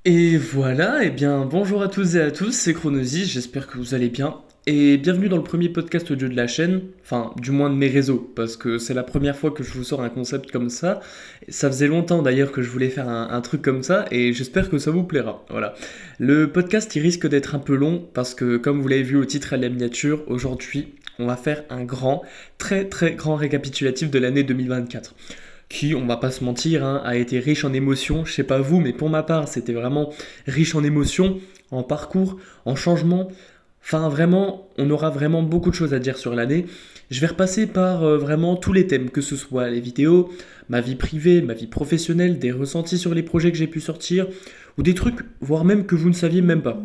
Et voilà, eh bien bonjour à tous et à tous, c'est Chronosis, j'espère que vous allez bien. Et bienvenue dans le premier podcast audio de la chaîne, enfin du moins de mes réseaux, parce que c'est la première fois que je vous sors un concept comme ça. Ça faisait longtemps d'ailleurs que je voulais faire un truc comme ça, et j'espère que ça vous plaira. Voilà. Le podcast il risque d'être un peu long, parce que comme vous l'avez vu au titre et à la miniature, aujourd'hui on va faire un grand, très très grand récapitulatif de l'année 2024 qui, on va pas se mentir, hein, a été riche en émotions. Je sais pas vous, mais pour ma part, c'était vraiment riche en émotions, en parcours, en changements. Enfin, vraiment, on aura vraiment beaucoup de choses à dire sur l'année. Je vais repasser par vraiment tous les thèmes, que ce soit les vidéos, ma vie privée, ma vie professionnelle, des ressentis sur les projets que j'ai pu sortir, ou des trucs, voire même que vous ne saviez même pas.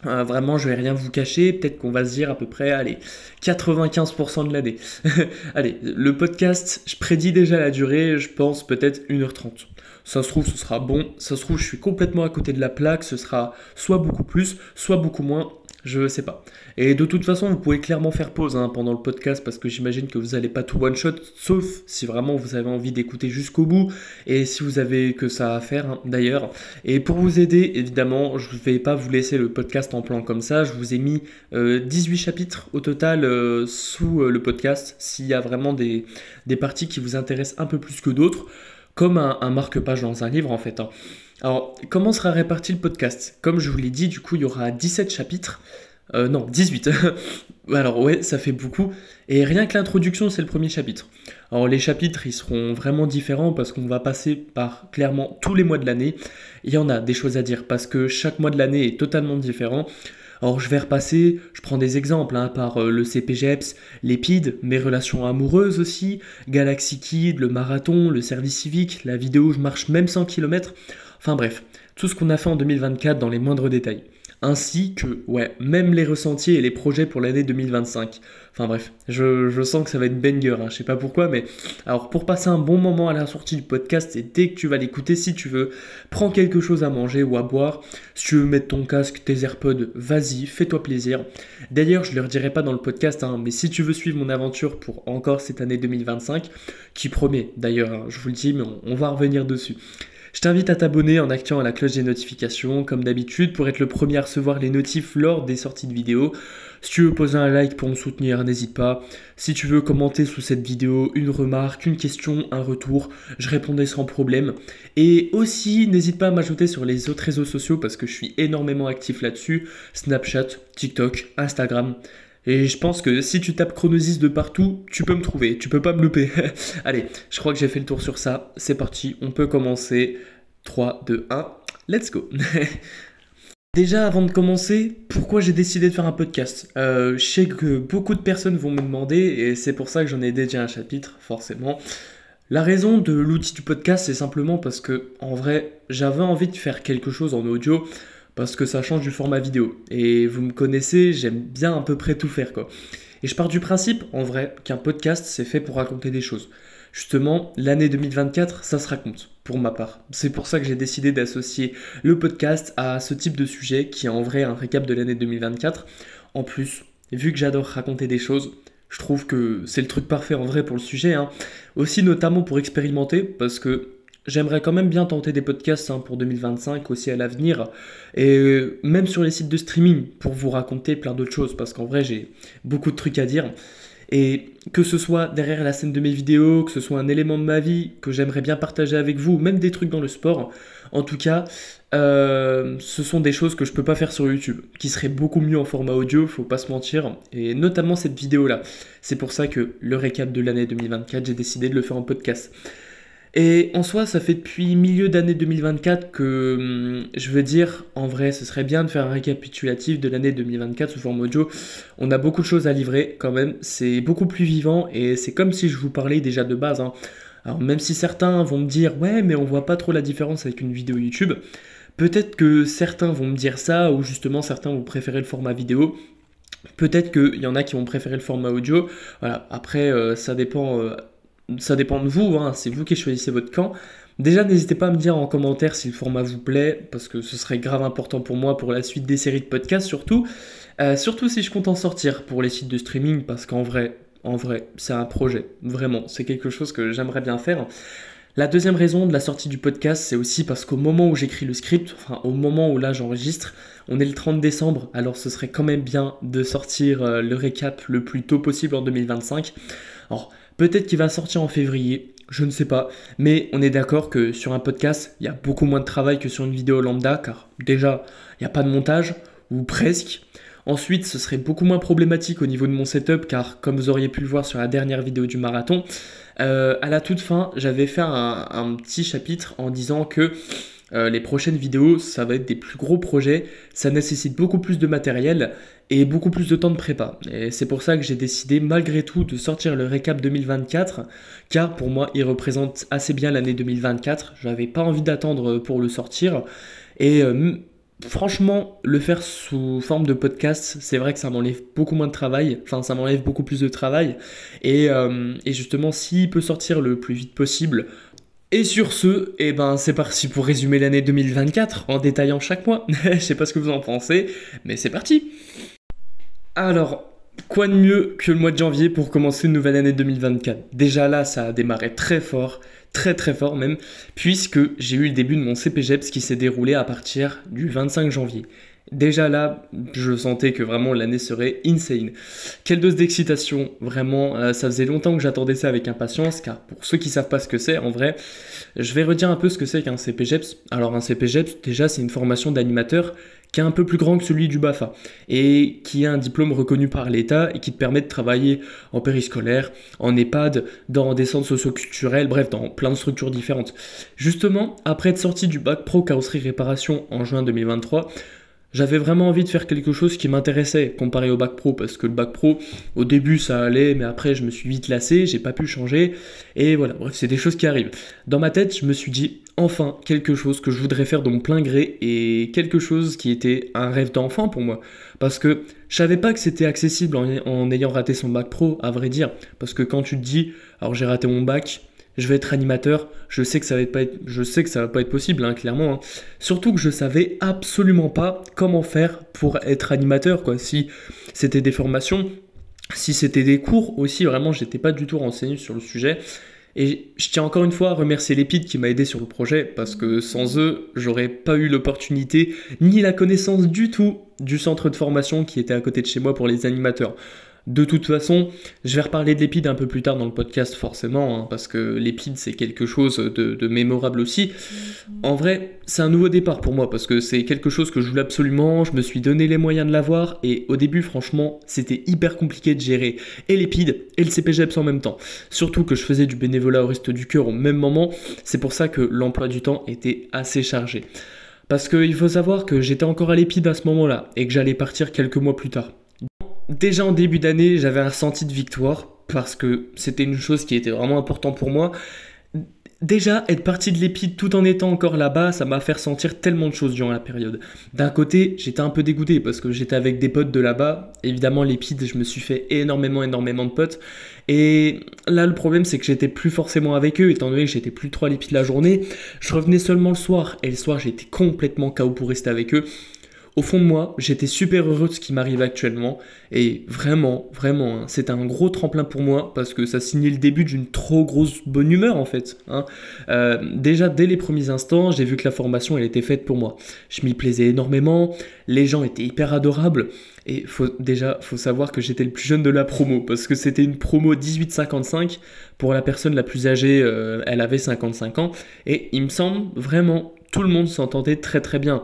Vraiment, je vais rien vous cacher, peut-être qu'on va se dire à peu près, allez, 95% de l'année. Allez, le podcast, je prédis déjà la durée, je pense peut-être 1h30. Ça se trouve, ce sera bon, ça se trouve, je suis complètement à côté de la plaque, ce sera soit beaucoup plus, soit beaucoup moins, je sais pas. Et de toute façon, vous pouvez clairement faire pause hein, pendant le podcast parce que j'imagine que vous n'allez pas tout one shot, sauf si vraiment vous avez envie d'écouter jusqu'au bout et si vous avez que ça à faire hein, d'ailleurs. Et pour vous aider, évidemment, je ne vais pas vous laisser le podcast en plan comme ça. Je vous ai mis 18 chapitres au total sous le podcast s'il y a vraiment des parties qui vous intéressent un peu plus que d'autres, comme un marque-page dans un livre en fait, hein. Alors, comment sera réparti le podcast? Comme je vous l'ai dit, du coup, il y aura 17 chapitres. Non, 18. Alors ouais, ça fait beaucoup. Et rien que l'introduction, c'est le premier chapitre. Alors les chapitres, ils seront vraiment différents parce qu'on va passer par clairement tous les mois de l'année. Il y en a des choses à dire parce que chaque mois de l'année est totalement différent. Alors je vais repasser, je prends des exemples hein, par le CPGEPS, l'EPID, mes relations amoureuses aussi, Galaxy Kid, le marathon, le service civique, la vidéo où je marche même 100 km. Enfin bref, tout ce qu'on a fait en 2024 dans les moindres détails ainsi que ouais, même les ressentis et les projets pour l'année 2025. Enfin bref, je sens que ça va être banger, hein, je sais pas pourquoi, mais alors pour passer un bon moment à la sortie du podcast, et dès que tu vas l'écouter, si tu veux, prends quelque chose à manger ou à boire. Si tu veux mettre ton casque, tes AirPods, vas-y, fais-toi plaisir. D'ailleurs, je ne le redirai pas dans le podcast, hein, mais si tu veux suivre mon aventure pour encore cette année 2025, qui promet d'ailleurs, hein, je vous le dis, mais on va revenir dessus. Je t'invite à t'abonner en activant la cloche des notifications, comme d'habitude, pour être le premier à recevoir les notifs lors des sorties de vidéos. Si tu veux poser un like pour me soutenir, n'hésite pas. Si tu veux commenter sous cette vidéo une remarque, une question, un retour, je répondrai sans problème. Et aussi, n'hésite pas à m'ajouter sur les autres réseaux sociaux parce que je suis énormément actif là-dessus. Snapchat, TikTok, Instagram. Et je pense que si tu tapes Chronosis de partout, tu peux me trouver, tu peux pas me louper. Allez, je crois que j'ai fait le tour sur ça. C'est parti, on peut commencer. 3, 2, 1, let's go. Déjà, avant de commencer, pourquoi j'ai décidé de faire un podcast? Je sais que beaucoup de personnes vont me demander, et c'est pour ça que j'en ai dédié un chapitre, forcément. La raison de l'outil du podcast, c'est simplement parce que, en vrai, j'avais envie de faire quelque chose en audio, parce que ça change du format vidéo. Et vous me connaissez, j'aime bien à peu près tout faire, quoi. Et je pars du principe, en vrai, qu'un podcast, c'est fait pour raconter des choses. Justement, l'année 2024, ça se raconte, pour ma part. C'est pour ça que j'ai décidé d'associer le podcast à ce type de sujet, qui est en vrai un récap de l'année 2024. En plus, vu que j'adore raconter des choses, je trouve que c'est le truc parfait en vrai pour le sujet, hein. Aussi notamment pour expérimenter, parce que j'aimerais quand même bien tenter des podcasts hein, pour 2025 aussi à l'avenir, et même sur les sites de streaming pour vous raconter plein d'autres choses, parce qu'en vrai j'ai beaucoup de trucs à dire. Et que ce soit derrière la scène de mes vidéos, que ce soit un élément de ma vie que j'aimerais bien partager avec vous, même des trucs dans le sport, en tout cas, ce sont des choses que je peux pas faire sur YouTube, qui seraient beaucoup mieux en format audio, faut pas se mentir, et notamment cette vidéo-là. C'est pour ça que le récap de l'année 2024, j'ai décidé de le faire en podcast. Et en soi, ça fait depuis milieu d'année 2024 que je veux dire, en vrai, ce serait bien de faire un récapitulatif de l'année 2024 sous forme audio. On a beaucoup de choses à livrer quand même, c'est beaucoup plus vivant et c'est comme si je vous parlais déjà de base, hein. Alors même si certains vont me dire, ouais, mais on voit pas trop la différence avec une vidéo YouTube, peut-être que certains vont me dire ça ou justement certains vont préférer le format vidéo. Peut-être qu'il y en a qui vont préférer le format audio. Voilà, après, ça dépend de vous, hein, c'est vous qui choisissez votre camp. Déjà, n'hésitez pas à me dire en commentaire si le format vous plaît, parce que ce serait grave important pour moi pour la suite des séries de podcasts, surtout. Surtout si je compte en sortir pour les sites de streaming, parce qu'en vrai, c'est un projet, vraiment, c'est quelque chose que j'aimerais bien faire. La deuxième raison de la sortie du podcast, c'est aussi parce qu'au moment où j'écris le script, enfin au moment où là j'enregistre, on est le 30 décembre, alors ce serait quand même bien de sortir le récap le plus tôt possible en 2025. Alors peut-être qu'il va sortir en février, je ne sais pas, mais on est d'accord que sur un podcast, il y a beaucoup moins de travail que sur une vidéo lambda, car déjà, il n'y a pas de montage, ou presque. Ensuite, ce serait beaucoup moins problématique au niveau de mon setup, car comme vous auriez pu le voir sur la dernière vidéo du marathon, à la toute fin, j'avais fait un petit chapitre en disant que les prochaines vidéos, ça va être des plus gros projets, ça nécessite beaucoup plus de matériel et beaucoup plus de temps de prépa. Et c'est pour ça que j'ai décidé malgré tout de sortir le récap 2024, car pour moi, il représente assez bien l'année 2024. Je n'avais pas envie d'attendre pour le sortir. Et franchement, le faire sous forme de podcast, c'est vrai que ça m'enlève beaucoup moins de travail, enfin ça m'enlève beaucoup plus de travail, et justement s'il peut sortir le plus vite possible. Et sur ce, eh ben c'est parti pour résumer l'année 2024 en détaillant chaque mois. Je sais pas ce que vous en pensez, mais c'est parti. Alors, quoi de mieux que le mois de janvier pour commencer une nouvelle année 2024? Déjà là, ça a démarré très fort, très très fort même, puisque j'ai eu le début de mon CPGEPS qui s'est déroulé à partir du 25 janvier. Déjà là, je sentais que vraiment l'année serait insane. Quelle dose d'excitation, vraiment, ça faisait longtemps que j'attendais ça avec impatience, car pour ceux qui savent pas ce que c'est, en vrai, je vais redire un peu ce que c'est qu'un CPGEPS. Alors un CPGEPS, déjà c'est une formation d'animateur qui est un peu plus grand que celui du BAFA et qui a un diplôme reconnu par l'État et qui te permet de travailler en périscolaire, en EHPAD, dans des centres socioculturels, bref, dans plein de structures différentes. Justement, après être sorti du bac pro carrosserie réparation en juin 2023, j'avais vraiment envie de faire quelque chose qui m'intéressait comparé au bac pro, parce que le bac pro, au début ça allait, mais après je me suis vite lassé, j'ai pas pu changer, et voilà, bref, c'est des choses qui arrivent. Dans ma tête, je me suis dit, enfin, quelque chose que je voudrais faire de mon plein gré, et quelque chose qui était un rêve d'enfant pour moi, parce que je savais pas que c'était accessible en ayant raté son bac pro, à vrai dire, parce que quand tu te dis, alors j'ai raté mon bac, je vais être animateur, je sais que ça va pas être possible, hein, clairement. Hein. Surtout que je savais absolument pas comment faire pour être animateur, quoi. Si c'était des formations, si c'était des cours aussi, vraiment, j'étais pas du tout renseigné sur le sujet. Et je tiens encore une fois à remercier l'EPID qui m'a aidé sur le projet, parce que sans eux, j'aurais pas eu l'opportunité ni la connaissance du tout du centre de formation qui était à côté de chez moi pour les animateurs. De toute façon, je vais reparler de l'EPID un peu plus tard dans le podcast forcément, hein, parce que l'EPID c'est quelque chose de mémorable aussi. En vrai, c'est un nouveau départ pour moi, parce que c'est quelque chose que je voulais absolument, je me suis donné les moyens de l'avoir, et au début franchement, c'était hyper compliqué de gérer et l'EPID et le CPGEPS en même temps. Surtout que je faisais du bénévolat au Resto du Cœur au même moment, c'est pour ça que l'emploi du temps était assez chargé. Parce qu'il faut savoir que j'étais encore à l'EPID à ce moment-là, et que j'allais partir quelques mois plus tard. Déjà en début d'année, j'avais un ressenti de victoire parce que c'était une chose qui était vraiment importante pour moi. Déjà, être parti de l'EPID tout en étant encore là-bas, ça m'a fait ressentir tellement de choses durant la période. D'un côté, j'étais un peu dégoûté parce que j'étais avec des potes de là-bas. Évidemment, l'EPID, je me suis fait énormément de potes. Et là, le problème, c'est que j'étais plus forcément avec eux, étant donné que j'étais plus trop à l'EPID la journée. Je revenais seulement le soir, et le soir, j'étais complètement KO pour rester avec eux. Au fond de moi, j'étais super heureux de ce qui m'arrive actuellement et vraiment, hein, c'était un gros tremplin pour moi parce que ça signait le début d'une trop grosse bonne humeur en fait. Hein. Déjà, dès les premiers instants, j'ai vu que la formation, elle était faite pour moi. Je m'y plaisais énormément, les gens étaient hyper adorables et faut savoir que j'étais le plus jeune de la promo parce que c'était une promo 18-55. Pour la personne la plus âgée, elle avait 55 ans et il me semble vraiment, tout le monde s'entendait très très bien.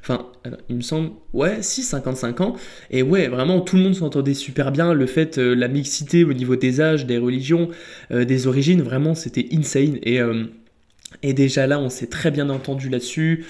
Enfin, il me semble, ouais, si, 55 ans. Et ouais, vraiment, tout le monde s'entendait super bien. Le fait, la mixité au niveau des âges, des religions, des origines, vraiment, c'était insane. Et déjà là, on s'est très bien entendu là-dessus.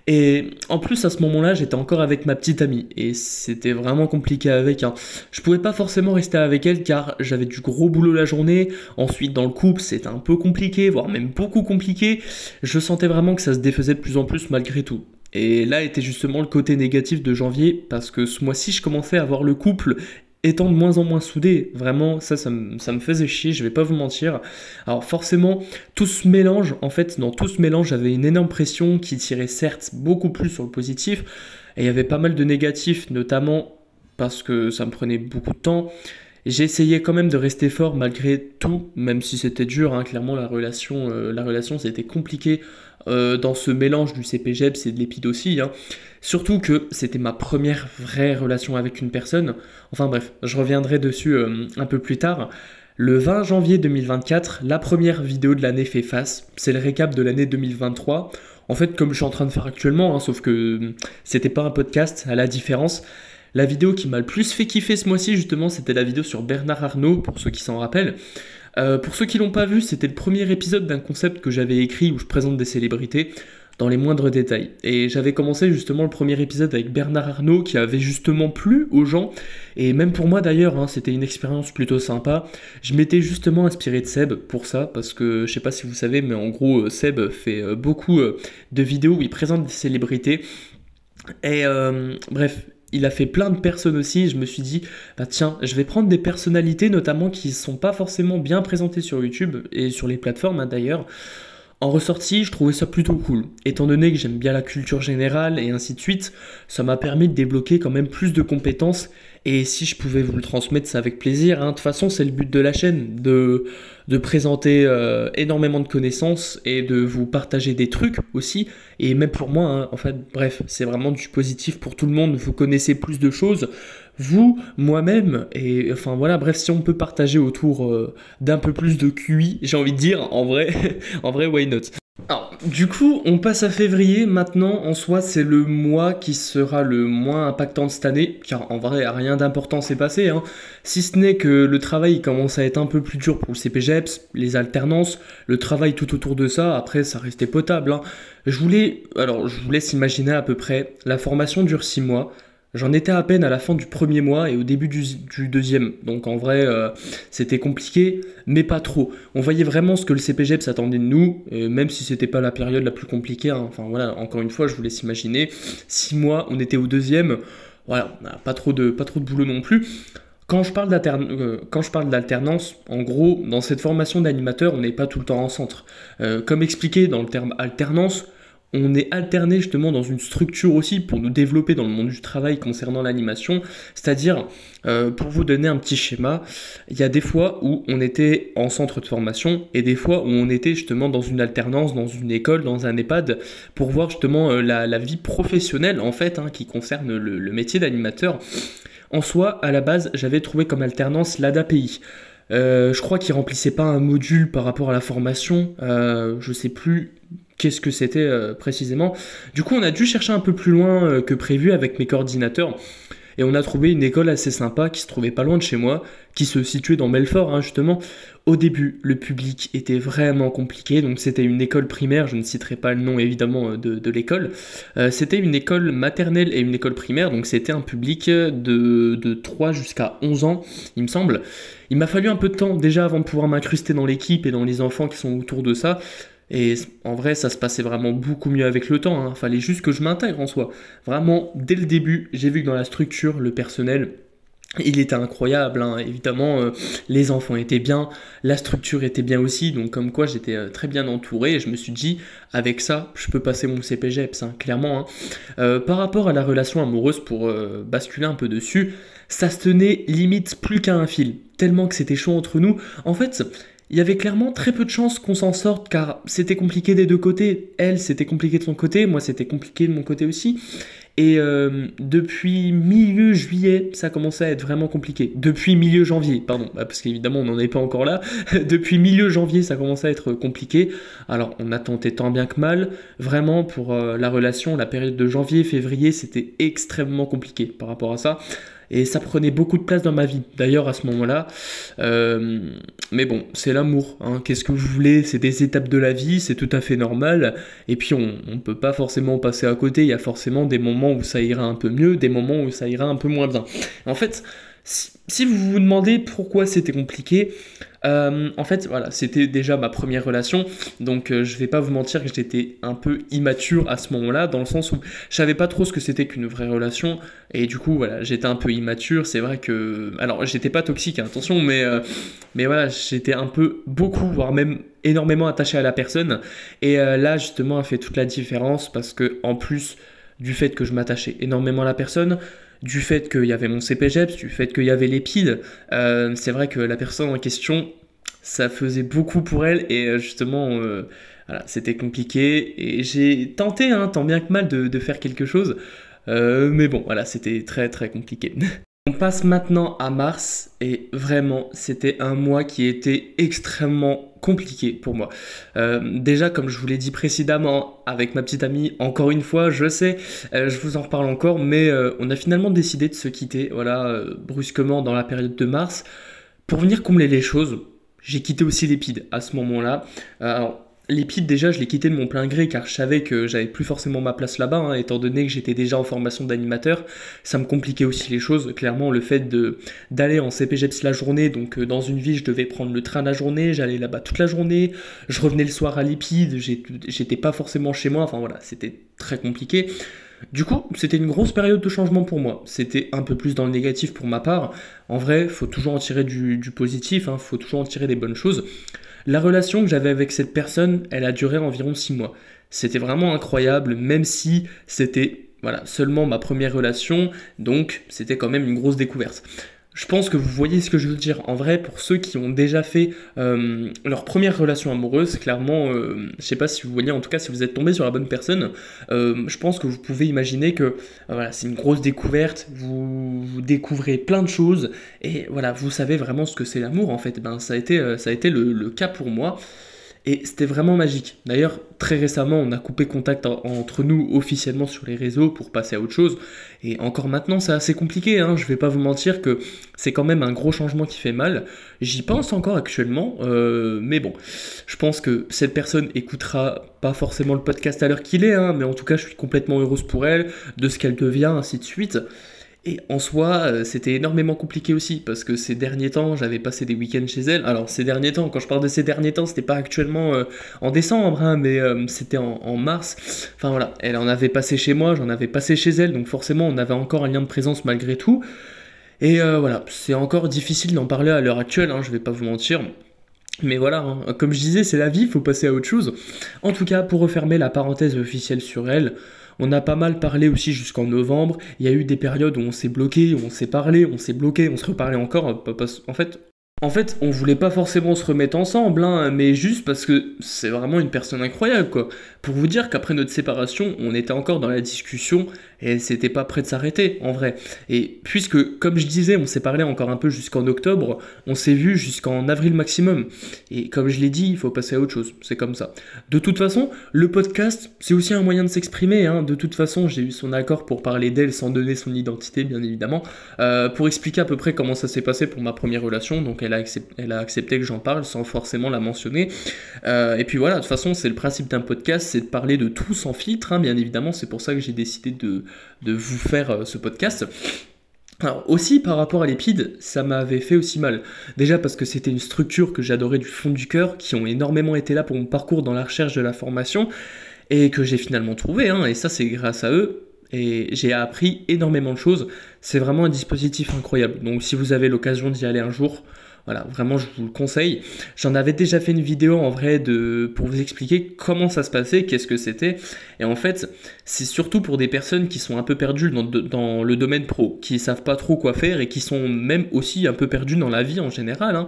Et en plus, à ce moment-là, j'étais encore avec ma petite amie. Et c'était vraiment compliqué avec. Hein. Je pouvais pas forcément rester avec elle car j'avais du gros boulot la journée. Ensuite, dans le couple, c'était un peu compliqué, voire même beaucoup compliqué. Je sentais vraiment que ça se défaisait de plus en plus malgré tout. Et là était justement le côté négatif de janvier, parce que ce mois-ci, je commençais à voir le couple étant de moins en moins soudé. Vraiment, ça me faisait chier, je vais pas vous mentir. Alors forcément, tout ce mélange, en fait, dans tout ce mélange, j'avais une énorme pression qui tirait certes beaucoup plus sur le positif, et il y avait pas mal de négatifs, notamment parce que ça me prenait beaucoup de temps. J'ai essayé quand même de rester fort malgré tout, même si c'était dur, hein. Clairement la relation c'était compliqué dans ce mélange du CPGEPS et de l'épide aussi, hein. Surtout que c'était ma première vraie relation avec une personne. Enfin bref, je reviendrai dessus un peu plus tard. Le 20 janvier 2024, la première vidéo de l'année fait face. C'est le récap de l'année 2023. En fait, comme je suis en train de faire actuellement, hein, sauf que c'était pas un podcast, à la différence. La vidéo qui m'a le plus fait kiffer ce mois-ci, justement, c'était la vidéo sur Bernard Arnault, pour ceux qui s'en rappellent. Pour ceux qui l'ont pas vu, c'était le premier épisode d'un concept que j'avais écrit où je présente des célébrités dans les moindres détails. Et j'avais commencé justement le premier épisode avec Bernard Arnault qui avait justement plu aux gens. Et même pour moi d'ailleurs, hein, c'était une expérience plutôt sympa. Je m'étais justement inspiré de Seb pour ça, parce que je sais pas si vous savez, mais en gros, Seb fait beaucoup de vidéos où il présente des célébrités. Et bref, il a fait plein de personnes aussi. Je me suis dit, bah tiens, je vais prendre des personnalités notamment qui sont pas forcément bien présentées sur YouTube et sur les plateformes hein, d'ailleurs. En ressorti, je trouvais ça plutôt cool. Étant donné que j'aime bien la culture générale et ainsi de suite, ça m'a permis de débloquer quand même plus de compétences. Et si je pouvais vous le transmettre, c'est avec plaisir, hein. De toute façon, c'est le but de la chaîne, de présenter énormément de connaissances et de vous partager des trucs aussi. Et même pour moi, hein, en fait, bref, c'est vraiment du positif pour tout le monde. Vous connaissez plus de choses, vous, moi-même, et enfin voilà, bref, si on peut partager autour d'un peu plus de QI, j'ai envie de dire, en vrai, en vrai, why not? Alors, du coup, on passe à février. Maintenant, en soi, c'est le mois qui sera le moins impactant de cette année, car en vrai, rien d'important s'est passé, hein. Si ce n'est que le travail il commence à être un peu plus dur pour le CPGEPS, les alternances, le travail tout autour de ça, après, ça restait potable, hein. Je vous laisse imaginer à peu près, la formation dure 6 mois. J'en étais à peine à la fin du premier mois et au début du deuxième. Donc en vrai, c'était compliqué, mais pas trop. On voyait vraiment ce que le CPGEPS attendait de nous, même si c'était pas la période la plus compliquée, hein. Enfin voilà, encore une fois, je vous laisse imaginer. 6 mois, on était au deuxième. Voilà, pas trop de boulot non plus. Quand je parle d'alternance, en gros, dans cette formation d'animateur, on n'est pas tout le temps en centre. Comme expliqué dans le terme alternance, on est alterné justement dans une structure aussi pour nous développer dans le monde du travail concernant l'animation. C'est-à-dire, pour vous donner un petit schéma, il y a des fois où on était en centre de formation et des fois où on était justement dans une alternance, dans une école, dans un EHPAD, pour voir justement la vie professionnelle en fait, hein, qui concerne le métier d'animateur. En soi, à la base, j'avais trouvé comme alternance l'ADAPI. Je crois qu'il remplissait pas un module par rapport à la formation, je sais plus qu'est-ce que c'était précisément. Du coup, on a dû chercher un peu plus loin que prévu avec mes coordinateurs. Et on a trouvé une école assez sympa qui se trouvait pas loin de chez moi, qui se situait dans Belfort, hein, justement. Au début, le public était vraiment compliqué, donc c'était une école primaire, je ne citerai pas le nom évidemment de l'école. C'était une école maternelle et une école primaire, donc c'était un public de 3 jusqu'à 11 ans, il me semble. Il m'a fallu un peu de temps déjà avant de pouvoir m'incruster dans l'équipe et dans les enfants qui sont autour de ça. Et en vrai, ça se passait vraiment beaucoup mieux avec le temps, hein. Fallait juste que je m'intègre en soi. Vraiment, dès le début, j'ai vu que dans la structure, le personnel, il était incroyable, hein. Évidemment, les enfants étaient bien, la structure était bien aussi, donc comme quoi j'étais très bien entouré, et je me suis dit, avec ça, je peux passer mon CPGEPS, hein, clairement, hein. Par rapport à la relation amoureuse, pour basculer un peu dessus, ça se tenait limite plus qu'à un fil, tellement que c'était chaud entre nous. En fait, il y avait clairement très peu de chances qu'on s'en sorte car c'était compliqué des deux côtés. Elle, c'était compliqué de son côté, moi c'était compliqué de mon côté aussi. Et depuis milieu juillet, ça commençait à être vraiment compliqué. Depuis milieu janvier, pardon, parce qu'évidemment on n'en est pas encore là. Depuis milieu janvier, ça commençait à être compliqué. Alors on a tenté tant bien que mal. Vraiment pour la relation, la période de janvier-février, c'était extrêmement compliqué par rapport à ça. Et ça prenait beaucoup de place dans ma vie, d'ailleurs à ce moment-là. Mais bon, c'est l'amour, hein. Qu'est-ce que vous voulez? C'est des étapes de la vie, c'est tout à fait normal. Et puis on ne peut pas forcément passer à côté, il y a forcément des moments où ça ira un peu mieux, des moments où ça ira un peu moins bien. En fait, si vous vous demandez pourquoi c'était compliqué, en fait, voilà, c'était déjà ma première relation, donc je vais pas vous mentir que j'étais un peu immature à ce moment-là, dans le sens où je savais pas trop ce que c'était qu'une vraie relation, et du coup, voilà, j'étais un peu immature. C'est vrai que, alors, j'étais pas toxique, hein, attention, mais voilà, j'étais un peu beaucoup, voire même énormément attaché à la personne, et là, justement, a fait toute la différence, parce que en plus du fait que je m'attachais énormément à la personne, du fait qu'il y avait mon CPGEPS, du fait qu'il y avait l'EPID. C'est vrai que la personne en question, ça faisait beaucoup pour elle et justement, voilà, c'était compliqué. Et j'ai tenté, hein, tant bien que mal, de faire quelque chose. Mais bon, voilà, c'était très très compliqué. On passe maintenant à mars et vraiment c'était un mois qui était extrêmement compliqué pour moi. Déjà comme je vous l'ai dit précédemment avec ma petite amie, encore une fois je sais, je vous en reparle encore, mais on a finalement décidé de se quitter, voilà, brusquement dans la période de mars. Pour venir combler les choses, j'ai quitté aussi l'Épide à ce moment-là. Alors, l'Épide, déjà, je l'ai quitté de mon plein gré car je savais que j'avais plus forcément ma place là-bas, hein, étant donné que j'étais déjà en formation d'animateur. Ça me compliquait aussi les choses. Clairement, le fait d'aller en CPGEPS la journée, donc dans une ville, je devais prendre le train la journée, j'allais là-bas toute la journée, je revenais le soir à l'Épide, j'étais pas forcément chez moi, enfin voilà, c'était très compliqué. Du coup, c'était une grosse période de changement pour moi. C'était un peu plus dans le négatif pour ma part. En vrai, faut toujours en tirer du positif, hein, faut toujours en tirer des bonnes choses. La relation que j'avais avec cette personne, elle a duré environ 6 mois. C'était vraiment incroyable, même si c'était voilà, seulement ma première relation, donc c'était quand même une grosse découverte. Je pense que vous voyez ce que je veux dire. En vrai, pour ceux qui ont déjà fait leur première relation amoureuse, clairement, je sais pas si vous voyez, en tout cas si vous êtes tombé sur la bonne personne, je pense que vous pouvez imaginer que voilà, c'est une grosse découverte, vous découvrez plein de choses, et voilà, vous savez vraiment ce que c'est l'amour en fait. Ben, ça a été le cas pour moi. Et c'était vraiment magique. D'ailleurs, très récemment, on a coupé contact entre nous officiellement sur les réseaux pour passer à autre chose. Et encore maintenant, c'est assez compliqué, hein. Je vais pas vous mentir que c'est quand même un gros changement qui fait mal. J'y pense encore actuellement, mais bon, je pense que cette personne écoutera pas forcément le podcast à l'heure qu'il est, hein, mais en tout cas, je suis complètement heureuse pour elle, de ce qu'elle devient, ainsi de suite. Et en soi, c'était énormément compliqué aussi, parce que ces derniers temps, j'avais passé des week-ends chez elle. Alors, ces derniers temps, quand je parle de ces derniers temps, c'était pas actuellement en décembre, hein, mais c'était en mars. Enfin voilà, elle en avait passé chez moi, j'en avais passé chez elle, donc forcément, on avait encore un lien de présence malgré tout. Et voilà, c'est encore difficile d'en parler à l'heure actuelle, hein, je vais pas vous mentir. Mais voilà, hein, comme je disais, c'est la vie, faut passer à autre chose. En tout cas, pour refermer la parenthèse officielle sur elle, on a pas mal parlé aussi jusqu'en novembre. Il y a eu des périodes où on s'est bloqué, où on s'est parlé, on s'est bloqué, on se reparlait encore. En fait, on voulait pas forcément se remettre ensemble, hein, mais juste parce que c'est vraiment une personne incroyable, quoi. Pour vous dire qu'après notre séparation, on était encore dans la discussion et c'était pas prêt de s'arrêter, en vrai. Et puisque, comme je disais, on s'est parlé encore un peu jusqu'en octobre, on s'est vu jusqu'en avril maximum. Et comme je l'ai dit, il faut passer à autre chose, c'est comme ça. De toute façon, le podcast, c'est aussi un moyen de s'exprimer, hein. De toute façon, j'ai eu son accord pour parler d'elle sans donner son identité, bien évidemment, pour expliquer à peu près comment ça s'est passé pour ma première relation, donc elle a accepté que j'en parle sans forcément la mentionner. Et puis voilà, de toute façon, c'est le principe d'un podcast, c'est de parler de tout sans filtre, hein, bien évidemment, c'est pour ça que j'ai décidé de vous faire ce podcast. Alors aussi par rapport à l'Épide, ça m'avait fait aussi mal. Déjà parce que c'était une structure que j'adorais du fond du cœur, qui ont énormément été là pour mon parcours dans la recherche de la formation, et que j'ai finalement trouvé, hein, et ça c'est grâce à eux. Et j'ai appris énormément de choses. C'est vraiment un dispositif incroyable. Donc si vous avez l'occasion d'y aller un jour, voilà, vraiment je vous le conseille. J'en avais déjà fait une vidéo en vrai pour vous expliquer comment ça se passait, qu'est-ce que c'était. Et en fait, c'est surtout pour des personnes qui sont un peu perdues dans le domaine pro, qui savent pas trop quoi faire et qui sont même aussi un peu perdues dans la vie en général, hein.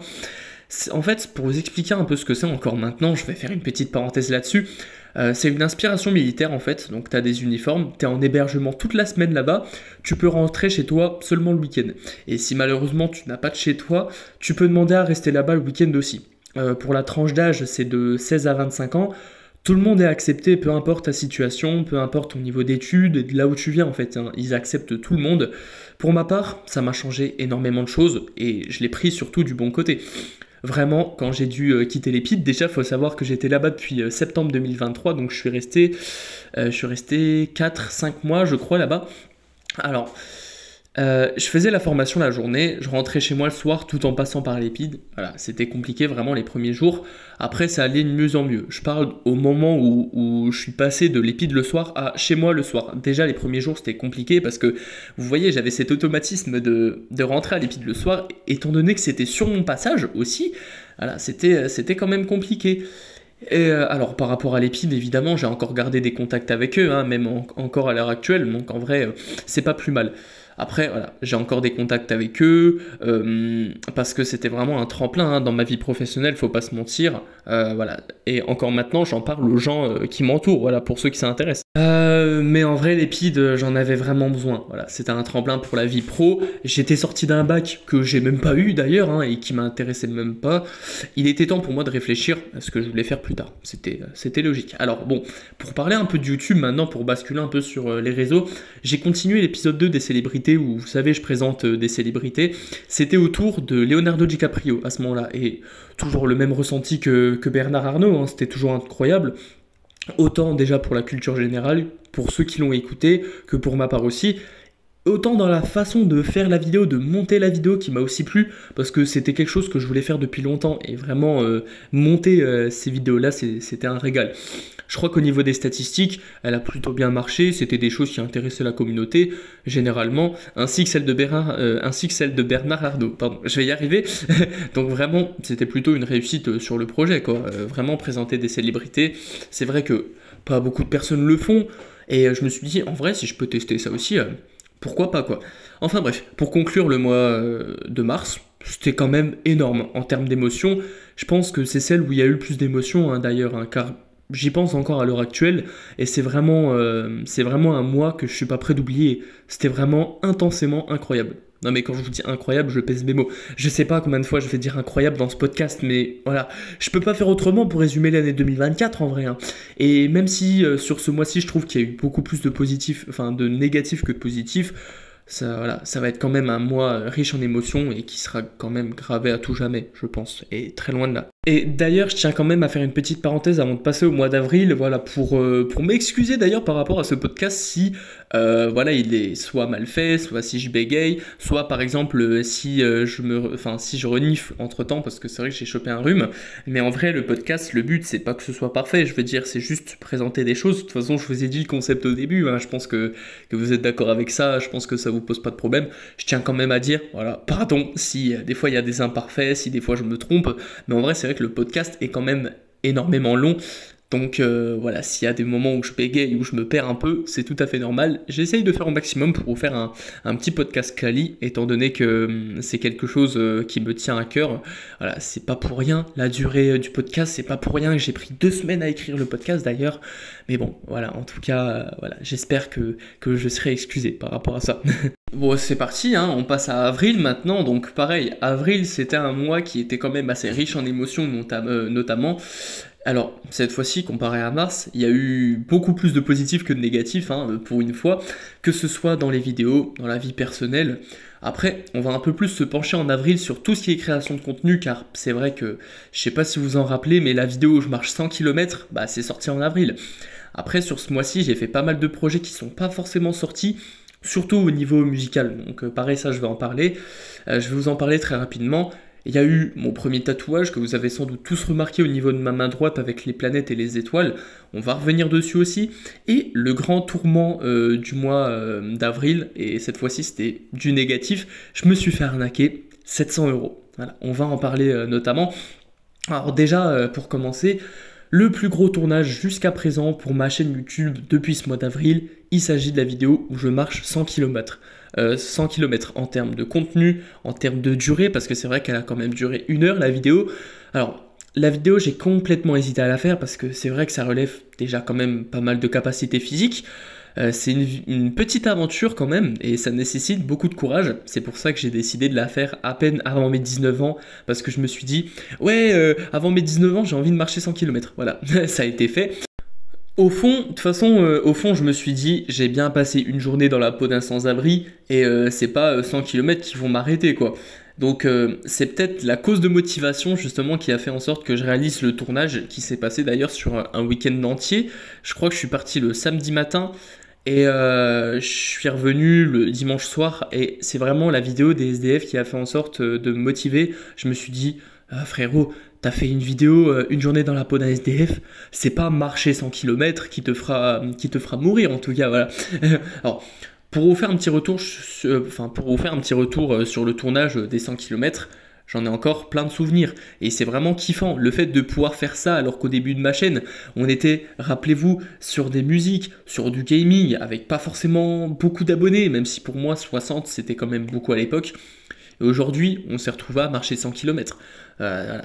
En fait, pour vous expliquer un peu ce que c'est encore maintenant, je vais faire une petite parenthèse là-dessus. C'est une inspiration militaire en fait, donc tu as des uniformes, tu es en hébergement toute la semaine là-bas, tu peux rentrer chez toi seulement le week-end. Et si malheureusement tu n'as pas de chez toi, tu peux demander à rester là-bas le week-end aussi. Pour la tranche d'âge, c'est de 16 à 25 ans. Tout le monde est accepté, peu importe ta situation, peu importe ton niveau d'études, et de là où tu viens en fait, hein. Ils acceptent tout le monde. Pour ma part, ça m'a changé énormément de choses et je l'ai pris surtout du bon côté. Vraiment, quand j'ai dû quitter l'Épide, déjà, il faut savoir que j'étais là-bas depuis septembre 2023, donc je suis resté 4-5 mois, je crois, là-bas. Alors, je faisais la formation la journée, je rentrais chez moi le soir tout en passant par l'Épide. Voilà, c'était compliqué vraiment les premiers jours. Après, ça allait de mieux en mieux. Je parle au moment où je suis passé de l'Épide le soir à chez moi le soir. Déjà, les premiers jours, c'était compliqué parce que, vous voyez, j'avais cet automatisme de rentrer à l'Épide le soir, étant donné que c'était sur mon passage aussi. Voilà, c'était quand même compliqué. Et alors par rapport à l'Épide, évidemment, j'ai encore gardé des contacts avec eux, hein, même encore à l'heure actuelle, donc en vrai, c'est pas plus mal. Après, voilà, j'ai encore des contacts avec eux, parce que c'était vraiment un tremplin hein, dans ma vie professionnelle, faut pas se mentir. Voilà. Et encore maintenant, j'en parle aux gens qui m'entourent, voilà, pour ceux qui s'intéressent. Mais en vrai, l'épide, j'en avais vraiment besoin. Voilà, c'était un tremplin pour la vie pro. J'étais sorti d'un bac que j'ai même pas eu d'ailleurs, hein, et qui m'intéressait même pas. Il était temps pour moi de réfléchir à ce que je voulais faire plus tard. C'était logique. Alors bon, pour parler un peu de YouTube maintenant, pour basculer un peu sur les réseaux, j'ai continué l'épisode 2 des célébrités où, vous savez, je présente des célébrités. C'était autour de Leonardo DiCaprio à ce moment-là. Et toujours le même ressenti que Bernard Arnault, hein, c'était toujours incroyable. Autant déjà pour la culture générale, pour ceux qui l'ont écouté, que pour ma part aussi. Autant dans la façon de faire la vidéo, de monter la vidéo qui m'a aussi plu, parce que c'était quelque chose que je voulais faire depuis longtemps, et vraiment monter ces vidéos-là, c'était un régal. Je crois qu'au niveau des statistiques, elle a plutôt bien marché, c'était des choses qui intéressaient la communauté, généralement, ainsi que celle de Bernard Arnault, pardon, je vais y arriver. Donc vraiment, c'était plutôt une réussite sur le projet, quoi. Vraiment présenter des célébrités, c'est vrai que pas beaucoup de personnes le font, et je me suis dit, en vrai, si je peux tester ça aussi... pourquoi pas quoi. Enfin bref, pour conclure le mois de mars, c'était quand même énorme en termes d'émotions. Je pense que c'est celle où il y a eu le plus d'émotions hein, d'ailleurs, hein, car j'y pense encore à l'heure actuelle, et c'est vraiment un mois que je suis pas prêt d'oublier. C'était vraiment intensément incroyable. Non mais quand je vous dis incroyable, je pèse mes mots. Je sais pas combien de fois je vais dire incroyable dans ce podcast, mais voilà. Je peux pas faire autrement pour résumer l'année 2024 en vrai. Hein. Et même si sur ce mois-ci, je trouve qu'il y a eu beaucoup plus de positifs, enfin de négatifs que de positifs, voilà, ça va être quand même un mois riche en émotions et qui sera quand même gravé à tout jamais, je pense, et très loin de là. Et d'ailleurs, je tiens quand même à faire une petite parenthèse avant de passer au mois d'avril, voilà, pour m'excuser d'ailleurs par rapport à ce podcast si, voilà, il est soit mal fait, soit si je bégaye, soit par exemple si je renifle entre temps, parce que c'est vrai que j'ai chopé un rhume. Mais en vrai, le podcast, le but, c'est pas que ce soit parfait, je veux dire, c'est juste présenter des choses. De toute façon, je vous ai dit le concept au début, hein, je pense que vous êtes d'accord avec ça, je pense que ça vous pose pas de problème. Je tiens quand même à dire, voilà, pardon si des fois il y a des imparfaits, si des fois je me trompe, mais en vrai, c'est vrai que le podcast est quand même énormément long. Donc voilà, s'il y a des moments où je bégaye, où je me perds un peu, c'est tout à fait normal. J'essaye de faire au maximum pour vous faire un petit podcast quali, étant donné que c'est quelque chose qui me tient à cœur. Voilà, c'est pas pour rien, la durée du podcast, c'est pas pour rien que j'ai pris 2 semaines à écrire le podcast d'ailleurs. Mais bon, voilà, en tout cas, voilà, j'espère que je serai excusé par rapport à ça. Bon, c'est parti, hein, on passe à avril maintenant. Donc pareil, avril, c'était un mois qui était quand même assez riche en émotions, notamment. Alors, cette fois-ci, comparé à mars, il y a eu beaucoup plus de positifs que de négatifs, hein, pour une fois, que ce soit dans les vidéos, dans la vie personnelle. Après, on va un peu plus se pencher en avril sur tout ce qui est création de contenu, car c'est vrai que, je sais pas si vous en rappelez, mais la vidéo où je marche 100 km, bah c'est sorti en avril. Après, sur ce mois-ci, j'ai fait pas mal de projets qui sont pas forcément sortis, surtout au niveau musical. Donc pareil, ça je vais en parler. Je vais vous en parler très rapidement. Il y a eu mon premier tatouage que vous avez sans doute tous remarqué au niveau de ma main droite avec les planètes et les étoiles. On va revenir dessus aussi. Et le grand tourment du mois d'avril, et cette fois-ci c'était du négatif, je me suis fait arnaquer 700 €. Voilà, on va en parler notamment. Alors déjà, pour commencer, le plus gros tournage jusqu'à présent pour ma chaîne YouTube depuis ce mois d'avril, il s'agit de la vidéo où je marche 100 km. 100 km en termes de contenu, en termes de durée, parce que c'est vrai qu'elle a quand même duré 1 heure la vidéo. Alors, la vidéo, j'ai complètement hésité à la faire parce que c'est vrai que ça relève déjà quand même pas mal de capacités physiques. C'est une petite aventure quand même et ça nécessite beaucoup de courage. C'est pour ça que j'ai décidé de la faire à peine avant mes 19 ans parce que je me suis dit, ouais, avant mes 19 ans, j'ai envie de marcher 100 km. Voilà, ça a été fait. Au fond, de toute façon, je me suis dit, j'ai bien passé une journée dans la peau d'un sans-abri et c'est pas 100 km qui vont m'arrêter quoi. Donc c'est peut-être la cause de motivation justement qui a fait en sorte que je réalise le tournage qui s'est passé d'ailleurs sur un week-end entier. Je crois que je suis parti le samedi matin et je suis revenu le dimanche soir et c'est vraiment la vidéo des SDF qui a fait en sorte de me motiver. Je me suis dit, frérot, t'as fait une vidéo, une journée dans la peau d'un SDF, c'est pas marcher 100 km qui te fera mourir en tout cas, voilà. Alors, pour vous faire un petit retour, sur le tournage des 100 km, j'en ai encore plein de souvenirs. Et c'est vraiment kiffant, le fait de pouvoir faire ça alors qu'au début de ma chaîne, on était, rappelez-vous, sur des musiques, sur du gaming, avec pas forcément beaucoup d'abonnés, même si pour moi 60 c'était quand même beaucoup à l'époque. Et aujourd'hui, on s'est retrouvé à marcher 100 km.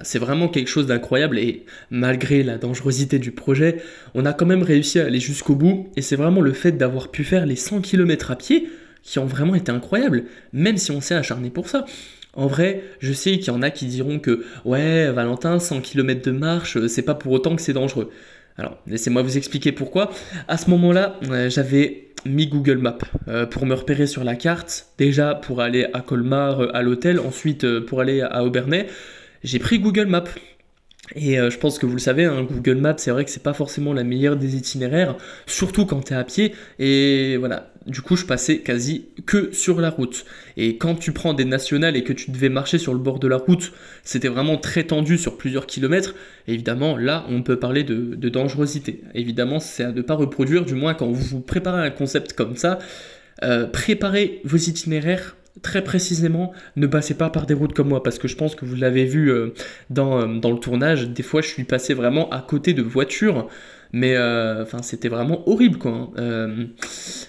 C'est vraiment quelque chose d'incroyable et malgré la dangerosité du projet, on a quand même réussi à aller jusqu'au bout et c'est vraiment le fait d'avoir pu faire les 100 km à pied qui ont vraiment été incroyables, même si on s'est acharné pour ça. En vrai, je sais qu'il y en a qui diront que ouais, Valentin, 100 km de marche, c'est pas pour autant que c'est dangereux. Alors, laissez-moi vous expliquer pourquoi. À ce moment-là, j'avais mis Google Maps pour me repérer sur la carte. Déjà pour aller à Colmar, à l'hôtel, ensuite pour aller à Aubernais. J'ai pris Google Maps. Et je pense que vous le savez, hein, Google Maps, c'est vrai que c'est pas forcément la meilleure des itinéraires, surtout quand tu es à pied. Et voilà, du coup, je passais quasi que sur la route. Et quand tu prends des nationales et que tu devais marcher sur le bord de la route, c'était vraiment très tendu sur plusieurs kilomètres. Et évidemment, là, on peut parler de dangerosité. Évidemment, c'est à ne pas reproduire, du moins quand vous préparez un concept comme ça. Préparez vos itinéraires très précisément, ne passez pas par des routes comme moi, parce que je pense que vous l'avez vu dans le tournage, des fois je suis passé vraiment à côté de voitures, mais c'était vraiment horrible quoi.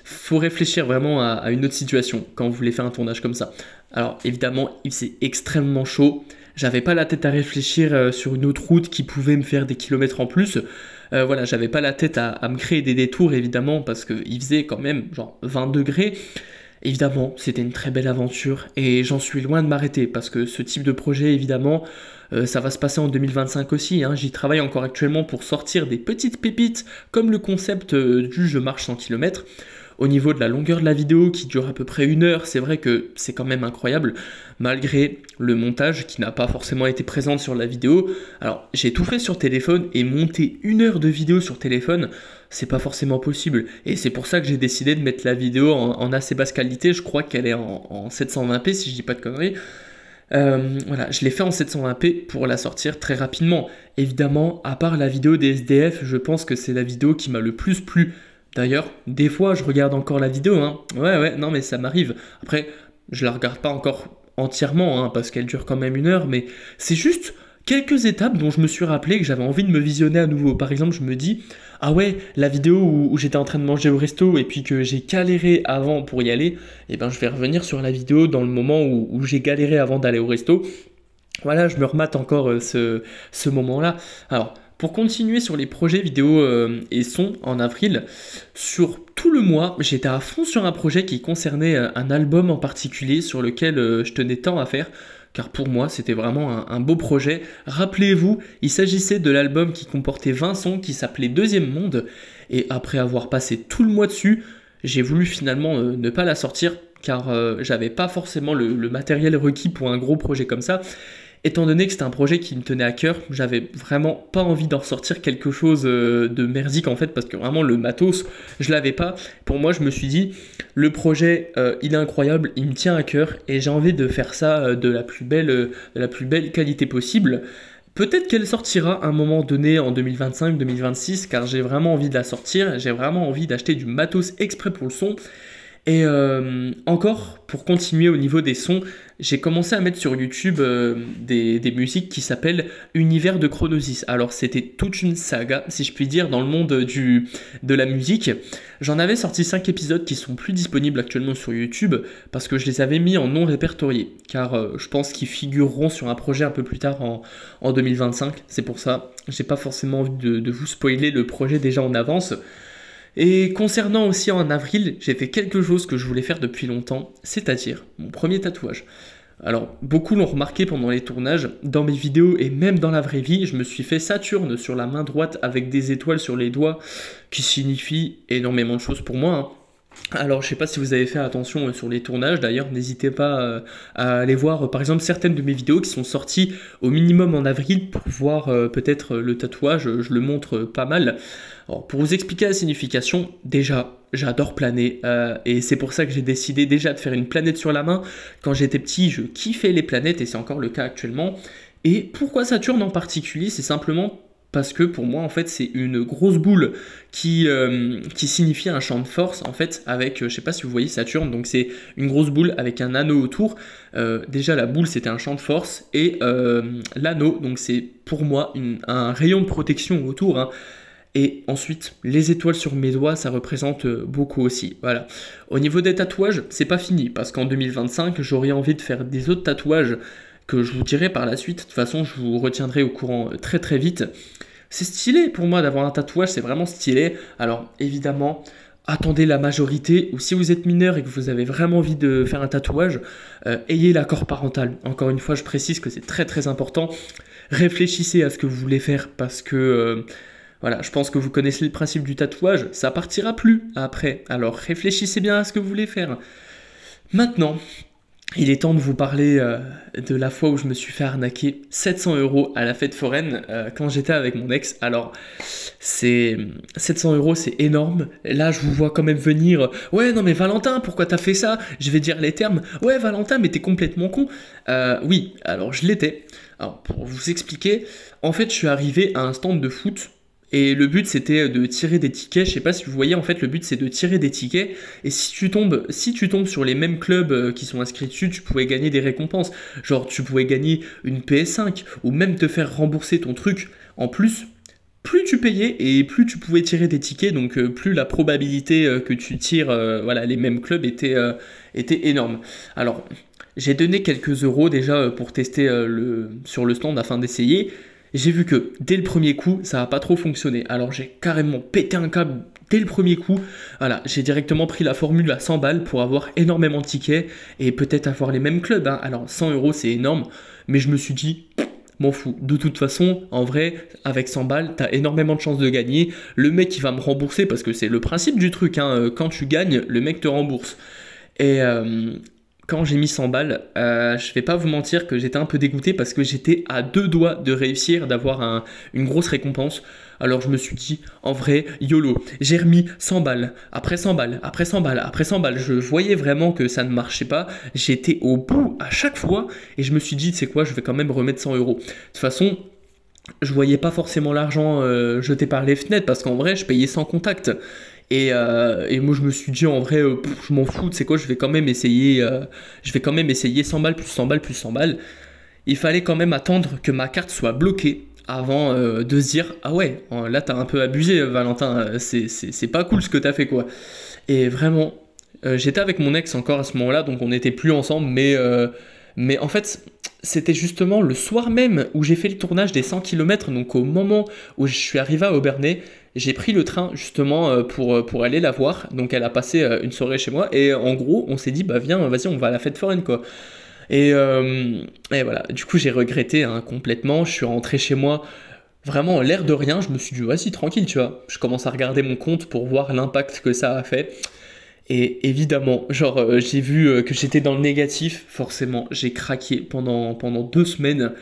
Faut réfléchir vraiment à une autre situation quand vous voulez faire un tournage comme ça. Alors évidemment, il faisait extrêmement chaud, j'avais pas la tête à réfléchir sur une autre route qui pouvait me faire des kilomètres en plus. Voilà, j'avais pas la tête à me créer des détours évidemment, parce qu'il faisait quand même genre 20 degrés. Évidemment, c'était une très belle aventure et j'en suis loin de m'arrêter parce que ce type de projet, évidemment, ça va se passer en 2025 aussi. Hein. J'y travaille encore actuellement pour sortir des petites pépites comme le concept du je marche 100 km. Au niveau de la longueur de la vidéo qui dure à peu près 1 heure, c'est vrai que c'est quand même incroyable, malgré le montage qui n'a pas forcément été présent sur la vidéo. Alors j'ai tout fait sur téléphone et monter 1 heure de vidéo sur téléphone, c'est pas forcément possible. Et c'est pour ça que j'ai décidé de mettre la vidéo en assez basse qualité, je crois qu'elle est en 720p si je dis pas de conneries. Voilà, je l'ai fait en 720p pour la sortir très rapidement. Évidemment, à part la vidéo des SDF, je pense que c'est la vidéo qui m'a le plus plu. D'ailleurs, des fois, je regarde encore la vidéo, hein. Ouais, non, mais ça m'arrive. Après, je la regarde pas encore entièrement, hein, parce qu'elle dure quand même 1 heure, mais c'est juste quelques étapes dont je me suis rappelé que j'avais envie de me visionner à nouveau. Par exemple, je me dis, ah ouais, la vidéo où j'étais en train de manger au resto et puis que j'ai galéré avant pour y aller, eh ben, je vais revenir sur la vidéo dans le moment où j'ai galéré avant d'aller au resto. Voilà, je me remate encore ce moment-là. Alors, pour continuer sur les projets vidéo et son en avril, sur tout le mois, j'étais à fond sur un projet qui concernait un album en particulier sur lequel je tenais tant à faire, car pour moi c'était vraiment un beau projet. Rappelez-vous, il s'agissait de l'album qui comportait 20 sons qui s'appelait Deuxième Monde, et après avoir passé tout le mois dessus, j'ai voulu finalement ne pas la sortir, car j'avais pas forcément le matériel requis pour un gros projet comme ça. Étant donné que c'était un projet qui me tenait à cœur, j'avais vraiment pas envie d'en ressortir quelque chose de merdique en fait, parce que vraiment le matos, je l'avais pas. Pour moi, je me suis dit, le projet, il est incroyable, il me tient à cœur et j'ai envie de faire ça de la plus belle qualité possible. Peut-être qu'elle sortira à un moment donné en 2025-2026, car j'ai vraiment envie de la sortir, j'ai vraiment envie d'acheter du matos exprès pour le son. Et encore, pour continuer au niveau des sons, j'ai commencé à mettre sur YouTube des musiques qui s'appellent Univers de Chronosis. Alors c'était toute une saga, si je puis dire, dans le monde de la musique. J'en avais sorti 5 épisodes qui sont plus disponibles actuellement sur YouTube parce que je les avais mis en non répertorié, car je pense qu'ils figureront sur un projet un peu plus tard en 2025. C'est pour ça, j'ai pas forcément envie de vous spoiler le projet déjà en avance. Et concernant aussi en avril, j'ai fait quelque chose que je voulais faire depuis longtemps, c'est-à-dire mon premier tatouage. Alors, beaucoup l'ont remarqué pendant les tournages, dans mes vidéos et même dans la vraie vie, je me suis fait Saturne sur la main droite avec des étoiles sur les doigts, qui signifie énormément de choses pour moi, hein. Alors, je sais pas si vous avez fait attention sur les tournages, d'ailleurs, n'hésitez pas à aller voir, par exemple, certaines de mes vidéos qui sont sorties au minimum en avril pour voir peut-être le tatouage, je le montre pas mal. Alors, pour vous expliquer la signification, déjà, j'adore planer et c'est pour ça que j'ai décidé déjà de faire une planète sur la main. Quand j'étais petit, je kiffais les planètes et c'est encore le cas actuellement. Et pourquoi Saturne en particulier? C'est simplement parce que pour moi en fait c'est une grosse boule qui signifie un champ de force en fait avec, je sais pas si vous voyez Saturne, donc c'est une grosse boule avec un anneau autour. Déjà la boule c'était un champ de force et l'anneau donc c'est pour moi un rayon de protection autour, hein. Et ensuite, les étoiles sur mes doigts, ça représente beaucoup aussi. Voilà. Au niveau des tatouages, c'est pas fini, parce qu'en 2025, j'aurais envie de faire des autres tatouages que je vous dirai par la suite. De toute façon, je vous retiendrai au courant très très vite. C'est stylé pour moi d'avoir un tatouage, c'est vraiment stylé. Alors évidemment, attendez la majorité, ou si vous êtes mineur et que vous avez vraiment envie de faire un tatouage, ayez l'accord parental. Encore une fois, je précise que c'est très très important. Réfléchissez à ce que vous voulez faire, parce que... voilà, je pense que vous connaissez le principe du tatouage, ça partira plus après. Alors réfléchissez bien à ce que vous voulez faire. Maintenant, il est temps de vous parler de la fois où je me suis fait arnaquer 700 € à la fête foraine quand j'étais avec mon ex. Alors, 700 €, c'est énorme. Là, je vous vois quand même venir. Ouais, non mais Valentin, pourquoi t'as fait ça? Je vais dire les termes. Ouais, Valentin, mais t'es complètement con. Oui, alors je l'étais. Alors, pour vous expliquer, en fait, je suis arrivé à un stand de foot. Et le but c'était de tirer des tickets, je sais pas si vous voyez, en fait le but c'est de tirer des tickets, et si tu tombes sur les mêmes clubs qui sont inscrits dessus, tu pouvais gagner des récompenses, genre tu pouvais gagner une PS5, ou même te faire rembourser ton truc. En plus, plus tu payais et plus tu pouvais tirer des tickets, donc plus la probabilité que tu tires voilà, les mêmes clubs était énorme. Alors j'ai donné quelques euros déjà pour tester sur le stand afin d'essayer. J'ai vu que dès le premier coup, ça n'a pas trop fonctionné. Alors j'ai carrément pété un câble dès le premier coup. Voilà, j'ai directement pris la formule à 100 balles pour avoir énormément de tickets et peut-être avoir les mêmes clubs, hein. Alors 100 € c'est énorme, mais je me suis dit, m'en fous. De toute façon, en vrai, avec 100 balles, t'as énormément de chances de gagner. Le mec, il va me rembourser parce que c'est le principe du truc, hein. Quand tu gagnes, le mec te rembourse. Et quand j'ai mis 100 balles, je vais pas vous mentir que j'étais un peu dégoûté parce que j'étais à 2 doigts de réussir, d'avoir une grosse récompense. Alors je me suis dit, en vrai, YOLO, j'ai remis 100 balles, après 100 balles, après 100 balles, après 100 balles. Je voyais vraiment que ça ne marchait pas. J'étais au bout à chaque fois et je me suis dit, tu sais quoi, je vais quand même remettre 100 €. De toute façon, je voyais pas forcément l'argent jeté par les fenêtres parce qu'en vrai, je payais sans contact. Et moi je me suis dit en vrai je m'en fous, c'est quoi, je vais quand même essayer 100 balles plus 100 balles plus 100 balles. Il fallait quand même attendre que ma carte soit bloquée avant de se dire ah ouais, là t'as un peu abusé Valentin, c'est pas cool ce que t'as fait quoi. Et vraiment j'étais avec mon ex encore à ce moment là, donc on n'était plus ensemble, mais en fait c'était justement le soir même où j'ai fait le tournage des 100 km, donc au moment où je suis arrivé à Obernai, j'ai pris le train justement pour aller la voir. Donc elle a passé une soirée chez moi et en gros on s'est dit bah viens, vas-y, on va à la fête foraine quoi. Et voilà, du coup j'ai regretté hein, complètement. Je suis rentré chez moi vraiment l'air de rien. Je me suis dit vas-y tranquille, tu vois. Je commence à regarder mon compte pour voir l'impact que ça a fait. Et évidemment, genre j'ai vu que j'étais dans le négatif. Forcément j'ai craqué pendant 2 semaines.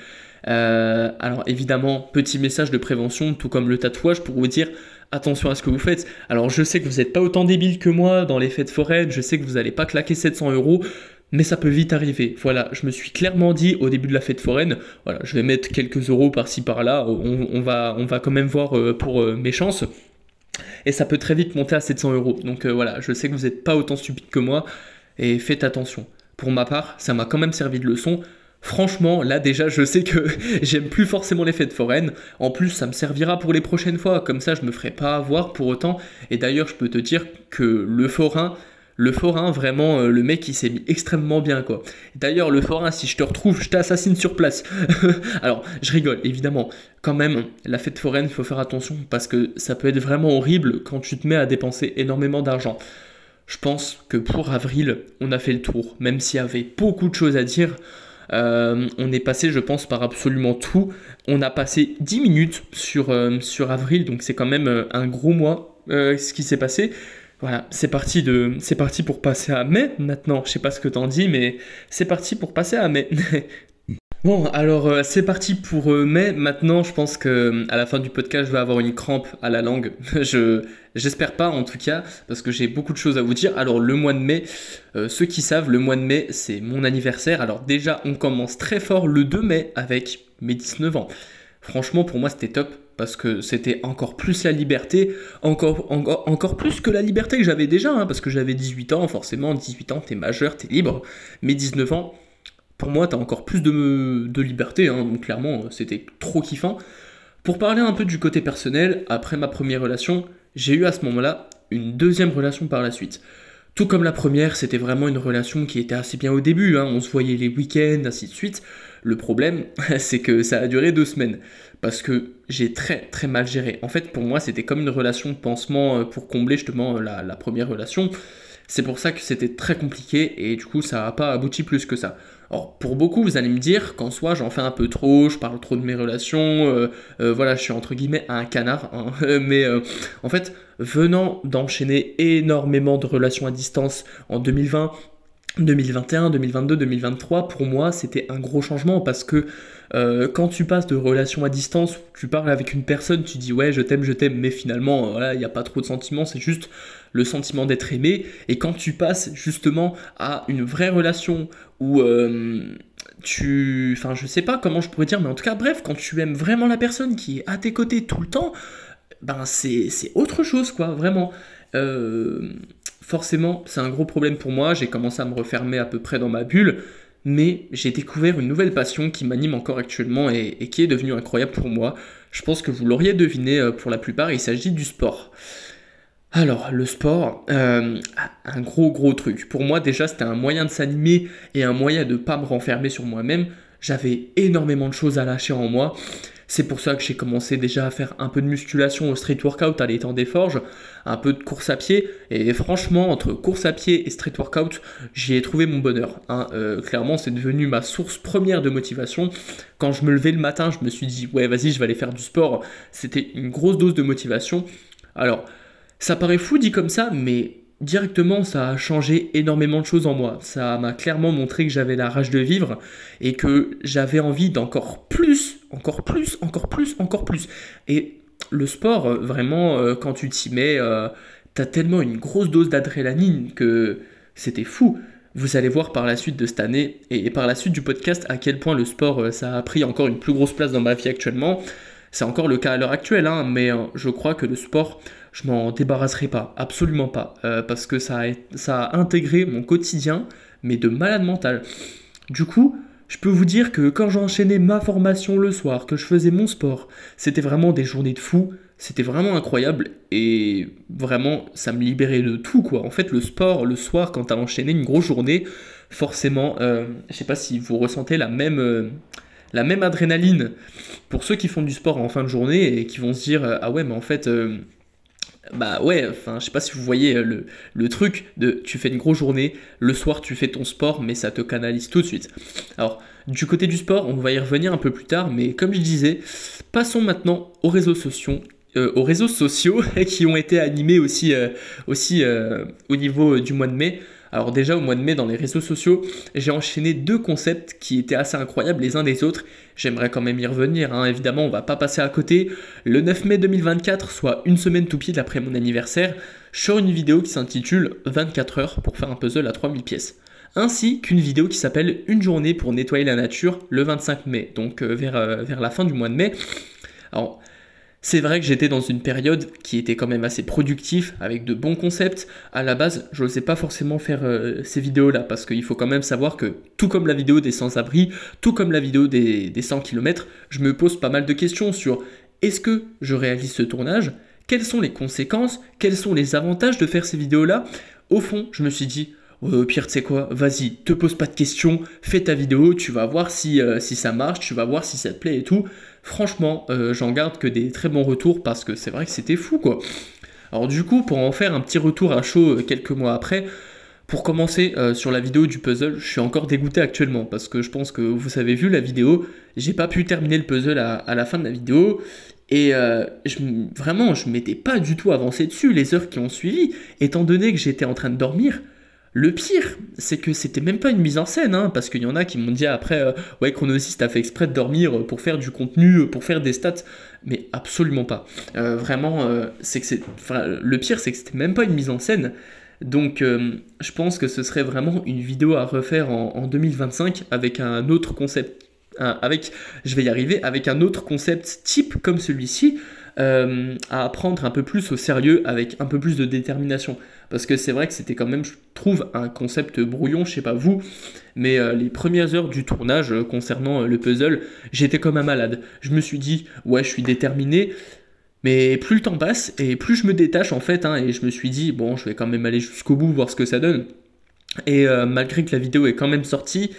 Alors évidemment, petit message de prévention, tout comme le tatouage, pour vous dire attention à ce que vous faites. Alors je sais que vous n'êtes pas autant débile que moi dans les fêtes foraines, je sais que vous n'allez pas claquer 700 €, mais ça peut vite arriver. Voilà, je me suis clairement dit au début de la fête foraine, voilà, je vais mettre quelques euros par-ci par-là, on va quand même voir pour mes chances. Et ça peut très vite monter à 700 €. Donc voilà, je sais que vous n'êtes pas autant stupide que moi, et faites attention. Pour ma part, ça m'a quand même servi de leçon. Franchement, là déjà, je sais que j'aime plus forcément les fêtes foraines. En plus, ça me servira pour les prochaines fois. Comme ça, je me ferai pas avoir pour autant. Et d'ailleurs, je peux te dire que le forain, vraiment, le mec, il s'est mis extrêmement bien, quoi. D'ailleurs, le forain, si je te retrouve, je t'assassine sur place. Alors, je rigole, évidemment. Quand même, la fête foraine, il faut faire attention parce que ça peut être vraiment horrible quand tu te mets à dépenser énormément d'argent. Je pense que pour avril, on a fait le tour. Même s'il y avait beaucoup de choses à dire, on est passé, je pense, par absolument tout. On a passé 10 minutes sur avril, donc c'est quand même un gros mois ce qui s'est passé. Voilà, c'est parti pour passer à mai maintenant. Je sais pas ce que t'en dis, mais c'est parti pour passer à mai. Bon, alors c'est parti pour mai. Maintenant, je pense que à la fin du podcast, je vais avoir une crampe à la langue. J'espère pas en tout cas, parce que j'ai beaucoup de choses à vous dire. Alors le mois de mai, ceux qui savent, le mois de mai, c'est mon anniversaire. Alors déjà, on commence très fort le 2 mai avec mes 19 ans. franchement pour moi c'était top parce que c'était encore plus la liberté, encore plus que la liberté que j'avais déjà, hein, parce que j'avais 18 ans, forcément 18 ans t'es majeur, t'es libre, mais 19 ans, pour moi t'as encore plus de liberté, hein, donc clairement c'était trop kiffant. Pour parler un peu du côté personnel, après ma première relation, j'ai eu à ce moment-là une deuxième relation par la suite. Tout comme la première, c'était vraiment une relation qui était assez bien au début, hein, on se voyait les week-ends, ainsi de suite. Le problème, c'est que ça a duré 2 semaines, parce que j'ai très très mal géré. En fait, pour moi, c'était comme une relation de pansement pour combler justement la première relation. C'est pour ça que c'était très compliqué, et du coup, ça n'a pas abouti plus que ça. Alors, pour beaucoup, vous allez me dire qu'en soi, j'en fais un peu trop, je parle trop de mes relations, voilà, je suis entre guillemets un canard, hein, mais en fait, venant d'enchaîner énormément de relations à distance en 2020, 2021, 2022, 2023, pour moi, c'était un gros changement parce que quand tu passes de relation à distance, tu parles avec une personne, tu dis ouais, je t'aime, mais finalement, voilà, il n'y a pas trop de sentiments, c'est juste le sentiment d'être aimé. Et quand tu passes justement à une vraie relation où enfin, je sais pas comment je pourrais dire, mais en tout cas, bref, quand tu aimes vraiment la personne qui est à tes côtés tout le temps, ben c'est autre chose, quoi, vraiment. Euh, Forcément, c'est un gros problème pour moi. J'ai commencé à me refermer à peu près dans ma bulle, mais j'ai découvert une nouvelle passion qui m'anime encore actuellement et qui est devenue incroyable pour moi. Je pense que vous l'auriez deviné pour la plupart, il s'agit du sport. Alors, le sport, un gros truc. Pour moi, déjà, c'était un moyen de s'animer et un moyen de ne pas me renfermer sur moi-même. J'avais énormément de choses à lâcher en moi. C'est pour ça que j'ai commencé déjà à faire un peu de musculation au street workout à l'étang des Forges, un peu de course à pied. Et franchement, entre course à pied et street workout, j'y ai trouvé mon bonheur, hein. Clairement, c'est devenu ma source première de motivation. Quand je me levais le matin, je me suis dit, ouais, vas-y, je vais aller faire du sport. C'était une grosse dose de motivation. Alors, ça paraît fou dit comme ça, mais directement ça a changé énormément de choses en moi. Ça m'a clairement montré que j'avais la rage de vivre et que j'avais envie d'encore plus, encore plus, encore plus, encore plus. Et le sport, vraiment, quand tu t'y mets, t'as tellement une grosse dose d'adrénaline que c'était fou. Vous allez voir par la suite de cette année et par la suite du podcast à quel point le sport, ça a pris encore une plus grosse place dans ma vie actuellement. C'est encore le cas à l'heure actuelle, hein, mais je crois que le sport, je m'en débarrasserai pas, absolument pas, parce que ça a intégré mon quotidien, mais de malade mental. Du coup, je peux vous dire que quand j'enchaînais ma formation le soir, que je faisais mon sport, c'était vraiment des journées de fou, c'était vraiment incroyable, et vraiment, ça me libérait de tout, quoi. En fait, le sport, le soir, quand t'as enchaîné une grosse journée, forcément, je sais pas si vous ressentez la même adrénaline pour ceux qui font du sport en fin de journée et qui vont se dire ah ouais mais en fait bah ouais, enfin, je sais pas si vous voyez le truc de tu fais une grosse journée, le soir tu fais ton sport, mais ça te canalise tout de suite. Alors, du côté du sport, on va y revenir un peu plus tard, mais comme je disais, passons maintenant aux réseaux sociaux qui ont été animés aussi au niveau du mois de mai. Alors déjà au mois de mai dans les réseaux sociaux, j'ai enchaîné deux concepts qui étaient assez incroyables les uns des autres. J'aimerais quand même y revenir, hein. Évidemment on va pas passer à côté. Le 9 mai 2024, soit une semaine tout pile après mon anniversaire, je sors une vidéo qui s'intitule 24 heures pour faire un puzzle à 3000 pièces. Ainsi qu'une vidéo qui s'appelle Une journée pour nettoyer la nature le 25 mai, donc vers la fin du mois de mai. Alors c'est vrai que j'étais dans une période qui était quand même assez productive, avec de bons concepts. À la base, je n'osais pas forcément faire ces vidéos-là, parce qu'il faut quand même savoir que, tout comme la vidéo des sans-abri, tout comme la vidéo des 100 km, je me pose pas mal de questions sur est-ce que je réalise ce tournage? Quelles sont les conséquences? Quels sont les avantages de faire ces vidéos-là? Au fond, je me suis dit, ouais, au pire, tu sais quoi, vas-y, te pose pas de questions, fais ta vidéo, tu vas voir si ça marche, tu vas voir si ça te plaît et tout. Franchement, j'en garde que des très bons retours parce que c'est vrai que c'était fou, quoi. Alors du coup, pour en faire un petit retour à chaud quelques mois après, pour commencer sur la vidéo du puzzle, je suis encore dégoûté actuellement parce que je pense que vous avez vu la vidéo, j'ai pas pu terminer le puzzle à la fin de la vidéo et vraiment, je m'étais pas du tout avancé dessus les heures qui ont suivi, étant donné que j'étais en train de dormir. Le pire, c'est que c'était même pas une mise en scène, hein, parce qu'il y en a qui m'ont dit après, ouais, Chronosis, t'as fait exprès de dormir pour faire du contenu, pour faire des stats, mais absolument pas. Vraiment, le pire, c'est que c'était même pas une mise en scène. Donc, je pense que ce serait vraiment une vidéo à refaire en 2025 avec un autre concept je vais y arriver, avec un autre concept type comme celui-ci, à apprendre un peu plus au sérieux avec un peu plus de détermination. Parce que c'est vrai que c'était quand même, je trouve, un concept brouillon, je sais pas vous, mais les premières heures du tournage concernant le puzzle, j'étais comme un malade. Je me suis dit, ouais, je suis déterminé, mais plus le temps passe et plus je me détache en fait, et je me suis dit, bon, je vais quand même aller jusqu'au bout, voir ce que ça donne. Et malgré que la vidéo est quand même sortie,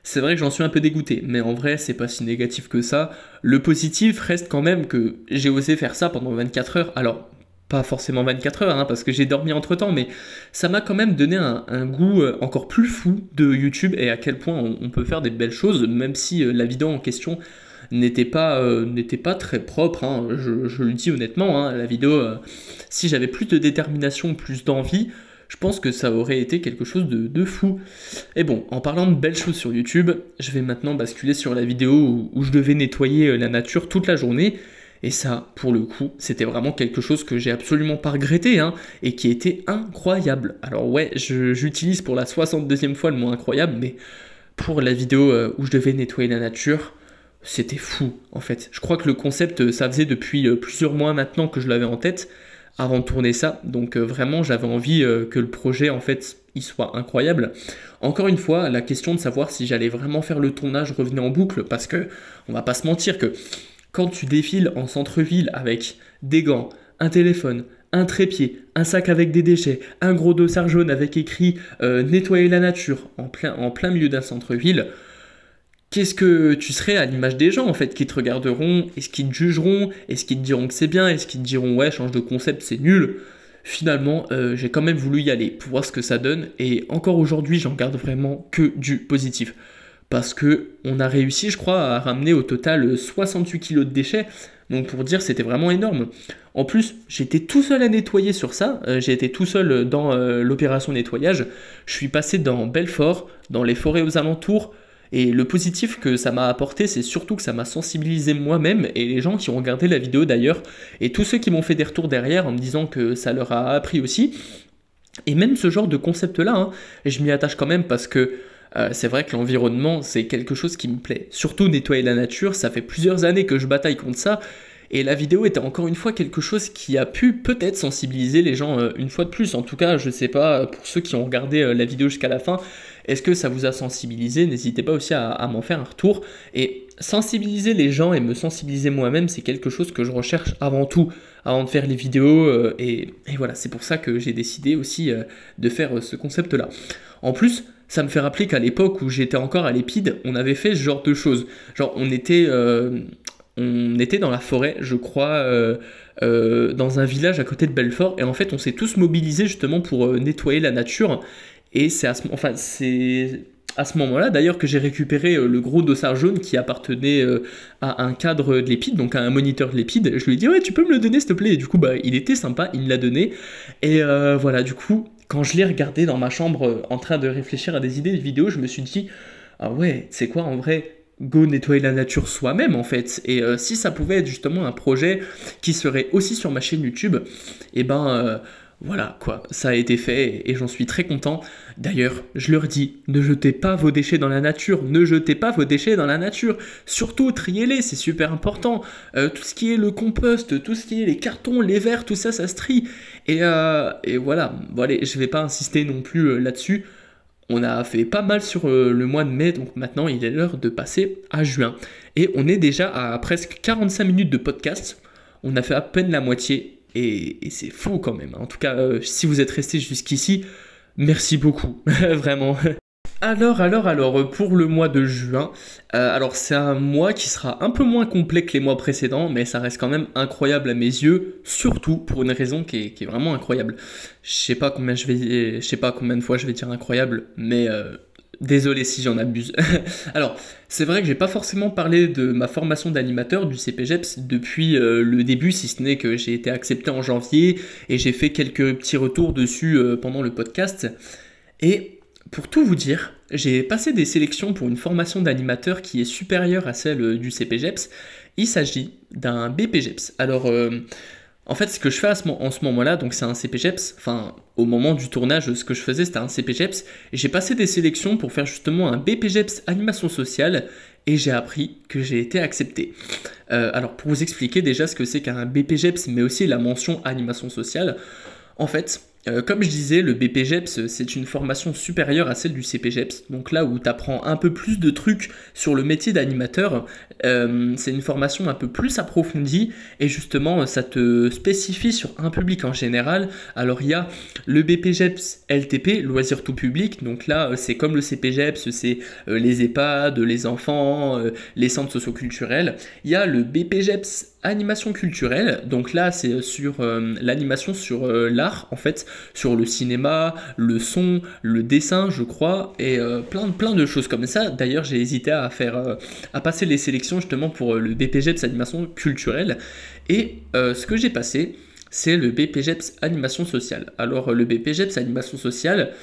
c'est vrai que j'en suis un peu dégoûté, mais en vrai, c'est pas si négatif que ça. Le positif reste quand même que j'ai osé faire ça pendant 24 heures. Alors, pas forcément 24 heures, parce que j'ai dormi entre-temps, mais ça m'a quand même donné un goût encore plus fou de YouTube et à quel point on peut faire des belles choses, même si la vidéo en question n'était pas très propre, je le dis honnêtement, la vidéo, si j'avais plus de détermination, plus d'envie, je pense que ça aurait été quelque chose de fou. Et bon, en parlant de belles choses sur YouTube, je vais maintenant basculer sur la vidéo où je devais nettoyer la nature toute la journée. Et ça, pour le coup, c'était vraiment quelque chose que j'ai absolument pas regretté, et qui était incroyable. Alors ouais, j'utilise pour la 62e fois le mot incroyable, mais pour la vidéo où je devais nettoyer la nature, c'était fou en fait. Je crois que le concept, ça faisait depuis plusieurs mois maintenant que je l'avais en tête, avant de tourner ça, donc vraiment j'avais envie que le projet en fait il soit incroyable. Encore une fois, la question de savoir si j'allais vraiment faire le tournage revenait en boucle, parce que on va pas se mentir que quand tu défiles en centre-ville avec des gants, un téléphone, un trépied, un sac avec des déchets, un gros dossard jaune avec écrit nettoyer la nature en plein milieu d'un centre-ville, qu'est-ce que tu serais à l'image des gens en fait qui te regarderont? Est-ce qu'ils te jugeront? Est-ce qu'ils te diront que c'est bien? Est-ce qu'ils te diront ouais, change de concept, c'est nul? Finalement, j'ai quand même voulu y aller pour voir ce que ça donne, et encore aujourd'hui, j'en garde vraiment que du positif. Parce que on a réussi, je crois, à ramener au total 68 kilos de déchets. Donc pour dire, c'était vraiment énorme. En plus, j'étais tout seul à nettoyer sur ça. J'ai été tout seul dans l'opération nettoyage. Je suis passé dans Belfort, dans les forêts aux alentours. Et le positif que ça m'a apporté, c'est surtout que ça m'a sensibilisé moi-même, et les gens qui ont regardé la vidéo d'ailleurs, et tous ceux qui m'ont fait des retours derrière en me disant que ça leur a appris aussi. Et même ce genre de concept-là, je m'y attache quand même parce que c'est vrai que l'environnement, c'est quelque chose qui me plaît. Surtout nettoyer la nature, ça fait plusieurs années que je bataille contre ça. Et la vidéo était encore une fois quelque chose qui a pu peut-être sensibiliser les gens une fois de plus. En tout cas, je sais pas, pour ceux qui ont regardé la vidéo jusqu'à la fin, est-ce que ça vous a sensibilisé? N'hésitez pas aussi à m'en faire un retour. Et sensibiliser les gens et me sensibiliser moi-même, c'est quelque chose que je recherche avant tout, avant de faire les vidéos. Et voilà, c'est pour ça que j'ai décidé aussi de faire ce concept-là. En plus, ça me fait rappeler qu'à l'époque où j'étais encore à l'Épide, on avait fait ce genre de choses. Genre, on était dans la forêt, je crois, dans un village à côté de Belfort, et en fait, on s'est tous mobilisés justement pour nettoyer la nature. Et c'est à ce moment-là, d'ailleurs, que j'ai récupéré le gros dossard jaune qui appartenait à un cadre de l'Épide, donc à un moniteur de l'Épide. Je lui ai dit, ouais, tu peux me le donner, s'il te plaît? Et du coup, il était sympa, il me l'a donné. Et voilà, du coup, quand je l'ai regardé dans ma chambre en train de réfléchir à des idées de vidéos, je me suis dit, ah ouais, c'est quoi en vrai? Go nettoyer la nature soi-même en fait. Et si ça pouvait être justement un projet qui serait aussi sur ma chaîne YouTube, et voilà quoi, ça a été fait et j'en suis très content. D'ailleurs, je leur dis, ne jetez pas vos déchets dans la nature, ne jetez pas vos déchets dans la nature, surtout triez-les, c'est super important. Tout ce qui est le compost, tout ce qui est les cartons, les verres, tout ça, ça se trie. Et voilà, bon allez, je vais pas insister non plus là-dessus. On a fait pas mal sur le mois de mai, donc maintenant il est l'heure de passer à juin. Et on est déjà à presque 45 minutes de podcast, on a fait à peine la moitié. Et c'est fou quand même. En tout cas, si vous êtes resté jusqu'ici, merci beaucoup, vraiment. Alors, pour le mois de juin, alors c'est un mois qui sera un peu moins complet que les mois précédents, mais ça reste quand même incroyable à mes yeux, surtout pour une raison qui est vraiment incroyable. Je sais pas combien de fois je vais dire incroyable, mais désolé si j'en abuse. Alors, c'est vrai que j'ai pas forcément parlé de ma formation d'animateur du CPGEPS depuis le début, si ce n'est que j'ai été accepté en janvier et j'ai fait quelques petits retours dessus pendant le podcast. Et pour tout vous dire, j'ai passé des sélections pour une formation d'animateur qui est supérieure à celle du CPGEPS. Il s'agit d'un BPGEPS. Alors, en fait, ce que je fais en ce moment-là, donc c'est un CPGEPS, enfin, au moment du tournage, ce que je faisais, c'était un CPGEPS, et j'ai passé des sélections pour faire justement un BPGEPS animation sociale, et j'ai appris que j'ai été accepté. Alors pour vous expliquer déjà ce que c'est qu'un BPGEPS, mais aussi la mention animation sociale, en fait, comme je disais, le BPGEPS, c'est une formation supérieure à celle du CPGEPS, donc là où tu apprends un peu plus de trucs sur le métier d'animateur, c'est une formation un peu plus approfondie, et justement, ça te spécifie sur un public en général. Alors il y a le BPGEPS LTP, loisirs tout public, donc là, c'est comme le CPGEPS, c'est les EHPAD, les enfants, les centres socioculturels. Il y a le BPGEPS animation culturelle, donc là c'est sur l'animation sur l'art en fait, sur le cinéma, le son, le dessin je crois, et plein de choses comme ça. D'ailleurs j'ai hésité à passer les sélections justement pour le BPGEPS animation culturelle, et ce que j'ai passé c'est le BPGEPS animation sociale. Alors le BPGEPS animation sociale,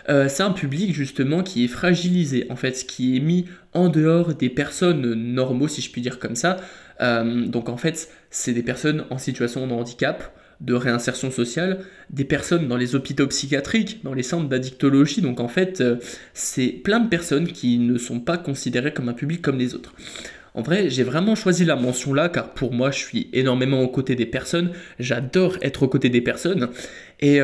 c'est un public justement qui est fragilisé, en fait, qui est mis en dehors des personnes normaux, si je puis dire comme ça. Donc en fait, c'est des personnes en situation de handicap, de réinsertion sociale, des personnes dans les hôpitaux psychiatriques, dans les centres d'addictologie. Donc en fait, c'est plein de personnes qui ne sont pas considérées comme un public comme les autres. En vrai, j'ai vraiment choisi la mention là car pour moi, je suis énormément aux côtés des personnes. J'adore être aux côtés des personnes. Et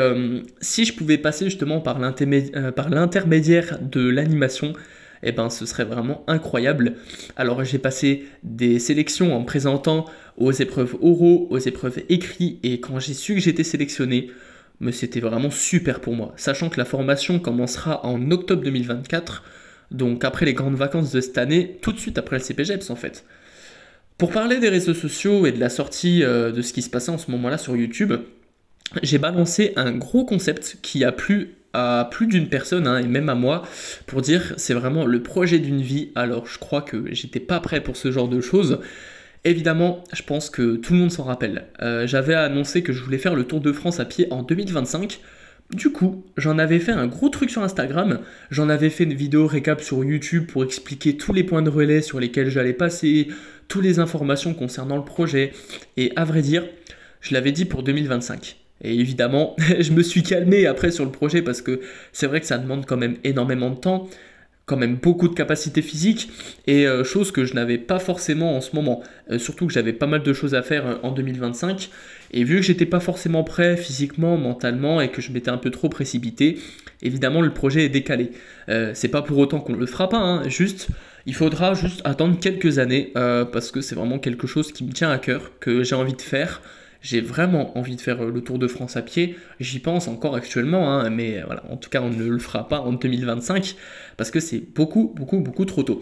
si je pouvais passer justement par l'intermédiaire de l'animation, eh ben, ce serait vraiment incroyable. Alors j'ai passé des sélections en me présentant aux épreuves oraux, aux épreuves écrites, et quand j'ai su que j'étais sélectionné, mais c'était vraiment super pour moi. Sachant que la formation commencera en octobre 2024, donc après les grandes vacances de cette année, tout de suite après le CPGEPS en fait. Pour parler des réseaux sociaux et de la sortie de ce qui se passait en ce moment-là sur YouTube, j'ai balancé un gros concept qui a plu à plus d'une personne, hein, et même à moi, pour dire c'est vraiment le projet d'une vie. Alors je crois que j'étais pas prêt pour ce genre de choses. Évidemment, je pense que tout le monde s'en rappelle. J'avais annoncé que je voulais faire le Tour de France à pied en 2025. Du coup, j'en avais fait un gros truc sur Instagram, j'en avais fait une vidéo récap sur YouTube pour expliquer tous les points de relais sur lesquels j'allais passer, toutes les informations concernant le projet, et à vrai dire, je l'avais dit pour 2025. Et évidemment, je me suis calmé après sur le projet parce que c'est vrai que ça demande quand même énormément de temps, quand même beaucoup de capacité physique, et chose que je n'avais pas forcément en ce moment. Surtout que j'avais pas mal de choses à faire en 2025, et vu que j'étais pas forcément prêt physiquement, mentalement, et que je m'étais un peu trop précipité, évidemment le projet est décalé. C'est pas pour autant qu'on le fera pas, hein, il faudra juste attendre quelques années, parce que c'est vraiment quelque chose qui me tient à cœur, que j'ai envie de faire. J'ai vraiment envie de faire le Tour de France à pied, j'y pense encore actuellement, hein, mais voilà, en tout cas on ne le fera pas en 2025 parce que c'est beaucoup trop tôt.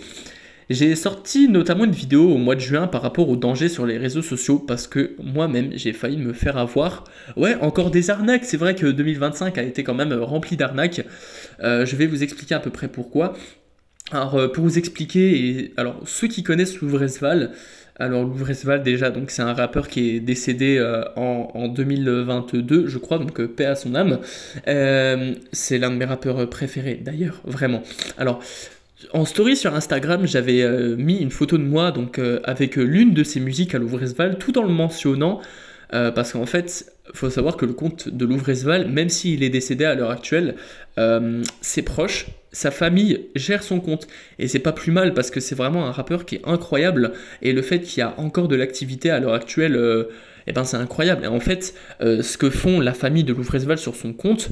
J'ai sorti notamment une vidéo au mois de juin par rapport aux dangers sur les réseaux sociaux parce que moi-même j'ai failli me faire avoir. Ouais, encore des arnaques, c'est vrai que 2025 a été quand même rempli d'arnaques. Je vais vous expliquer à peu près pourquoi. Alors pour vous expliquer, alors ceux qui connaissent Louvrezval, alors Louvrezval déjà, donc c'est un rappeur qui est décédé en 2022, je crois, donc paix à son âme. C'est l'un de mes rappeurs préférés d'ailleurs, vraiment. Alors en story sur Instagram, j'avais mis une photo de moi donc avec l'une de ses musiques à Louvrezval, tout en le mentionnant. Parce qu'en fait, il faut savoir que le compte de Louvrezval, même s'il est décédé à l'heure actuelle, ses proches, sa famille gère son compte. Et c'est pas plus mal parce que c'est vraiment un rappeur qui est incroyable. Et le fait qu'il y a encore de l'activité à l'heure actuelle, eh ben c'est incroyable. Et en fait, ce que font la famille de Louvrezval sur son compte,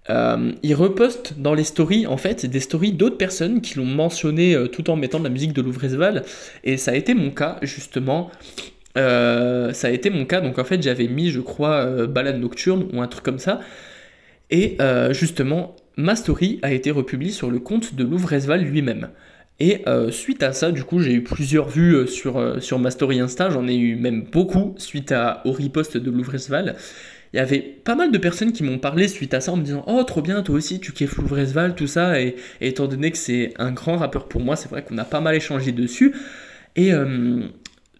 ils repostent dans les stories, en fait, des stories d'autres personnes qui l'ont mentionné tout en mettant de la musique de Louvrezval. Et ça a été mon cas, justement. Donc en fait j'avais mis je crois balade nocturne ou un truc comme ça, et justement ma story a été republiée sur le compte de Louvrezval lui-même, et suite à ça du coup j'ai eu plusieurs vues sur ma story Insta, j'en ai eu même beaucoup suite au repost de Louvrezval. Il y avait pas mal de personnes qui m'ont parlé suite à ça en me disant « Oh, trop bien, toi aussi, tu kiffes Louvrezval, tout ça. » Et étant donné que c'est un grand rappeur pour moi, c'est vrai qu'on a pas mal échangé dessus. Et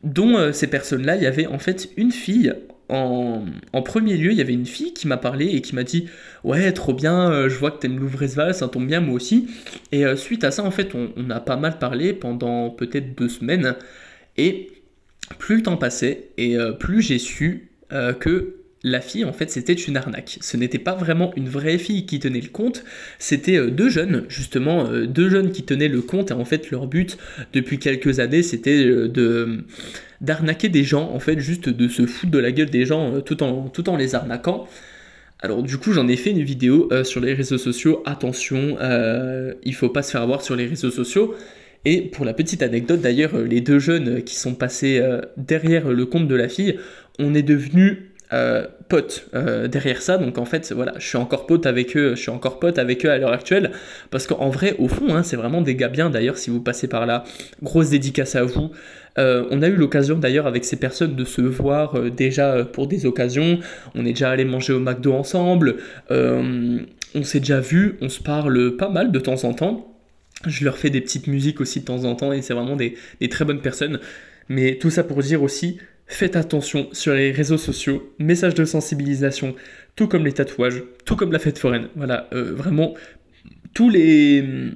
dont ces personnes-là, il y avait en fait une fille, en premier lieu, il y avait une fille qui m'a parlé et qui m'a dit « Ouais, trop bien, je vois que t'aimes Louvrezval, ça tombe bien, moi aussi. » Et suite à ça, en fait, on a pas mal parlé pendant peut-être 2 semaines. Et plus le temps passait, et plus j'ai su que la fille, en fait, c'était une arnaque. Ce n'était pas vraiment une vraie fille qui tenait le compte, c'était deux jeunes, justement, deux jeunes qui tenaient le compte, et en fait, leur but, depuis quelques années, c'était d'arnaquer des gens, en fait, juste de se foutre de la gueule des gens tout en les arnaquant. Alors du coup j'en ai fait une vidéo sur les réseaux sociaux, attention, il faut pas se faire avoir sur les réseaux sociaux. Et pour la petite anecdote d'ailleurs, les deux jeunes qui sont passés derrière le compte de la fille, on est devenus potes derrière ça. Donc en fait voilà, je suis encore pote avec eux, à l'heure actuelle, parce qu'en vrai au fond c'est vraiment des gars bien. D'ailleurs si vous passez par là, grosse dédicace à vous. On a eu l'occasion d'ailleurs avec ces personnes de se voir déjà pour des occasions. On est déjà allé manger au McDo ensemble, on s'est déjà vu, on se parle pas mal de temps en temps. Je leur fais des petites musiques aussi de temps en temps et c'est vraiment des très bonnes personnes. Mais tout ça pour dire aussi, faites attention sur les réseaux sociaux, messages de sensibilisation, tout comme les tatouages, tout comme la fête foraine. Voilà, vraiment, tous les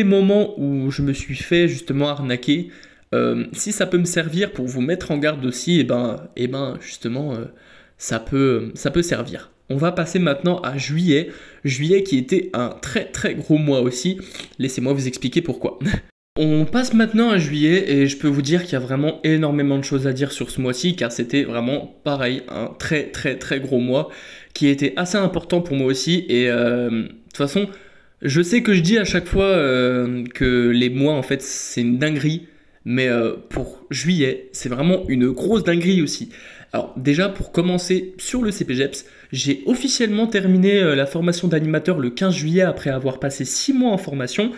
moments où je me suis fait justement arnaquer, si ça peut me servir pour vous mettre en garde aussi, justement, ça peut servir. On va passer maintenant à juillet. Juillet qui était un très très gros mois aussi. Laissez-moi vous expliquer pourquoi. On passe maintenant à juillet et je peux vous dire qu'il y a vraiment énormément de choses à dire sur ce mois-ci car c'était vraiment pareil, un très très très gros mois qui était assez important pour moi aussi et de toute façon, je sais que je dis à chaque fois que les mois en fait c'est une dinguerie, mais pour juillet c'est vraiment une grosse dinguerie aussi. Alors déjà pour commencer sur le CPGEPS, j'ai officiellement terminé la formation d'animateur le 15 juillet après avoir passé 6 mois en formation.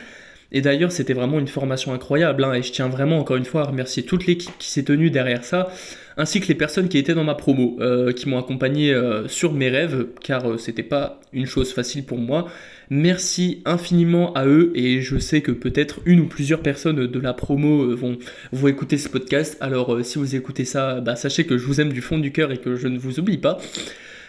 Et d'ailleurs c'était vraiment une formation incroyable et je tiens vraiment encore une fois à remercier toute l'équipe qui s'est tenue derrière ça, ainsi que les personnes qui étaient dans ma promo, qui m'ont accompagné sur mes rêves, car c'était pas une chose facile pour moi. Merci infiniment à eux et je sais que peut-être une ou plusieurs personnes de la promo vont écouter ce podcast. Alors si vous écoutez ça, sachez que je vous aime du fond du cœur et que je ne vous oublie pas.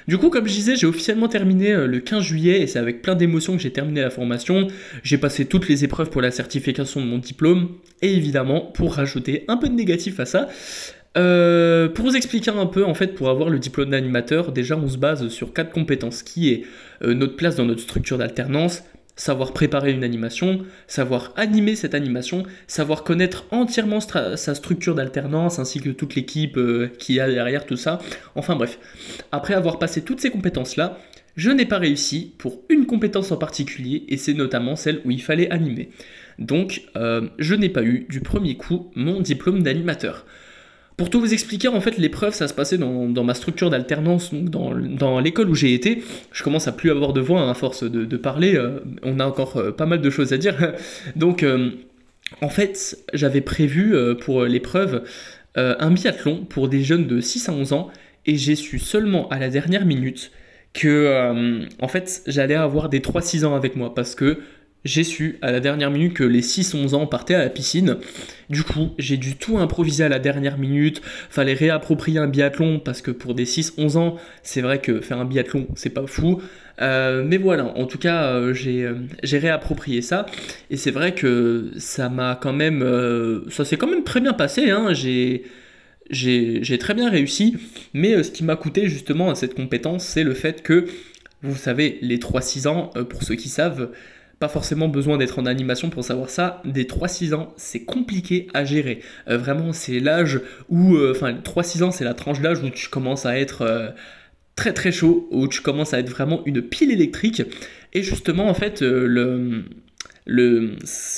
Du coup, comme je disais, j'ai officiellement terminé le 15 juillet et c'est avec plein d'émotions que j'ai terminé la formation. J'ai passé toutes les épreuves pour la certification de mon diplôme et évidemment, pour rajouter un peu de négatif à ça, pour vous expliquer un peu, en fait, pour avoir le diplôme d'animateur, déjà on se base sur 4 compétences qui est notre place dans notre structure d'alternance, savoir préparer une animation, savoir animer cette animation, savoir connaître entièrement sa structure d'alternance ainsi que toute l'équipe qui y a derrière tout ça. Enfin bref, après avoir passé toutes ces compétences-là, je n'ai pas réussi pour une compétence en particulier et c'est notamment celle où il fallait animer. Donc je n'ai pas eu du premier coup mon diplôme d'animateur. Pour tout vous expliquer, en fait, l'épreuve, ça se passait dans ma structure d'alternance, donc dans l'école où j'ai été. Je commence à plus avoir de voix à force de parler, on a encore pas mal de choses à dire. Donc, en fait, j'avais prévu pour l'épreuve un biathlon pour des jeunes de 6 à 11 ans, et j'ai su seulement à la dernière minute que, en fait, j'allais avoir des 3-6 ans avec moi, parce que j'ai su à la dernière minute que les 6-11 ans partaient à la piscine. Du coup, j'ai dû tout improviser à la dernière minute. Fallait réapproprier un biathlon parce que pour des 6-11 ans, c'est vrai que faire un biathlon, c'est pas fou. Mais voilà, en tout cas, j'ai réapproprié ça. Et c'est vrai que ça m'a quand même... ça s'est quand même très bien passé. Hein. J'ai très bien réussi. Mais ce qui m'a coûté justement à cette compétence, c'est le fait que, vous savez, les 3-6 ans, pour ceux qui savent... Pas forcément besoin d'être en animation pour savoir ça, des 3-6 ans, c'est compliqué à gérer. Vraiment, c'est l'âge où... 3-6 ans, c'est la tranche d'âge où tu commences à être très très chaud, où tu commences à être vraiment une pile électrique. Et justement, en fait, ce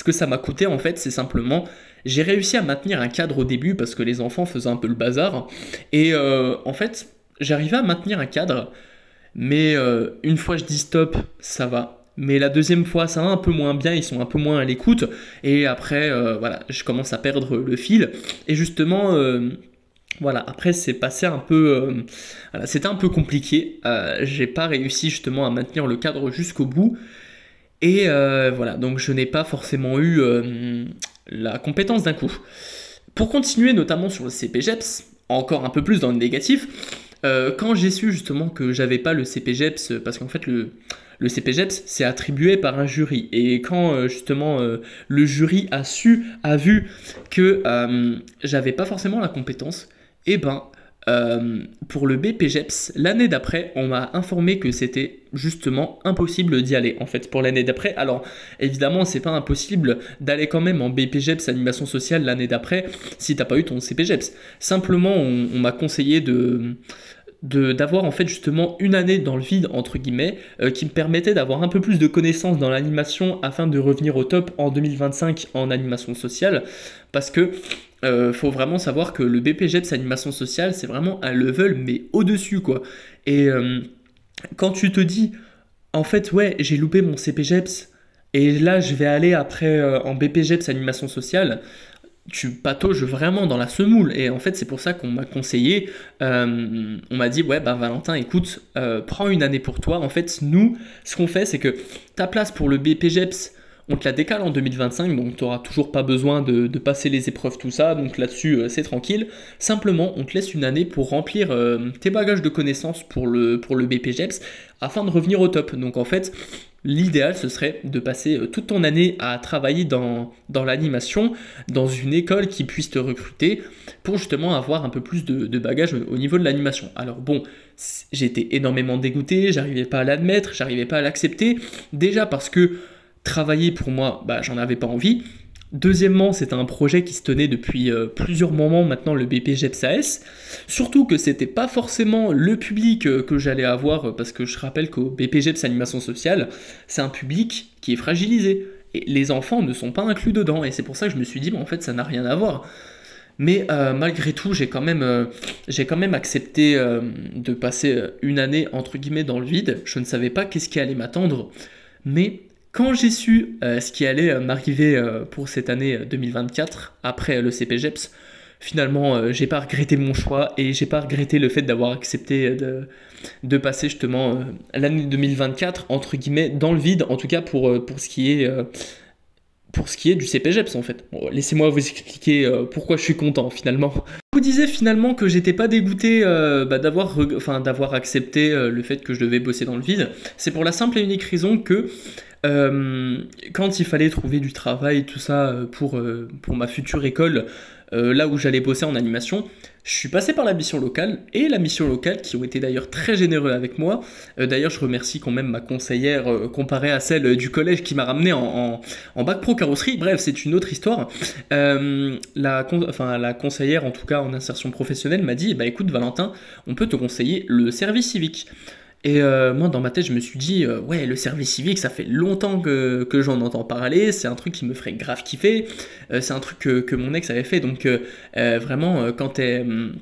que ça m'a coûté, en fait, c'est simplement... J'ai réussi à maintenir un cadre au début parce que les enfants faisaient un peu le bazar. Et en fait, j'arrivais à maintenir un cadre, mais une fois je dis stop, ça va. Mais la deuxième fois, ça va un peu moins bien, ils sont un peu moins à l'écoute. Et après, voilà, je commence à perdre le fil. Et justement, voilà, après, c'est passé un peu... voilà, c'était un peu compliqué. J'ai pas réussi justement à maintenir le cadre jusqu'au bout. Et voilà, donc je n'ai pas forcément eu la compétence d'un coup. Pour continuer notamment sur le CPGEPS, encore un peu plus dans le négatif, quand j'ai su justement que j'avais pas le CPGEPS, parce qu'en fait le CPGEPS c'est attribué par un jury, et quand justement le jury a vu que j'avais pas forcément la compétence, et ben pour le BPGEPS, l'année d'après, on m'a informé que c'était justement impossible d'y aller en fait pour l'année d'après. Alors évidemment, c'est pas impossible d'aller quand même en BPGEPS animation sociale l'année d'après si t'as pas eu ton CPGEPS. Simplement, on m'a conseillé d'avoir en fait justement une année dans le vide entre guillemets qui me permettait d'avoir un peu plus de connaissances dans l'animation afin de revenir au top en 2025 en animation sociale parce que faut vraiment savoir que le BPGEPS animation sociale c'est vraiment un level mais au-dessus quoi. Et quand tu te dis en fait ouais j'ai loupé mon CPGEPS et là je vais aller après en BPGEPS animation sociale, tu patauges vraiment dans la semoule. Et en fait, c'est pour ça qu'on m'a conseillé, on m'a dit, ouais, bah Valentin, écoute, prends une année pour toi. En fait, nous, ce qu'on fait, c'est que ta place pour le BPGEPS, on te la décale en 2025, donc tu n'auras toujours pas besoin de passer les épreuves, tout ça. Donc là-dessus, c'est tranquille. Simplement, on te laisse une année pour remplir tes bagages de connaissances pour le BPGEPS afin de revenir au top. Donc en fait, l'idéal, ce serait de passer toute ton année à travailler dans l'animation, dans une école qui puisse te recruter pour justement avoir un peu plus de bagages au niveau de l'animation. Alors bon, j'étais énormément dégoûté, j'arrivais pas à l'admettre, j'arrivais pas à l'accepter. Déjà parce que travailler pour moi, bah, j'en avais pas envie. Deuxièmement, c'était un projet qui se tenait depuis plusieurs moments maintenant, le BPGEPS-AS. Surtout que c'était pas forcément le public que j'allais avoir, parce que je rappelle qu'au BPGEPS Animation Sociale, c'est un public qui est fragilisé. Et les enfants ne sont pas inclus dedans. Et c'est pour ça que je me suis dit, bah, en fait, ça n'a rien à voir. Mais malgré tout, j'ai quand même accepté de passer une année, entre guillemets, dans le vide. Je ne savais pas qu'est-ce qui allait m'attendre. Mais quand j'ai su ce qui allait m'arriver pour cette année 2024, après le CPGEPS, finalement, j'ai pas regretté mon choix et j'ai pas regretté le fait d'avoir accepté de passer justement l'année 2024, entre guillemets, dans le vide, en tout cas pour ce qui est du CPGEPS en fait. Bon, laissez-moi vous expliquer pourquoi je suis content finalement. Je vous disais finalement que j'étais pas dégoûté d'avoir accepté le fait que je devais bosser dans le vide. C'est pour la simple et unique raison que quand il fallait trouver du travail, tout ça, pour ma future école, là où j'allais bosser en animation, je suis passé par la mission locale, et la mission locale, qui ont été d'ailleurs très généreux avec moi. D'ailleurs, je remercie quand même ma conseillère, comparée à celle du collège qui m'a ramené en bac pro carrosserie. Bref, c'est une autre histoire. La conseillère, en tout cas en insertion professionnelle, m'a dit, bah écoute Valentin, on peut te conseiller le service civique. Et moi, dans ma tête, je me suis dit, ouais, le service civique, ça fait longtemps que j'en entends parler, c'est un truc qui me ferait grave kiffer, c'est un truc que mon ex avait fait, donc vraiment, quand elle...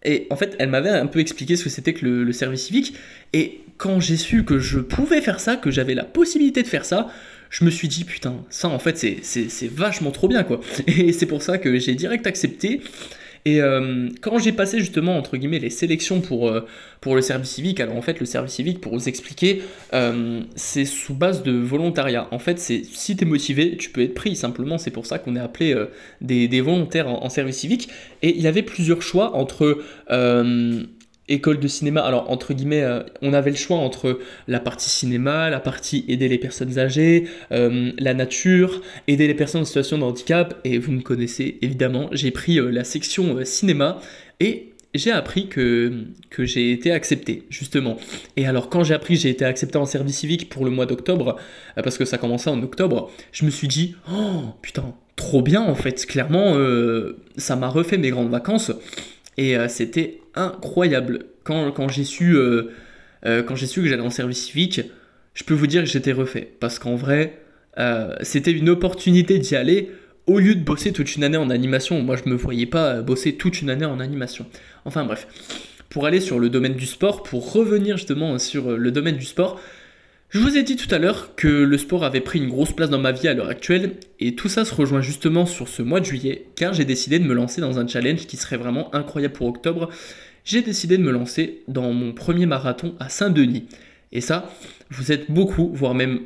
Et en fait, elle m'avait un peu expliqué ce que c'était que le service civique, et quand j'ai su que je pouvais faire ça, que j'avais la possibilité de faire ça, je me suis dit, putain, ça en fait, c'est vachement trop bien, quoi. Et c'est pour ça que j'ai direct accepté. Et quand j'ai passé justement, entre guillemets, les sélections pour le service civique, alors en fait, le service civique, pour vous expliquer, c'est sous base de volontariat. En fait, c'est si tu es motivé, tu peux être pris. Simplement, c'est pour ça qu'on est appelé des volontaires en service civique. Et il y avait plusieurs choix entre école de cinéma. Alors, entre guillemets, on avait le choix entre la partie cinéma, la partie aider les personnes âgées, la nature, aider les personnes en situation de handicap. Et vous me connaissez, évidemment, j'ai pris la section cinéma et j'ai appris que j'ai été accepté, justement. Et alors, quand j'ai appris que j'ai été accepté en service civique pour le mois d'octobre, parce que ça commençait en octobre, je me suis dit, oh, putain, trop bien, en fait. Clairement, ça m'a refait mes grandes vacances. Et c'était incroyable. Quand j'ai su que j'allais en service civique, je peux vous dire que j'étais refait. Parce qu'en vrai, c'était une opportunité d'y aller au lieu de bosser toute une année en animation. Moi, je ne me voyais pas bosser toute une année en animation. Enfin bref, pour aller sur le domaine du sport, pour revenir justement sur le domaine du sport, je vous ai dit tout à l'heure que le sport avait pris une grosse place dans ma vie à l'heure actuelle, et tout ça se rejoint justement sur ce mois de juillet, car j'ai décidé de me lancer dans un challenge qui serait vraiment incroyable pour octobre. J'ai décidé de me lancer dans mon premier marathon à Saint-Denis. Et ça, vous êtes beaucoup, voire même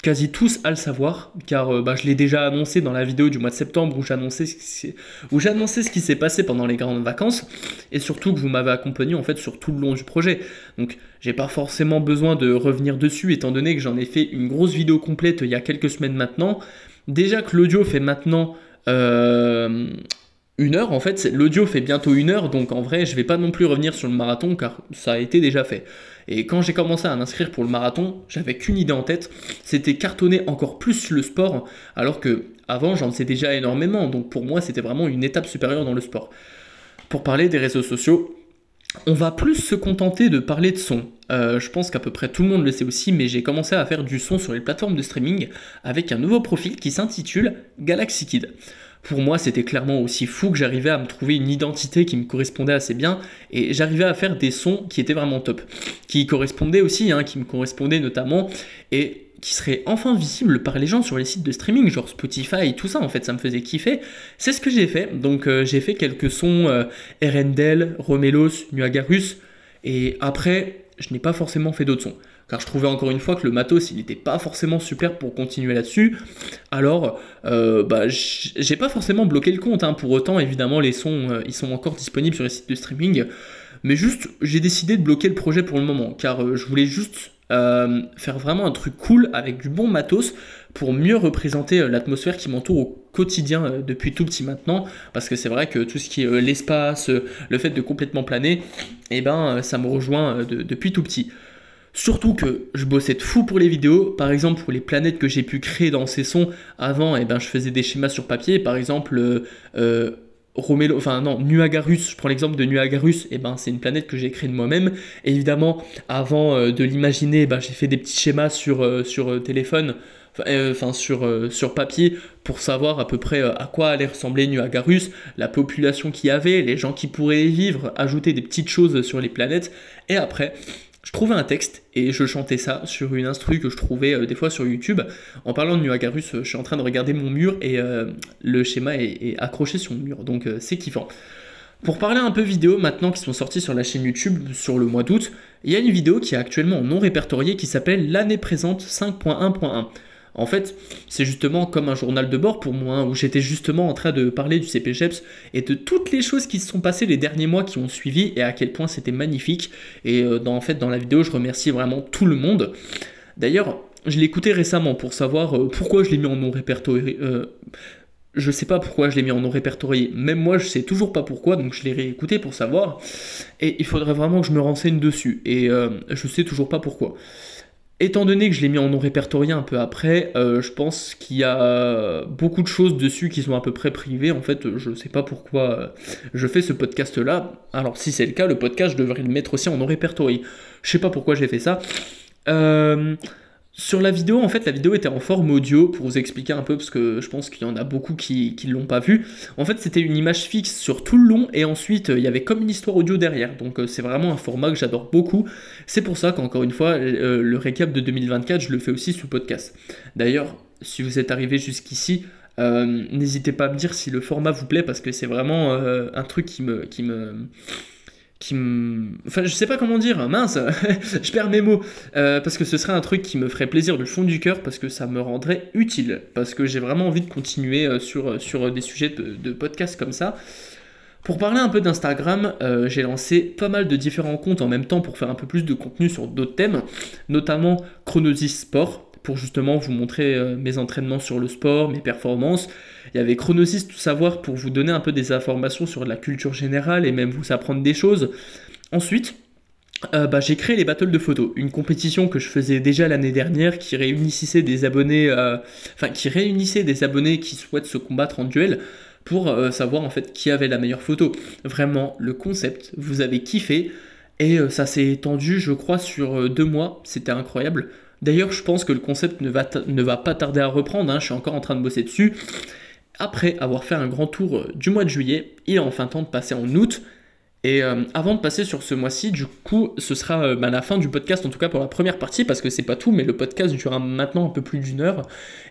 quasi tous à le savoir, car je l'ai déjà annoncé dans la vidéo du mois de septembre où j'annonçais ce qui s'est passé pendant les grandes vacances, et surtout que vous m'avez accompagné en fait sur tout le long du projet. Donc j'ai pas forcément besoin de revenir dessus, étant donné que j'en ai fait une grosse vidéo complète il y a quelques semaines maintenant. Déjà que l'audio fait maintenant 1 heure, en fait, l'audio fait bientôt 1 heure, donc en vrai, je vais pas non plus revenir sur le marathon car ça a été déjà fait. Et quand j'ai commencé à m'inscrire pour le marathon, j'avais qu'une idée en tête, c'était cartonner encore plus le sport, alors que avant j'en faisais déjà énormément, donc pour moi c'était vraiment une étape supérieure dans le sport. Pour parler des réseaux sociaux, on va plus se contenter de parler de son. Je pense qu'à peu près tout le monde le sait aussi, mais j'ai commencé à faire du son sur les plateformes de streaming avec un nouveau profil qui s'intitule Galaxy Kid. Pour moi, c'était clairement aussi fou que j'arrivais à me trouver une identité qui me correspondait assez bien et j'arrivais à faire des sons qui étaient vraiment top, qui correspondaient aussi, qui me correspondaient notamment et qui seraient enfin visibles par les gens sur les sites de streaming, genre Spotify et tout ça, en fait, ça me faisait kiffer. C'est ce que j'ai fait, donc j'ai fait quelques sons Erendel, Romelos, Nuagarus et après, je n'ai pas forcément fait d'autres sons. Car je trouvais encore une fois que le matos il n'était pas forcément super pour continuer là-dessus. Alors, j'ai pas forcément bloqué le compte. Pour autant, évidemment, les sons ils sont encore disponibles sur les sites de streaming. Mais juste, j'ai décidé de bloquer le projet pour le moment. Car je voulais juste faire vraiment un truc cool avec du bon matos pour mieux représenter l'atmosphère qui m'entoure au quotidien depuis tout petit maintenant. Parce que c'est vrai que tout ce qui est l'espace, le fait de complètement planer, ça me rejoint depuis tout petit. Surtout que je bossais de fou pour les vidéos, par exemple pour les planètes que j'ai pu créer dans ces sons, avant je faisais des schémas sur papier, par exemple Nuagarus, je prends l'exemple de Nuagarus, c'est une planète que j'ai créée de moi-même, et évidemment avant de l'imaginer, j'ai fait des petits schémas sur téléphone, sur papier, pour savoir à peu près à quoi allait ressembler Nuagarus, la population qu'il y avait, les gens qui pourraient y vivre, ajouter des petites choses sur les planètes, et après je trouvais un texte et je chantais ça sur une instru que je trouvais des fois sur YouTube. En parlant de Nuagarus, je suis en train de regarder mon mur et le schéma est accroché sur le mur, donc c'est kiffant. Pour parler un peu vidéo maintenant qui sont sorties sur la chaîne YouTube sur le mois d'août, il y a une vidéo qui est actuellement non répertoriée qui s'appelle L'année présente 5.1.1. En fait, c'est justement comme un journal de bord pour moi, où j'étais justement en train de parler du CPGEPS et de toutes les choses qui se sont passées les derniers mois qui ont suivi et à quel point c'était magnifique. Et dans la vidéo, je remercie vraiment tout le monde. D'ailleurs, je l'ai écouté récemment pour savoir pourquoi je l'ai mis en non répertorié. Je sais pas pourquoi je l'ai mis en non répertorié, même moi je sais toujours pas pourquoi, donc je l'ai réécouté pour savoir. Et il faudrait vraiment que je me renseigne dessus, et je sais toujours pas pourquoi. Étant donné que je l'ai mis en non répertorié un peu après, je pense qu'il y a beaucoup de choses dessus qui sont à peu près privées. En fait, je sais pas pourquoi je fais ce podcast-là. Alors si c'est le cas, le podcast, je devrais le mettre aussi en non répertorié. Je sais pas pourquoi j'ai fait ça. Sur la vidéo, en fait, la vidéo était en forme audio, pour vous expliquer un peu, parce que je pense qu'il y en a beaucoup qui l'ont pas vu. En fait, c'était une image fixe sur tout le long, et ensuite, il y avait comme une histoire audio derrière. Donc, c'est vraiment un format que j'adore beaucoup. C'est pour ça qu'encore une fois, le récap de 2024, je le fais aussi sous podcast. D'ailleurs, si vous êtes arrivé jusqu'ici, n'hésitez pas à me dire si le format vous plaît, parce que c'est vraiment un truc Enfin, je sais pas comment dire, mince, je perds mes mots, parce que ce serait un truc qui me ferait plaisir du fond du cœur, parce que ça me rendrait utile, parce que j'ai vraiment envie de continuer sur des sujets de podcast comme ça. Pour parler un peu d'Instagram, j'ai lancé pas mal de différents comptes en même temps pour faire un peu plus de contenu sur d'autres thèmes, notamment Chronosis Sport, pour justement vous montrer mes entraînements sur le sport, mes performances. Il y avait Chronosis Tout Savoir pour vous donner un peu des informations sur la culture générale et même vous apprendre des choses. Ensuite, j'ai créé les battles de photos, une compétition que je faisais déjà l'année dernière qui réunissait des abonnés, qui souhaitent se combattre en duel pour savoir en fait qui avait la meilleure photo. Vraiment, le concept, vous avez kiffé et ça s'est étendu, je crois, sur 2 mois. C'était incroyable. D'ailleurs, je pense que le concept ne va pas tarder à reprendre, je suis encore en train de bosser dessus. Après avoir fait un grand tour du mois de juillet, il est enfin temps de passer en août. Et avant de passer sur ce mois-ci, du coup, ce sera la fin du podcast, en tout cas pour la première partie, parce que c'est pas tout, mais le podcast durera maintenant un peu plus d'1 heure.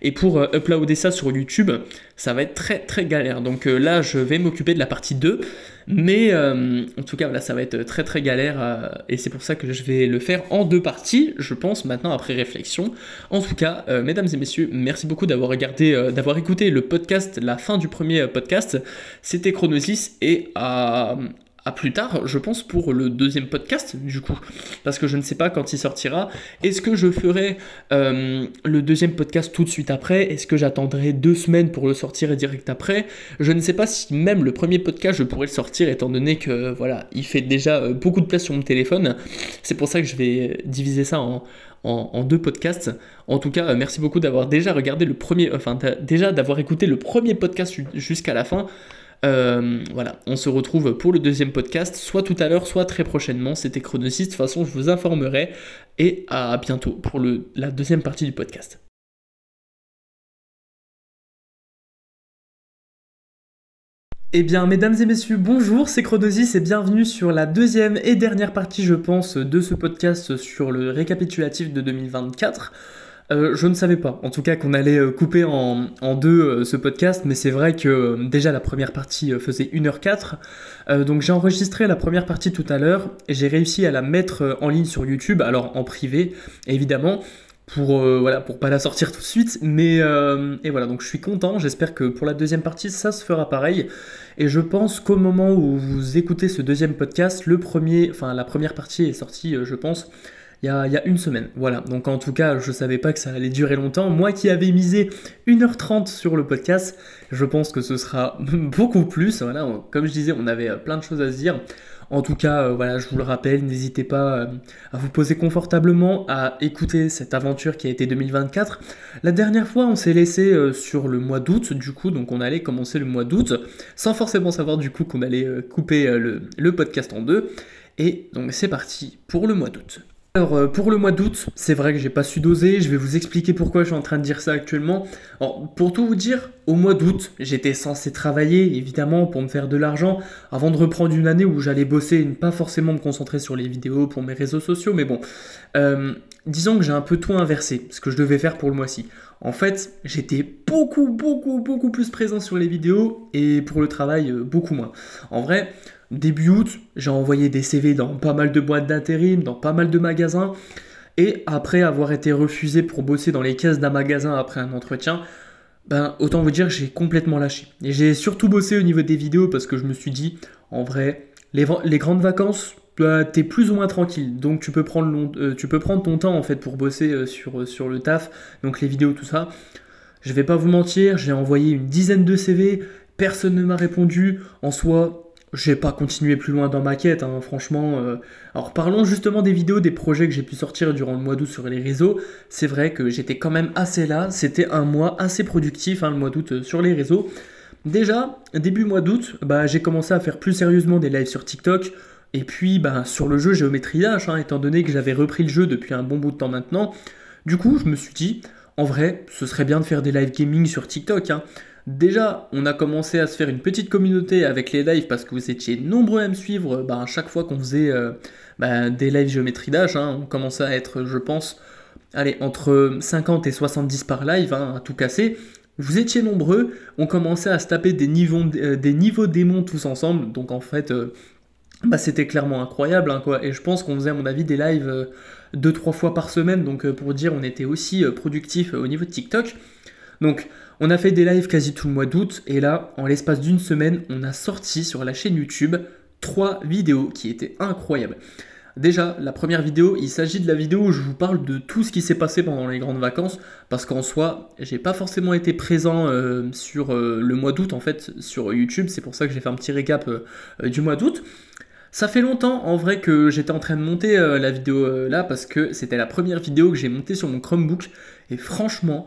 Et pour uploader ça sur YouTube, ça va être très très galère. Donc là, je vais m'occuper de la partie 2, mais en tout cas, voilà, ça va être très très galère, et c'est pour ça que je vais le faire en 2 parties, je pense, maintenant après réflexion. En tout cas, mesdames et messieurs, merci beaucoup d'avoir écouté le podcast, la fin du premier podcast. C'était Chronosis, et à à plus tard, je pense, pour le deuxième podcast, du coup, parce que je ne sais pas quand il sortira. Est-ce que je ferai le deuxième podcast tout de suite après? Est-ce que j'attendrai 2 semaines pour le sortir et direct après? Je ne sais pas si même le premier podcast, je pourrais le sortir, étant donné que, voilà, il fait déjà beaucoup de place sur mon téléphone. C'est pour ça que je vais diviser ça en 2 podcasts. En tout cas, merci beaucoup d'avoir déjà regardé le premier, enfin, déjà d'avoir écouté le premier podcast jusqu'à la fin. Voilà, on se retrouve pour le deuxième podcast, soit tout à l'heure, soit très prochainement. C'était Chronosis, de toute façon, je vous informerai. Et à bientôt pour la deuxième partie du podcast. Eh bien, mesdames et messieurs, bonjour, c'est Chronosis et bienvenue sur la deuxième et dernière partie, je pense, de ce podcast sur le récapitulatif de 2024. Je ne savais pas, en tout cas, qu'on allait couper en deux ce podcast, mais c'est vrai que déjà la première partie faisait 1h04. Donc j'ai enregistré la première partie tout à l'heure et j'ai réussi à la mettre en ligne sur YouTube, alors en privé, évidemment, voilà, pour pas la sortir tout de suite. Mais et voilà, donc je suis content, j'espère que pour la deuxième partie, ça se fera pareil. Et je pense qu'au moment où vous écoutez ce deuxième podcast, la première partie est sortie, je pense, il y a une semaine. Voilà, donc en tout cas, je savais pas que ça allait durer longtemps. Moi qui avais misé 1h30 sur le podcast, je pense que ce sera beaucoup plus. Voilà, comme je disais, on avait plein de choses à se dire. En tout cas, voilà, je vous le rappelle, n'hésitez pas à vous poser confortablement, à écouter cette aventure qui a été 2024. La dernière fois, on s'est laissé sur le mois d'août, du coup, donc on allait commencer le mois d'août, sans forcément savoir du coup qu'on allait couper le podcast en deux. Et donc c'est parti pour le mois d'août. Alors pour le mois d'août, c'est vrai que j'ai pas su doser, je vais vous expliquer pourquoi je suis en train de dire ça actuellement. Alors pour tout vous dire, au mois d'août, j'étais censé travailler évidemment pour me faire de l'argent avant de reprendre une année où j'allais bosser et ne pas forcément me concentrer sur les vidéos pour mes réseaux sociaux, mais bon. Disons que j'ai un peu tout inversé, ce que je devais faire pour le mois-ci. En fait, j'étais beaucoup plus présent sur les vidéos et pour le travail, beaucoup moins. En vrai, début août, j'ai envoyé des CV dans pas mal de boîtes d'intérim, dans pas mal de magasins. Et après avoir été refusé pour bosser dans les caisses d'un magasin après un entretien, ben autant vous dire que j'ai complètement lâché. Et j'ai surtout bossé au niveau des vidéos parce que je me suis dit, en vrai, les grandes vacances, t'es plus ou moins tranquille. Donc tu peux prendre ton temps en fait pour bosser sur le taf, donc les vidéos, tout ça. Je vais pas vous mentir, j'ai envoyé une dizaine de CV, personne ne m'a répondu. En soi, j'ai pas continué plus loin dans ma quête, hein, franchement. Alors parlons justement des vidéos, des projets que j'ai pu sortir durant le mois d'août sur les réseaux. C'est vrai que j'étais quand même assez là, c'était un mois assez productif, hein, le mois d'août sur les réseaux. Déjà, début mois d'août, j'ai commencé à faire plus sérieusement des lives sur TikTok. Et puis sur le jeu Géométrie Dash, hein, étant donné que j'avais repris le jeu depuis un bon bout de temps maintenant. Du coup, je me suis dit, en vrai, ce serait bien de faire des live gaming sur TikTok, hein. Déjà, on a commencé à se faire une petite communauté avec les lives parce que vous étiez nombreux à me suivre à chaque fois qu'on faisait des lives Géométrie Dash, hein. On commençait à être, je pense, allez, entre 50 et 70 par live, hein, à tout casser. Vous étiez nombreux, on commençait à se taper des niveaux démons tous ensemble, donc en fait, c'était clairement incroyable, hein, quoi. Et je pense qu'on faisait à mon avis des lives 2-3 fois par semaine, donc pour dire on était aussi productif au niveau de TikTok. Donc on a fait des lives quasi tout le mois d'août, et là, en l'espace d'une semaine, on a sorti sur la chaîne YouTube 3 vidéos qui étaient incroyables. Déjà, la première vidéo, il s'agit de la vidéo où je vous parle de tout ce qui s'est passé pendant les grandes vacances, parce qu'en soi, j'ai pas forcément été présent sur le mois d'août en fait sur YouTube, c'est pour ça que j'ai fait un petit récap du mois d'août. Ça fait longtemps en vrai que j'étais en train de monter la vidéo là, parce que c'était la première vidéo que j'ai montée sur mon Chromebook, et franchement,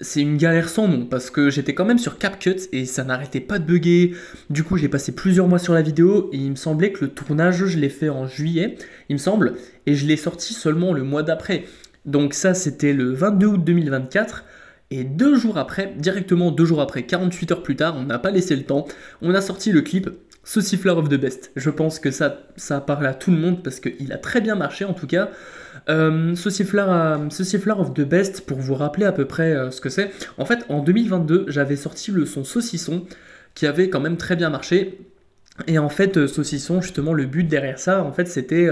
c'est une galère sans nom parce que j'étais quand même sur CapCut et ça n'arrêtait pas de bugger. Du coup, j'ai passé plusieurs mois sur la vidéo et il me semblait que le tournage, je l'ai fait en juillet, il me semble, et je l'ai sorti seulement le mois d'après. Donc ça, c'était le 22 août 2024. Et 2 jours après, directement 2 jours après, 48 heures plus tard, on n'a pas laissé le temps, on a sorti le clip Saucifleur of the Best. Je pense que ça parle à tout le monde parce qu'il a très bien marché en tout cas. Saucifleur of the Best, pour vous rappeler à peu près ce que c'est. En fait, en 2022, j'avais sorti le son Saucisson qui avait quand même très bien marché. Et en fait, Saucisson, justement, le but derrière ça, en fait, c'était...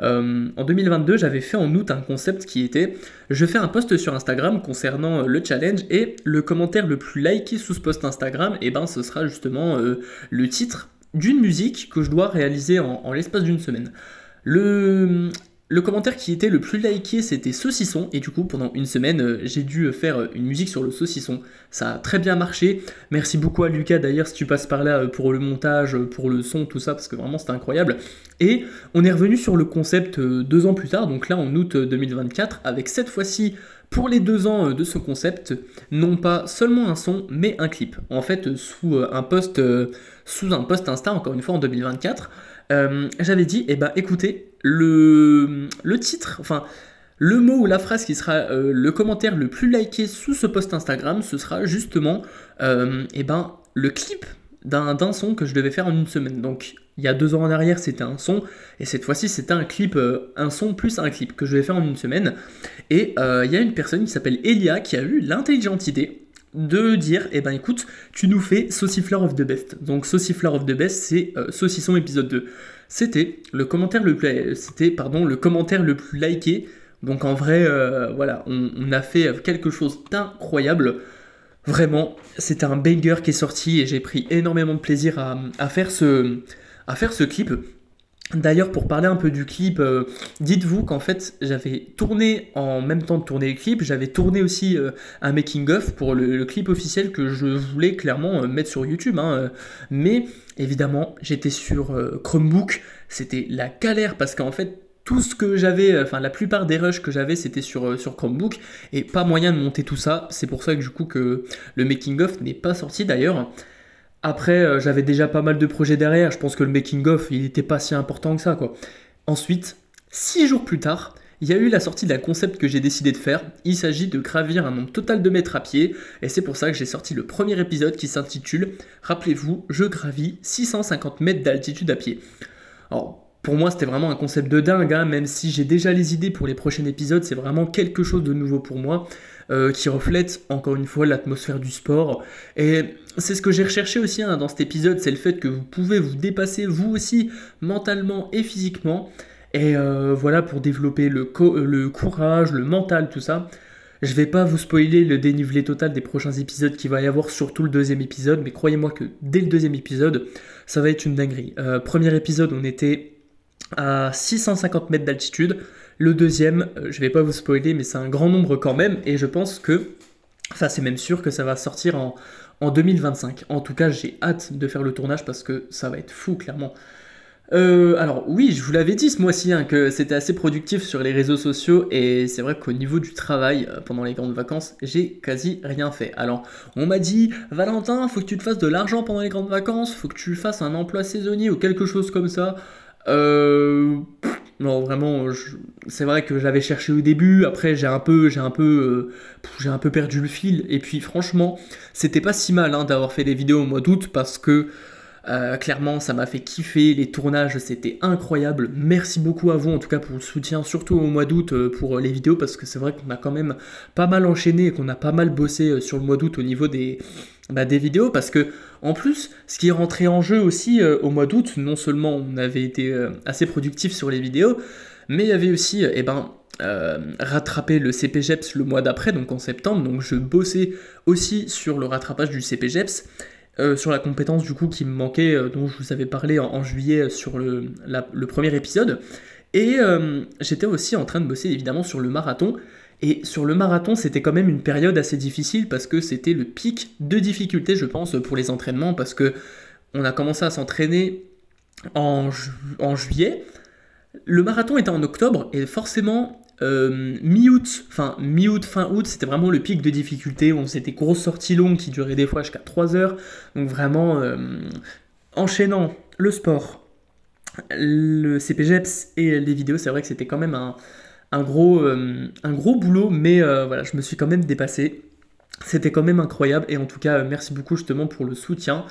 en 2022, j'avais fait en août un concept qui était... Je fais un post sur Instagram concernant le challenge et le commentaire le plus liké sous ce post Instagram, et ben ce sera justement le titre d'une musique que je dois réaliser en l'espace d'une semaine. Le commentaire qui était le plus liké, c'était saucisson, et du coup, pendant une semaine, j'ai dû faire une musique sur le saucisson. Ça a très bien marché. Merci beaucoup à Lucas d'ailleurs, si tu passes par là pour le montage, pour le son, tout ça, parce que vraiment c'était incroyable. Et on est revenu sur le concept 2 ans plus tard, donc là en août 2024, avec cette fois-ci, pour les 2 ans de ce concept, non pas seulement un son, mais un clip. En fait, sous un post Insta, encore une fois en 2024, j'avais dit, eh ben écoutez, le titre, enfin le mot ou la phrase qui sera le commentaire le plus liké sous ce post Instagram, ce sera justement eh ben, le clip d'un son que je devais faire en une semaine. Donc il y a 2 ans en arrière c'était un son, et cette fois-ci c'était un clip, un son plus un clip que je devais faire en une semaine. Et il y a une personne qui s'appelle Elia qui a eu l'intelligente idée de dire, eh ben écoute, tu nous fais Saucifleur of the Best. Donc Saucifleur of the Best, c'est Saucisson épisode 2. C'était le commentaire le plus liké. Donc en vrai, voilà, on a fait quelque chose d'incroyable. Vraiment, c'était un banger qui est sorti et j'ai pris énormément de plaisir à faire ce clip. D'ailleurs, pour parler un peu du clip, dites-vous qu'en fait, j'avais tourné en même temps de tourner le clip, j'avais tourné aussi un making-of pour le clip officiel que je voulais clairement mettre sur YouTube. Mais évidemment, j'étais sur Chromebook, c'était la galère parce qu'en fait, tout ce que j'avais, enfin la plupart des rushs que j'avais, c'était sur Chromebook et pas moyen de monter tout ça. C'est pour ça que du coup que le making-of n'est pas sorti d'ailleurs. Après, j'avais déjà pas mal de projets derrière, je pense que le making-of, il n'était pas si important que ça, quoi. Ensuite, 6 jours plus tard, il y a eu la sortie d'un concept que j'ai décidé de faire. Il s'agit de gravir un nombre total de mètres à pied, et c'est pour ça que j'ai sorti le premier épisode qui s'intitule « Rappelez-vous, je gravis 650 mètres d'altitude à pied ». Alors, pour moi, c'était vraiment un concept de dingue, même si j'ai déjà les idées pour les prochains épisodes, c'est vraiment quelque chose de nouveau pour moi, qui reflète encore une fois l'atmosphère du sport. Et c'est ce que j'ai recherché aussi dans cet épisode, c'est le fait que vous pouvez vous dépasser vous aussi, mentalement et physiquement. Et voilà, pour développer le courage, le mental, tout ça. Je vais pas vous spoiler le dénivelé total des prochains épisodes qu'il va y avoir, surtout le 2e épisode, mais croyez-moi que dès le 2e épisode, ça va être une dinguerie. Premier épisode, on était à 650 mètres d'altitude. Le 2e, je vais pas vous spoiler, mais c'est un grand nombre quand même, et je pense que, enfin c'est même sûr que ça va sortir en 2025. En tout cas, j'ai hâte de faire le tournage parce que ça va être fou, clairement. Alors oui, je vous l'avais dit ce mois-ci que c'était assez productif sur les réseaux sociaux, et c'est vrai qu'au niveau du travail, pendant les grandes vacances, j'ai quasi rien fait. Alors, on m'a dit, Valentin, faut que tu te fasses de l'argent pendant les grandes vacances, faut que tu fasses un emploi saisonnier ou quelque chose comme ça. Non, vraiment, c'est vrai que j'avais cherché au début, après j'ai un peu perdu le fil, et puis franchement, c'était pas si mal d'avoir fait des vidéos au mois d'août parce que clairement, ça m'a fait kiffer, les tournages c'était incroyable. Merci beaucoup à vous en tout cas pour le soutien, surtout au mois d'août pour les vidéos, parce que c'est vrai qu'on a quand même pas mal enchaîné et qu'on a pas mal bossé sur le mois d'août au niveau des vidéos, parce que en plus, ce qui est rentré en jeu aussi au mois d'août, non seulement on avait été assez productif sur les vidéos, mais il y avait aussi rattraper le CPGEPS le mois d'après, donc en septembre. Donc je bossais aussi sur le rattrapage du CPGEPS, sur la compétence du coup qui me manquait, dont je vous avais parlé en juillet sur le premier épisode. Et j'étais aussi en train de bosser évidemment sur le marathon. Et sur le marathon, c'était quand même une période assez difficile parce que c'était le pic de difficulté, je pense, pour les entraînements, parce que on a commencé à s'entraîner en juillet. Le marathon était en octobre et forcément mi-août, fin août, c'était vraiment le pic de difficulté. On faisait des grosses sorties longues qui duraient des fois jusqu'à 3 heures. Donc vraiment, enchaînant le sport, le CPGEPS et les vidéos, c'est vrai que c'était quand même un gros boulot, mais voilà, je me suis quand même dépassé. C'était quand même incroyable, et en tout cas, merci beaucoup justement pour le soutien.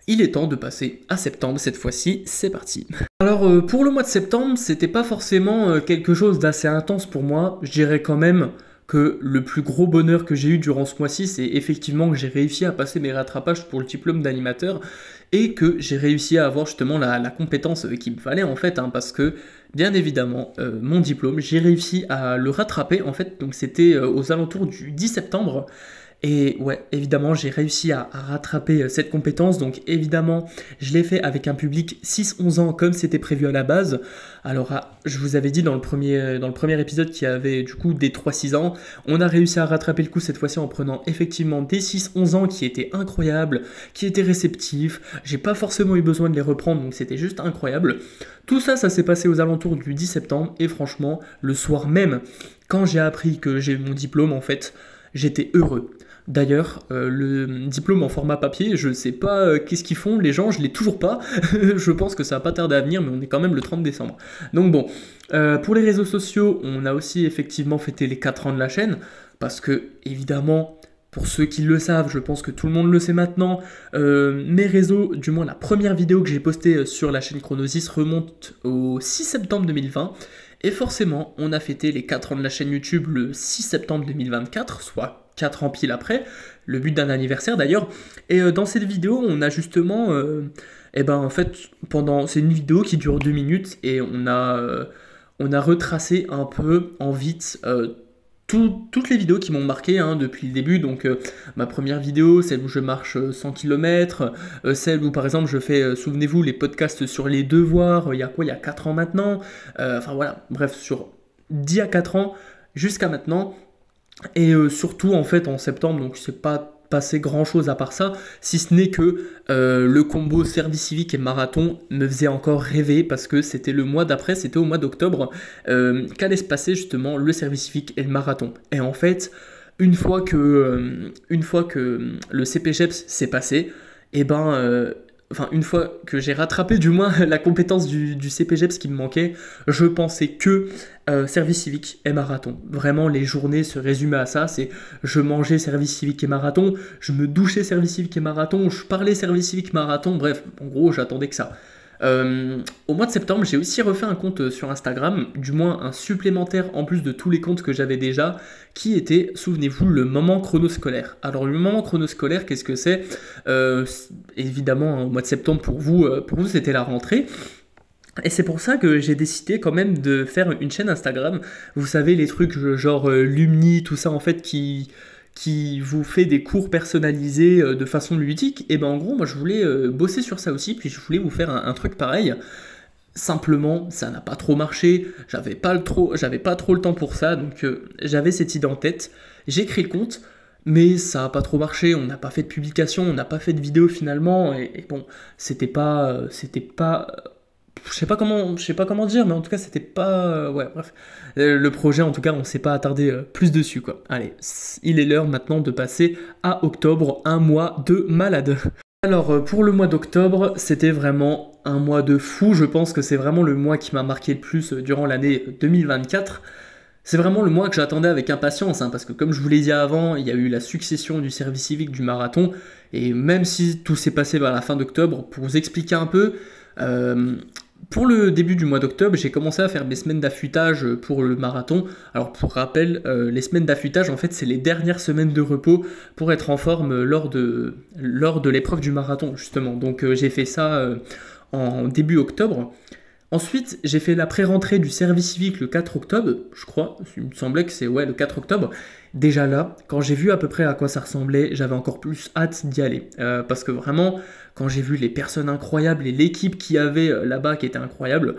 Il est temps de passer à septembre cette fois-ci, c'est parti. Alors pour le mois de septembre, c'était pas forcément quelque chose d'assez intense pour moi. Je dirais quand même que le plus gros bonheur que j'ai eu durant ce mois-ci, c'est effectivement que j'ai réussi à passer mes rattrapages pour le diplôme d'animateur. et que j'ai réussi à avoir justement la compétence qu'il me fallait en fait, hein, parce que bien évidemment, mon diplôme, j'ai réussi à le rattraper en fait, donc c'était aux alentours du 10 septembre. Et ouais, évidemment, j'ai réussi à rattraper cette compétence. Donc évidemment, je l'ai fait avec un public 6-11 ans comme c'était prévu à la base. Alors, je vous avais dit dans le premier épisode qu'il y avait du coup des 3-6 ans. On a réussi à rattraper le coup cette fois-ci en prenant effectivement des 6-11 ans qui étaient incroyables, qui étaient réceptifs. J'ai pas forcément eu besoin de les reprendre, donc c'était juste incroyable. Tout ça, ça s'est passé aux alentours du 10 septembre. Et franchement, le soir même, quand j'ai appris que j'ai eu mon diplôme, en fait, j'étais heureux. D'ailleurs, le diplôme en format papier, je sais pas qu'est-ce qu'ils font, les gens, je l'ai toujours pas. Je pense que ça va pas tarder à venir, mais on est quand même le 30 décembre. Donc bon, pour les réseaux sociaux, on a aussi effectivement fêté les 4 ans de la chaîne, parce que évidemment, pour ceux qui le savent, je pense que tout le monde le sait maintenant, mes réseaux, du moins la première vidéo que j'ai postée sur la chaîne Chronosis remonte au 6 septembre 2020. Et forcément, on a fêté les 4 ans de la chaîne YouTube le 6 septembre 2024, soit 4 ans pile après, le but d'un anniversaire d'ailleurs. Et dans cette vidéo, on a justement, en fait, c'est une vidéo qui dure 2 minutes et on a retracé un peu en vite toutes les vidéos qui m'ont marqué hein, depuis le début. Donc ma première vidéo, celle où je marche 100 km, celle où par exemple je fais, souvenez-vous, les podcasts sur les devoirs, il y a 4 ans maintenant, enfin voilà, bref, d'il y a 4 ans jusqu'à maintenant. Et surtout en fait en septembre, donc c'est pas passé grand chose à part ça, si ce n'est que le combo service civique et marathon me faisait encore rêver parce que c'était le mois d'après, c'était au mois d'octobre, qu'allait se passer justement le service civique et le marathon. Et en fait, une fois que le CPGEPS s'est passé, une fois que j'ai rattrapé du moins la compétence du CPGEPS qui me manquait, je pensais que service civique et marathon. Vraiment, les journées se résumaient à ça. C'est je mangeais service civique et marathon, je me douchais service civique et marathon, je parlais service civique marathon. Bref, en gros, j'attendais que ça. Au mois de septembre, j'ai aussi refait un compte sur Instagram, du moins un supplémentaire en plus de tous les comptes que j'avais déjà, qui était, souvenez-vous, le moment chronoscolaire. Alors le moment chronoscolaire, qu'est-ce que c'est Évidemment, au mois de septembre, pour vous c'était la rentrée. Et c'est pour ça que j'ai décidé quand même de faire une chaîne Instagram. Vous savez, les trucs genre Lumni, tout ça en fait qui vous fait des cours personnalisés de façon ludique. Et ben en gros, moi je voulais bosser sur ça aussi, puis je voulais vous faire un truc pareil. Simplement, ça n'a pas trop marché, j'avais pas trop le temps pour ça, donc j'avais cette idée en tête. J'ai créé le compte, mais ça n'a pas trop marché, on n'a pas fait de publication, on n'a pas fait de vidéo finalement, et bon, c'était pas, je sais pas comment dire, mais en tout cas c'était pas, ouais bref, le projet en tout cas on s'est pas attardé plus dessus quoi. Allez, il est l'heure maintenant de passer à octobre, un mois de malade. Alors pour le mois d'octobre, c'était vraiment un mois de fou, je pense que c'est vraiment le mois qui m'a marqué le plus durant l'année 2024. C'est vraiment le mois que j'attendais avec impatience, hein, parce que comme je vous l'ai dit avant, il y a eu la succession du service civique du marathon, et même si tout s'est passé vers la fin d'octobre, pour vous expliquer un peu, pour le début du mois d'octobre, j'ai commencé à faire mes semaines d'affûtage pour le marathon. Alors pour rappel, les semaines d'affûtage, en fait, c'est les dernières semaines de repos pour être en forme lors de l'épreuve du marathon, justement. Donc j'ai fait ça en début octobre. Ensuite, j'ai fait la pré-rentrée du service civique le 4 octobre, je crois, il me semblait que c'est le 4 octobre. Déjà là, quand j'ai vu à peu près à quoi ça ressemblait, j'avais encore plus hâte d'y aller. Parce que vraiment, quand j'ai vu les personnes incroyables et l'équipe qu'il y avait là-bas qui était incroyable,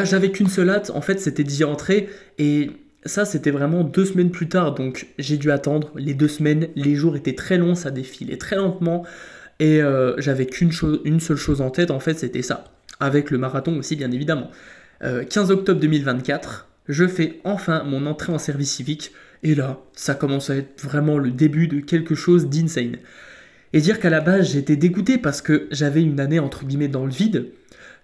j'avais qu'une seule hâte, en fait, c'était d'y entrer. Et ça, c'était vraiment 2 semaines plus tard, donc j'ai dû attendre les 2 semaines. Les jours étaient très longs, ça défilait très lentement. Et j'avais une seule chose en tête, en fait, c'était ça. Avec le marathon aussi, bien évidemment. 15 octobre 2024, je fais enfin mon entrée en service civique. Et là, ça commence à être vraiment le début de quelque chose d'insane. Et dire qu'à la base, j'étais dégoûté parce que j'avais une année entre guillemets dans le vide.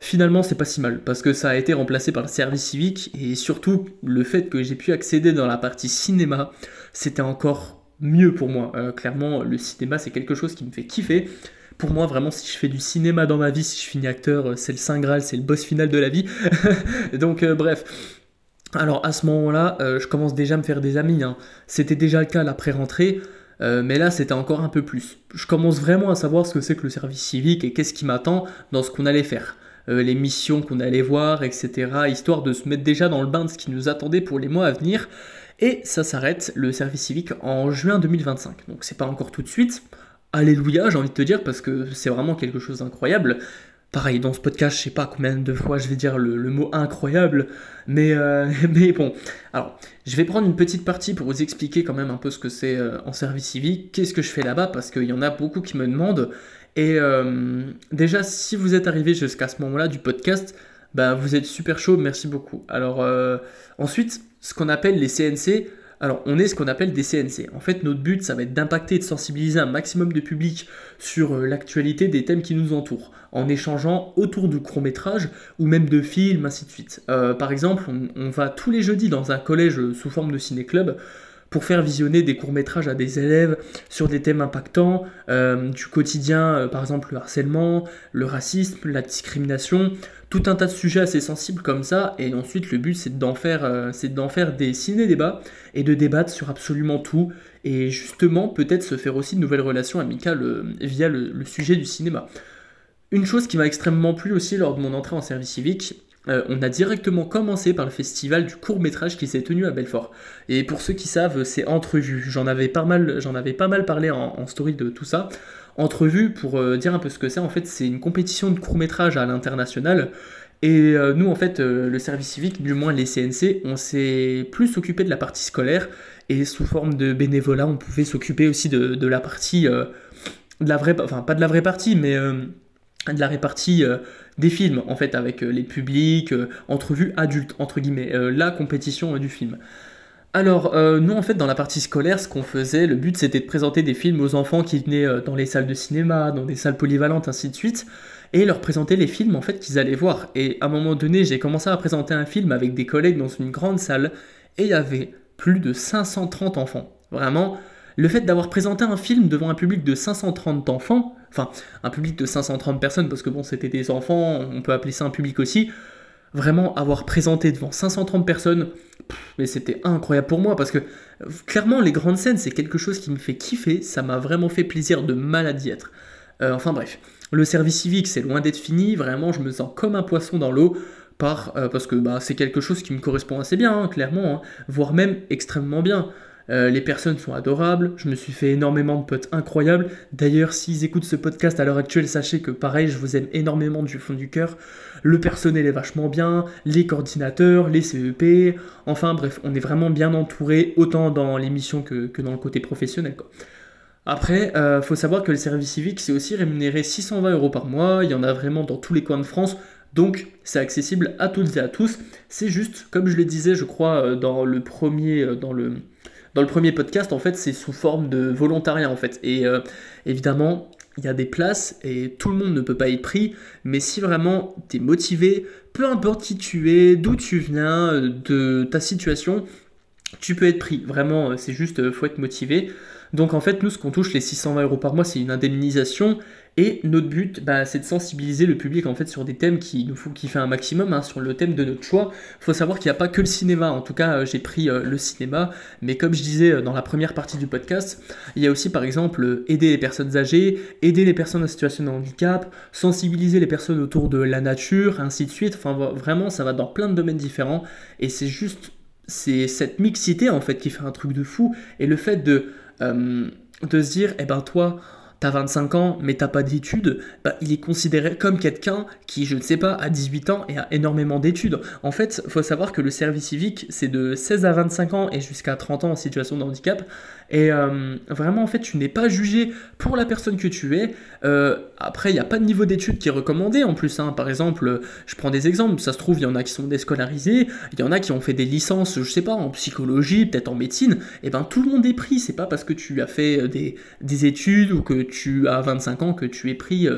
Finalement, c'est pas si mal parce que ça a été remplacé par le service civique. Et surtout, le fait que j'ai pu accéder dans la partie cinéma, c'était encore mieux pour moi. Clairement, le cinéma, c'est quelque chose qui me fait kiffer. Pour moi, vraiment, si je fais du cinéma dans ma vie, si je finis acteur, c'est le Saint Graal, c'est le boss final de la vie. Donc, bref. Alors, à ce moment-là, je commence déjà à me faire des amis. Hein. C'était déjà le cas à la pré-rentrée. mais là c'était encore un peu plus. Je commence vraiment à savoir ce que c'est que le service civique et qu'est-ce qui m'attend dans ce qu'on allait faire. Les missions qu'on allait voir, etc. Histoire de se mettre déjà dans le bain de ce qui nous attendait pour les mois à venir. Et ça s'arrête, le service civique, en juin 2025. Donc c'est pas encore tout de suite. Alléluia, j'ai envie de te dire, parce que c'est vraiment quelque chose d'incroyable. Pareil, dans ce podcast, je sais pas combien de fois je vais dire le mot incroyable, mais, mais bon. Alors, je vais prendre une petite partie pour vous expliquer quand même un peu ce que c'est en service civique, qu'est-ce que je fais là-bas, parce qu'il y en a beaucoup qui me demandent. Et déjà, si vous êtes arrivé jusqu'à ce moment-là du podcast, bah, vous êtes super chaud, merci beaucoup. Alors, ensuite, ce qu'on appelle les CNC. Alors, on est ce qu'on appelle des CNC. En fait, notre but, ça va être d'impacter et de sensibiliser un maximum de public sur l'actualité des thèmes qui nous entourent, en échangeant autour du court-métrage ou même de films, ainsi de suite. Par exemple, on va tous les jeudis dans un collège sous forme de ciné-club pour faire visionner des courts-métrages à des élèves sur des thèmes impactants, du quotidien, par exemple le harcèlement, le racisme, la discrimination, tout un tas de sujets assez sensibles comme ça, et ensuite le but c'est d'en faire des ciné-débats et de débattre sur absolument tout, et justement peut-être se faire aussi de nouvelles relations amicales via le sujet du cinéma. Une chose qui m'a extrêmement plu aussi lors de mon entrée en service civique, on a directement commencé par le festival du court-métrage qui s'est tenu à Belfort. Et pour ceux qui savent, c'est Entrevue. J'en avais pas mal parlé en story de tout ça. Entrevue, pour dire un peu ce que c'est, en fait, c'est une compétition de court-métrage à l'international. Et nous, en fait, le service civique, du moins les CNC, on s'est plus occupé de la partie scolaire. Et sous forme de bénévolat, on pouvait s'occuper aussi de la partie, de la vraie, enfin pas de la vraie partie, mais de la répartie des films, en fait, avec les publics, entrevues adultes, entre guillemets, la compétition du film. Alors, nous, en fait, dans la partie scolaire, ce qu'on faisait, le but, c'était de présenter des films aux enfants qui venaient dans les salles de cinéma, dans des salles polyvalentes, ainsi de suite, et leur présenter les films, en fait, qu'ils allaient voir. Et à un moment donné, j'ai commencé à présenter un film avec des collègues dans une grande salle, et il y avait plus de 530 enfants. Vraiment, le fait d'avoir présenté un film devant un public de 530 enfants, enfin, un public de 530 personnes, parce que bon, c'était des enfants, on peut appeler ça un public aussi, vraiment avoir présenté devant 530 personnes, mais c'était incroyable pour moi, parce que clairement, les grandes scènes, c'est quelque chose qui me fait kiffer, ça m'a vraiment fait plaisir de malade d'y être. Enfin bref, le service civique, c'est loin d'être fini, vraiment, je me sens comme un poisson dans l'eau, parce que bah, c'est quelque chose qui me correspond assez bien, hein, clairement, hein, voire même extrêmement bien. Les personnes sont adorables, je me suis fait énormément de potes incroyables. D'ailleurs, s'ils écoutent ce podcast à l'heure actuelle, sachez que pareil, je vous aime énormément du fond du cœur. Le personnel est vachement bien, les coordinateurs, les CEP, enfin bref, on est vraiment bien entouré, autant dans l'émission que dans le côté professionnel, quoi. Après, faut savoir que le service civique, c'est aussi rémunéré 620 € par mois, il y en a vraiment dans tous les coins de France, donc c'est accessible à toutes et à tous. C'est juste, comme je le disais, je crois, dans le premier podcast, en fait, c'est sous forme de volontariat, en fait. Et évidemment, il y a des places et tout le monde ne peut pas être pris, mais si vraiment tu es motivé, peu importe qui tu es, d'où tu viens, de ta situation, tu peux être pris. Vraiment, c'est juste, faut être motivé. Donc en fait, nous, ce qu'on touche, les 620 € par mois, c'est une indemnisation. Et notre but, bah, c'est de sensibiliser le public en fait sur des thèmes qui nous faut qu'il fait un maximum, hein, sur le thème de notre choix. Il faut savoir qu'il n'y a pas que le cinéma. En tout cas, j'ai pris le cinéma, mais comme je disais dans la première partie du podcast, il y a aussi par exemple aider les personnes âgées, aider les personnes en situation de handicap, sensibiliser les personnes autour de la nature, ainsi de suite. Enfin vraiment, ça va dans plein de domaines différents. Et c'est cette mixité en fait qui fait un truc de fou. Et le fait de se dire, eh ben toi, t'as 25 ans, mais t'as pas d'études, bah, il est considéré comme quelqu'un qui, je ne sais pas, a 18 ans et a énormément d'études. En fait, il faut savoir que le service civique, c'est de 16 à 25 ans et jusqu'à 30 ans en situation de handicap. Et vraiment, en fait, tu n'es pas jugé pour la personne que tu es. Après, il n'y a pas de niveau d'études qui est recommandé en plus, hein. Par exemple, je prends des exemples, ça se trouve, il y en a qui sont déscolarisés, il y en a qui ont fait des licences, je sais pas, en psychologie, peut-être en médecine. Et ben tout le monde est pris, c'est pas parce que tu as fait des études ou que tu as 25 ans que tu es pris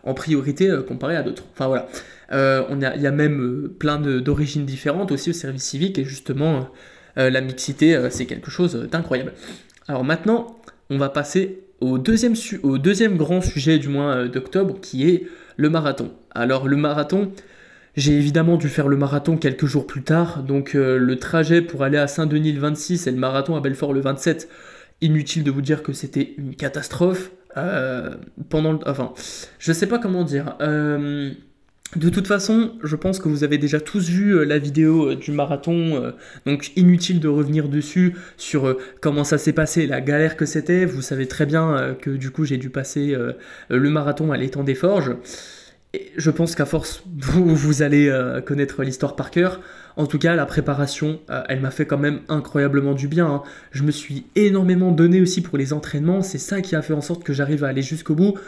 en priorité comparé à d'autres. Enfin voilà. Il y a même plein d'origines différentes aussi au service civique et justement la mixité c'est quelque chose d'incroyable. Alors maintenant on va passer au deuxième grand sujet du mois d'octobre qui est le marathon. Alors le marathon, j'ai évidemment dû faire le marathon quelques jours plus tard, donc le trajet pour aller à Saint-Denis le 26 et le marathon à Belfort le 27 inutile de vous dire que c'était une catastrophe. Enfin, je sais pas comment dire. De toute façon, je pense que vous avez déjà tous vu la vidéo du marathon, donc inutile de revenir dessus sur comment ça s'est passé, la galère que c'était. Vous savez très bien que du coup j'ai dû passer le marathon à l'étang des Forges. Et je pense qu'à force, vous allez connaître l'histoire par cœur. En tout cas, la préparation, elle m'a fait quand même incroyablement du bien, hein. Je me suis énormément donné aussi pour les entraînements. C'est ça qui a fait en sorte que j'arrive à aller jusqu'au bout.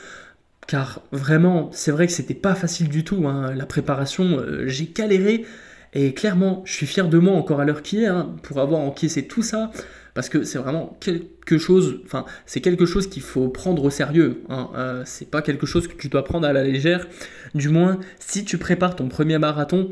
Car vraiment, c'est vrai que c'était pas facile du tout, hein. La préparation, j'ai galéré. Et clairement, je suis fier de moi encore à l'heure qui est, hein, pour avoir encaissé tout ça. Parce que c'est vraiment quelque chose, enfin, c'est quelque chose qu'il faut prendre au sérieux, hein. C'est pas quelque chose que tu dois prendre à la légère. Du moins, si tu prépares ton premier marathon,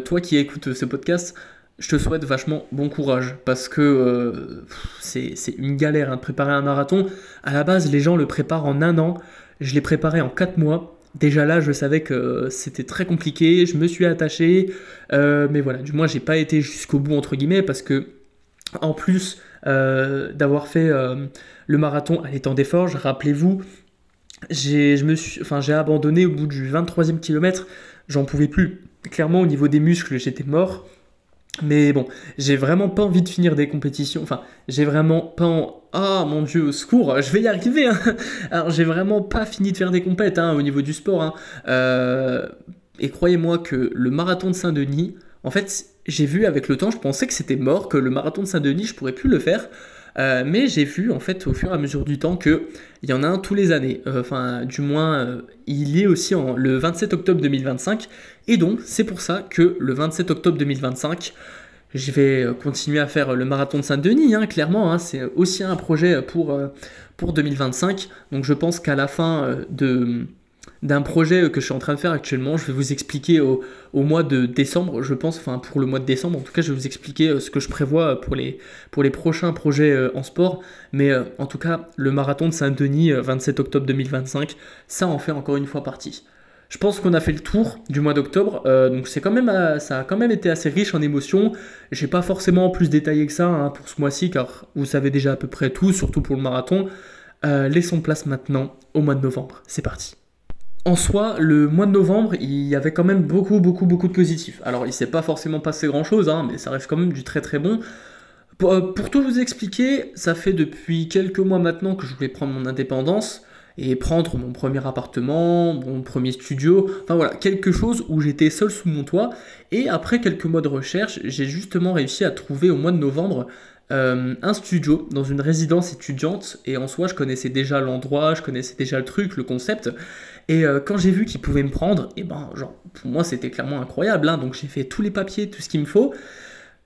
toi qui écoutes ce podcast, je te souhaite vachement bon courage. Parce que c'est une galère, hein, de préparer un marathon. À la base, les gens le préparent en un an. Je l'ai préparé en 4 mois. Déjà là, je savais que c'était très compliqué. Je me suis attaché. Mais voilà, du moins, j'ai pas été jusqu'au bout, entre guillemets, parce que en plus d'avoir fait le marathon à l'étang des Forges, rappelez-vous, j'ai abandonné au bout du 23e kilomètre, j'en pouvais plus. Clairement, au niveau des muscles, j'étais mort. Mais bon, j'ai vraiment pas envie de finir des compétitions. Enfin, j'ai vraiment pas Ah mon Dieu, au secours, je vais y arriver, hein. Alors, j'ai vraiment pas fini de faire des compètes, hein, au niveau du sport, hein. Et croyez-moi que le marathon de Saint-Denis, en fait, j'ai vu avec le temps, je pensais que c'était mort, que le marathon de Saint-Denis, je pourrais plus le faire. Mais j'ai vu, en fait, au fur et à mesure du temps, qu'il y en a un tous les années. Enfin, du moins, il y est aussi le 27 octobre 2025. Et donc, c'est pour ça que le 27 octobre 2025, je vais continuer à faire le marathon de Saint-Denis, hein, clairement. Hein, c'est aussi un projet pour 2025. Donc, je pense qu'à la fin d'un projet que je suis en train de faire actuellement. Je vais vous expliquer au mois de décembre, je pense, enfin pour le mois de décembre, en tout cas, je vais vous expliquer ce que je prévois pour les prochains projets en sport. Mais en tout cas, le marathon de Saint-Denis, 27 octobre 2025, ça en fait encore une fois partie. Je pense qu'on a fait le tour du mois d'octobre, donc c'est quand même, ça a quand même été assez riche en émotions. J'ai pas forcément plus détaillé que ça, hein, pour ce mois-ci, car vous savez déjà à peu près tout, surtout pour le marathon. Laissons place maintenant au mois de novembre. C'est parti. En soi, le mois de novembre, il y avait quand même beaucoup de positifs. Alors, il s'est pas forcément passé grand-chose, hein, mais ça reste quand même du très très bon. Pour tout vous expliquer, ça fait depuis quelques mois maintenant que je voulais prendre mon indépendance et prendre mon premier appartement, mon premier studio, enfin voilà, quelque chose où j'étais seul sous mon toit. Et après quelques mois de recherche, j'ai justement réussi à trouver au mois de novembre un studio dans une résidence étudiante. Et en soi, je connaissais déjà l'endroit, je connaissais déjà le truc, le concept. Et quand j'ai vu qu'ils pouvaient me prendre, et ben, genre, pour moi, c'était clairement incroyable, hein. Donc j'ai fait tous les papiers, tout ce qu'il me faut.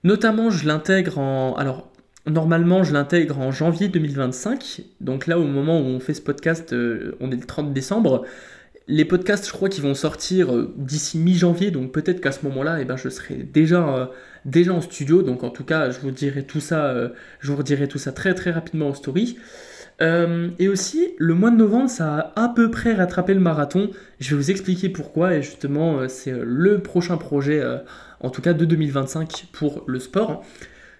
Notamment, je l'intègre en... Alors, normalement, je l'intègre en janvier 2025. Donc là, au moment où on fait ce podcast, on est le 30 décembre. Les podcasts, je crois qu'ils vont sortir d'ici mi-janvier. Donc peut-être qu'à ce moment-là, eh ben, je serai déjà en studio. Donc en tout cas, je vous redirai tout ça très très rapidement en story. Et aussi, le mois de novembre, ça a à peu près rattrapé le marathon. Je vais vous expliquer pourquoi. Et justement, c'est le prochain projet, en tout cas de 2025 pour le sport.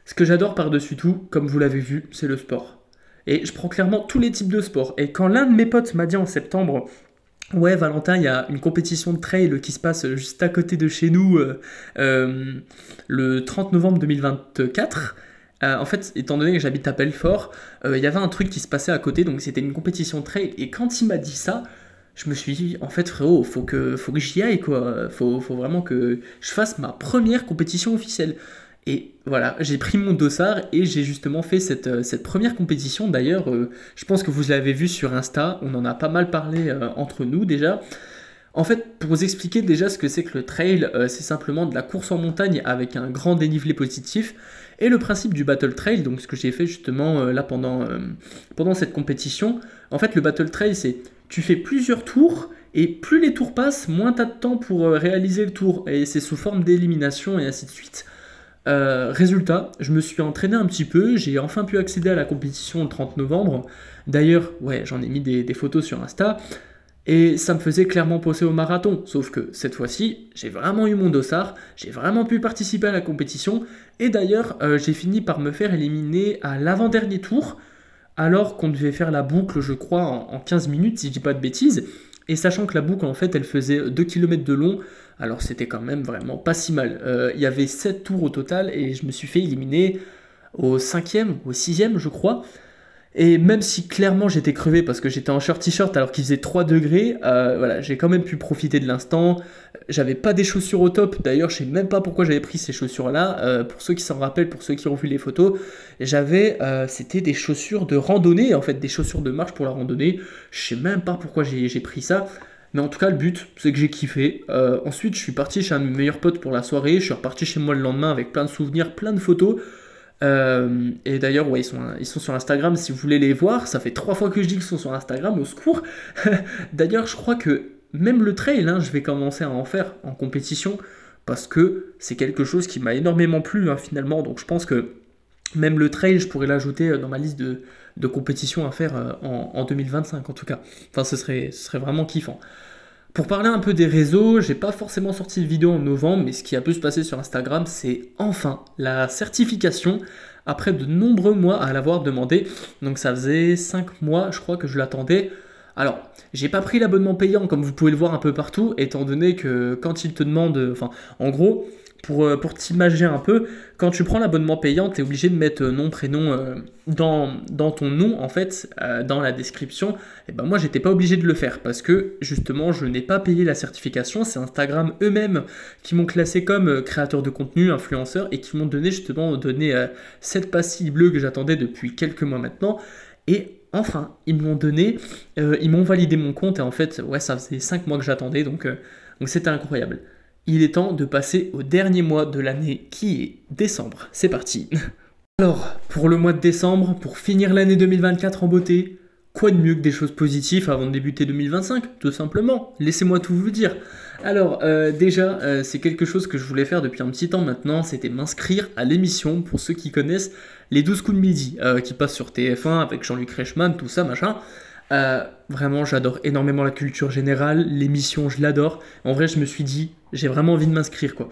Ce que j'adore par-dessus tout, comme vous l'avez vu, c'est le sport. Et je prends clairement tous les types de sport. Et quand l'un de mes potes m'a dit en septembre, ouais, Valentin, il y a une compétition de trail qui se passe juste à côté de chez nous le 30 novembre 2024. En fait, étant donné que j'habite à Belfort, il y avait un truc qui se passait à côté, donc c'était une compétition de trail. Et quand il m'a dit ça, je me suis dit, en fait, frérot, faut que j'y aille, quoi. Faut vraiment que je fasse ma première compétition officielle. Et voilà, j'ai pris mon dossard et j'ai justement fait cette première compétition. D'ailleurs, je pense que vous l'avez vu sur Insta, on en a pas mal parlé entre nous déjà. En fait, pour vous expliquer déjà ce que c'est que le trail, c'est simplement de la course en montagne avec un grand dénivelé positif. Et le principe du battle trail, donc ce que j'ai fait justement là pendant cette compétition, en fait le battle trail c'est tu fais plusieurs tours et plus les tours passent, moins tu as de temps pour réaliser le tour. Et c'est sous forme d'élimination et ainsi de suite. Résultat, je me suis entraîné un petit peu, j'ai enfin pu accéder à la compétition le 30 novembre. D'ailleurs, ouais, j'en ai mis des photos sur Insta. Et ça me faisait clairement penser au marathon, sauf que cette fois-ci, j'ai vraiment eu mon dossard, j'ai vraiment pu participer à la compétition, et d'ailleurs, j'ai fini par me faire éliminer à l'avant-dernier tour. alors qu'on devait faire la boucle, je crois, en 15 minutes, si je dis pas de bêtises. Et sachant que la boucle, en fait, elle faisait 2 km de long, alors c'était quand même vraiment pas si mal. Il y avait 7 tours au total et je me suis fait éliminer au cinquième, au sixième, je crois. Et même si clairement j'étais crevé parce que j'étais en short t-shirt alors qu'il faisait 3 degrés, voilà, j'ai quand même pu profiter de l'instant. J'avais pas des chaussures au top, d'ailleurs je sais même pas pourquoi j'avais pris ces chaussures-là. Pour ceux qui s'en rappellent, pour ceux qui ont vu les photos, c'était des chaussures de randonnée, en fait, des chaussures de marche pour la randonnée. Je sais même pas pourquoi j'ai pris ça. Mais en tout cas, le but, c'est que j'ai kiffé. Ensuite, je suis parti chez un de mes meilleurs potes pour la soirée. Je suis reparti chez moi le lendemain avec plein de souvenirs, plein de photos. Et d'ailleurs, ouais, ils sont sur Instagram si vous voulez les voir. Ça fait 3 fois que je dis qu'ils sont sur Instagram, au secours. D'ailleurs, je crois que même le trail, hein, je vais commencer à en faire en compétition parce que c'est quelque chose qui m'a énormément plu, hein, finalement. Donc je pense que même le trail, je pourrais l'ajouter dans ma liste de compétitions à faire en 2025 en tout cas. Enfin, ce serait vraiment kiffant. Pour parler un peu des réseaux, j'ai pas forcément sorti de vidéo en novembre, mais ce qui a pu se passer sur Instagram, c'est enfin la certification après de nombreux mois à l'avoir demandé. Donc ça faisait 5 mois, je crois, que je l'attendais. Alors, j'ai pas pris l'abonnement payant comme vous pouvez le voir un peu partout, étant donné que quand il te demande, enfin, en gros, pour t'imaginer un peu, quand tu prends l'abonnement payant, tu es obligé de mettre nom, prénom dans ton nom, en fait, dans la description. Et ben moi, j'étais pas obligé de le faire parce que justement, je n'ai pas payé la certification. C'est Instagram eux-mêmes qui m'ont classé comme créateur de contenu, influenceur, et qui m'ont donné cette pastille bleue que j'attendais depuis quelques mois maintenant. Et enfin, ils m'ont validé mon compte. Et en fait, ouais, ça faisait 5 mois que j'attendais, donc c'était incroyable. Il est temps de passer au dernier mois de l'année qui est décembre. C'est parti. Alors, pour le mois de décembre, pour finir l'année 2024 en beauté, quoi de mieux que des choses positives avant de débuter 2025, tout simplement. Laissez-moi tout vous dire. Alors, déjà, c'est quelque chose que je voulais faire depuis un petit temps maintenant, c'était m'inscrire à l'émission, pour ceux qui connaissent, les 12 coups de midi, qui passent sur TF1 avec Jean-Luc Reichmann, tout ça, machin. Vraiment, j'adore énormément la culture générale, l'émission, je l'adore. En vrai, je me suis dit, j'ai vraiment envie de m'inscrire, quoi.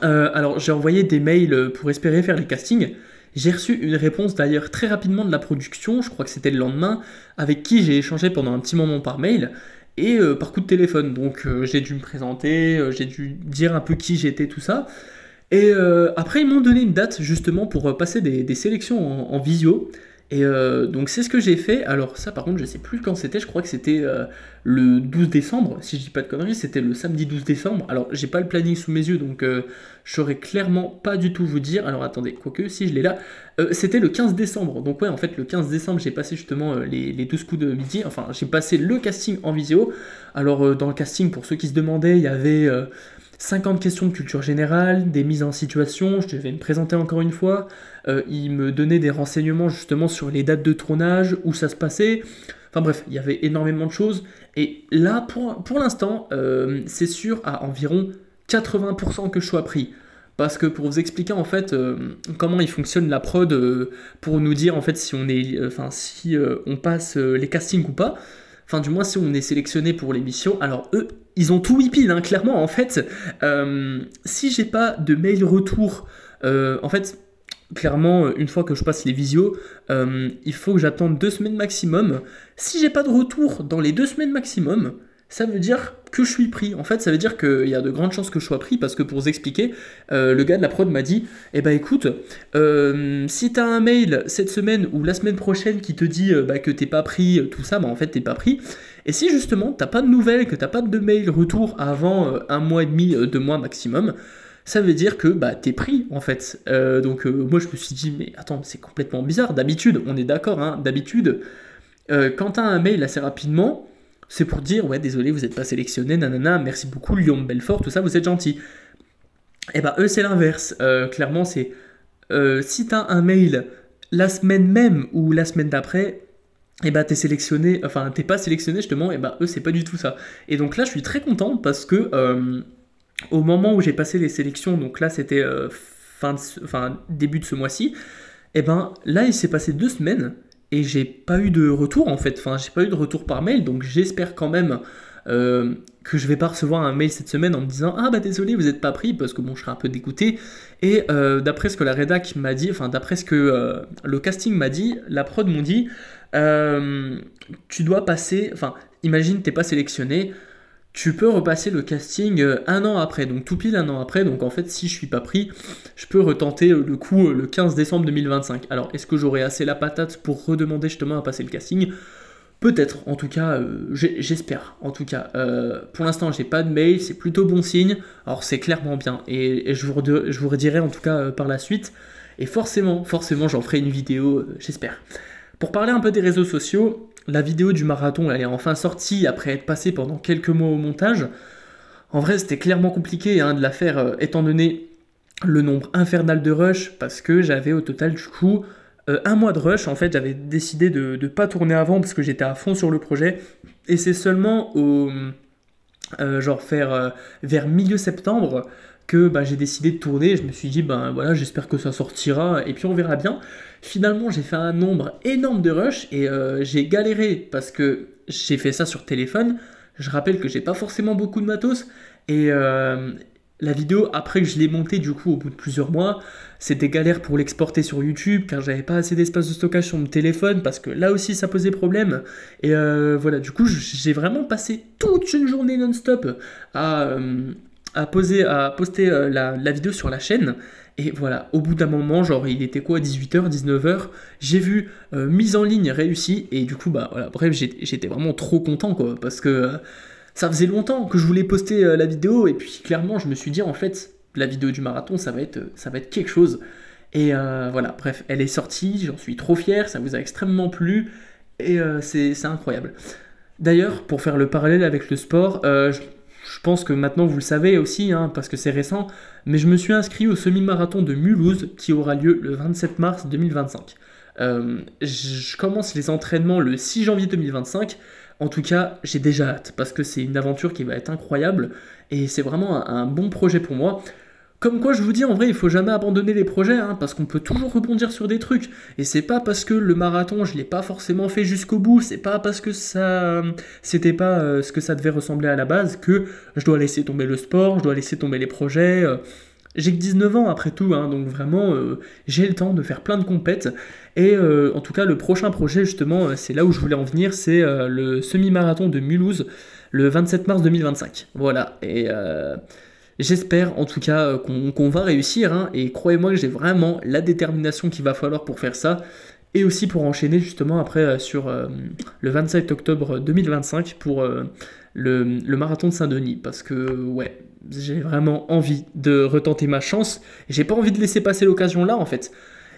Alors, j'ai envoyé des mails pour espérer faire les castings. J'ai reçu une réponse d'ailleurs très rapidement de la production, je crois que c'était le lendemain, avec qui j'ai échangé pendant un petit moment par mail et par coup de téléphone. Donc, j'ai dû me présenter, j'ai dû dire un peu qui j'étais, tout ça. Et après, ils m'ont donné une date justement pour passer des sélections en visio. Et donc c'est ce que j'ai fait. Alors ça par contre je sais plus quand c'était, je crois que c'était le 12 décembre, si je dis pas de conneries, c'était le samedi 12 décembre. Alors j'ai pas le planning sous mes yeux donc je saurais clairement pas du tout vous dire. Alors attendez, quoique si je l'ai là, c'était le 15 décembre. Donc ouais en fait le 15 décembre j'ai passé justement les 12 coups de midi, enfin j'ai passé le casting en visio. Alors dans le casting pour ceux qui se demandaient, il y avait 50 questions de culture générale, des mises en situation, je devais me présenter encore une fois, il me donnait des renseignements justement sur les dates de tournage, où ça se passait, enfin bref, il y avait énormément de choses, et là, pour l'instant, c'est sûr à environ 80% que je sois pris. Parce que pour vous expliquer en fait comment il fonctionne la prod, pour nous dire en fait si on passe les castings ou pas, enfin du moins si on est sélectionné pour l'émission, alors eux, ils ont tout whippy, hein, clairement, en fait, si j'ai pas de mail retour, en fait, clairement, une fois que je passe les visios, il faut que j'attende 2 semaines maximum. Si j'ai pas de retour dans les 2 semaines maximum, ça veut dire que je suis pris. En fait, ça veut dire qu'il y a de grandes chances que je sois pris parce que pour vous expliquer, le gars de la prod m'a dit eh ben écoute, si t'as un mail cette semaine ou la semaine prochaine qui te dit que t'es pas pris, tout ça, bah en fait t'es pas pris. Et si justement t'as pas de nouvelles, que t'as pas de mail retour avant 1 mois et demi, 2 mois maximum, ça veut dire que bah t'es pris en fait. Donc moi je me suis dit mais attends, c'est complètement bizarre. D'habitude, on est d'accord, hein, d'habitude, quand t'as un mail assez rapidement, c'est pour dire ouais désolé vous n'êtes pas sélectionné, nanana, merci beaucoup Lyon de Belfort, tout ça, vous êtes gentil. Et bah eux c'est l'inverse. Clairement c'est si t'as un mail la semaine même ou la semaine d'après, et bah t'es sélectionné, enfin t'es pas sélectionné justement, et bah eux c'est pas du tout ça. Et donc là je suis très content parce que au moment où j'ai passé les sélections, donc là c'était début de ce mois-ci, et ben là il s'est passé 2 semaines et j'ai pas eu de retour en fait, enfin j'ai pas eu de retour par mail, donc j'espère quand même que je vais pas recevoir un mail cette semaine en me disant ah bah désolé vous êtes pas pris parce que bon je serai un peu dégoûté et d'après ce que la rédac m'a dit, enfin d'après ce que le casting m'a dit, la prod m'ont dit tu dois passer, enfin imagine t'es pas sélectionné, tu peux repasser le casting un an après, donc tout pile un an après, donc en fait si je suis pas pris, je peux retenter le coup le 15 décembre 2025. Alors est-ce que j'aurai assez la patate pour redemander justement à passer le casting? Peut-être, en tout cas, j'espère. En tout cas, pour l'instant, j'ai pas de mail, c'est plutôt bon signe. Alors, c'est clairement bien. Et je vous redirai en tout cas par la suite. Et forcément, j'en ferai une vidéo, j'espère. Pour parler un peu des réseaux sociaux, la vidéo du marathon, elle est enfin sortie après être passée pendant quelques mois au montage. En vrai, c'était clairement compliqué hein, de la faire, étant donné le nombre infernal de rush, parce que j'avais au total, du coup, un mois de rush. En fait, j'avais décidé de ne pas tourner avant parce que j'étais à fond sur le projet. Et c'est seulement vers milieu septembre que bah, j'ai décidé de tourner. Je me suis dit, ben voilà, j'espère que ça sortira et puis on verra bien. Finalement, j'ai fait un nombre énorme de rush et j'ai galéré parce que j'ai fait ça sur téléphone. Je rappelle que j'ai pas forcément beaucoup de matos et la vidéo, après que je l'ai montée du coup au bout de plusieurs mois, c'était galère pour l'exporter sur YouTube car j'avais pas assez d'espace de stockage sur mon téléphone parce que là aussi ça posait problème. Et voilà, du coup j'ai vraiment passé toute une journée non-stop à poster la vidéo sur la chaîne. Et voilà, au bout d'un moment, genre il était quoi, 18h, 19h, j'ai vu mise en ligne réussie et du coup bah voilà, bref, j'étais vraiment trop content quoi parce que ça faisait longtemps que je voulais poster la vidéo et puis clairement je me suis dit en fait la vidéo du marathon ça va être quelque chose. Et voilà, bref, elle est sortie, j'en suis trop fier, ça vous a extrêmement plu et c'est incroyable. D'ailleurs, pour faire le parallèle avec le sport, je pense que maintenant vous le savez aussi, hein, parce que c'est récent, mais je me suis inscrit au semi-marathon de Mulhouse qui aura lieu le 27 mars 2025. Je commence les entraînements le 6 janvier 2025. En tout cas, j'ai déjà hâte parce que c'est une aventure qui va être incroyable et c'est vraiment un bon projet pour moi. Comme quoi, je vous dis, en vrai, il faut jamais abandonner les projets, hein, parce qu'on peut toujours rebondir sur des trucs. Et c'est pas parce que le marathon, je l'ai pas forcément fait jusqu'au bout, c'est pas parce que ça, c'était pas ce que ça devait ressembler à la base que je dois laisser tomber le sport, je dois laisser tomber les projets. J'ai que 19 ans après tout, hein, donc vraiment, j'ai le temps de faire plein de compètes. Et en tout cas, le prochain projet, justement, c'est là où je voulais en venir, c'est le semi-marathon de Mulhouse, le 27 mars 2025. Voilà, et j'espère en tout cas qu'on va réussir, hein, et croyez-moi que j'ai vraiment la détermination qu'il va falloir pour faire ça, et aussi pour enchaîner justement après sur le 27 octobre 2025 pour le marathon de Saint-Denis, parce que ouais, j'ai vraiment envie de retenter ma chance, et j'ai pas envie de laisser passer l'occasion là en fait.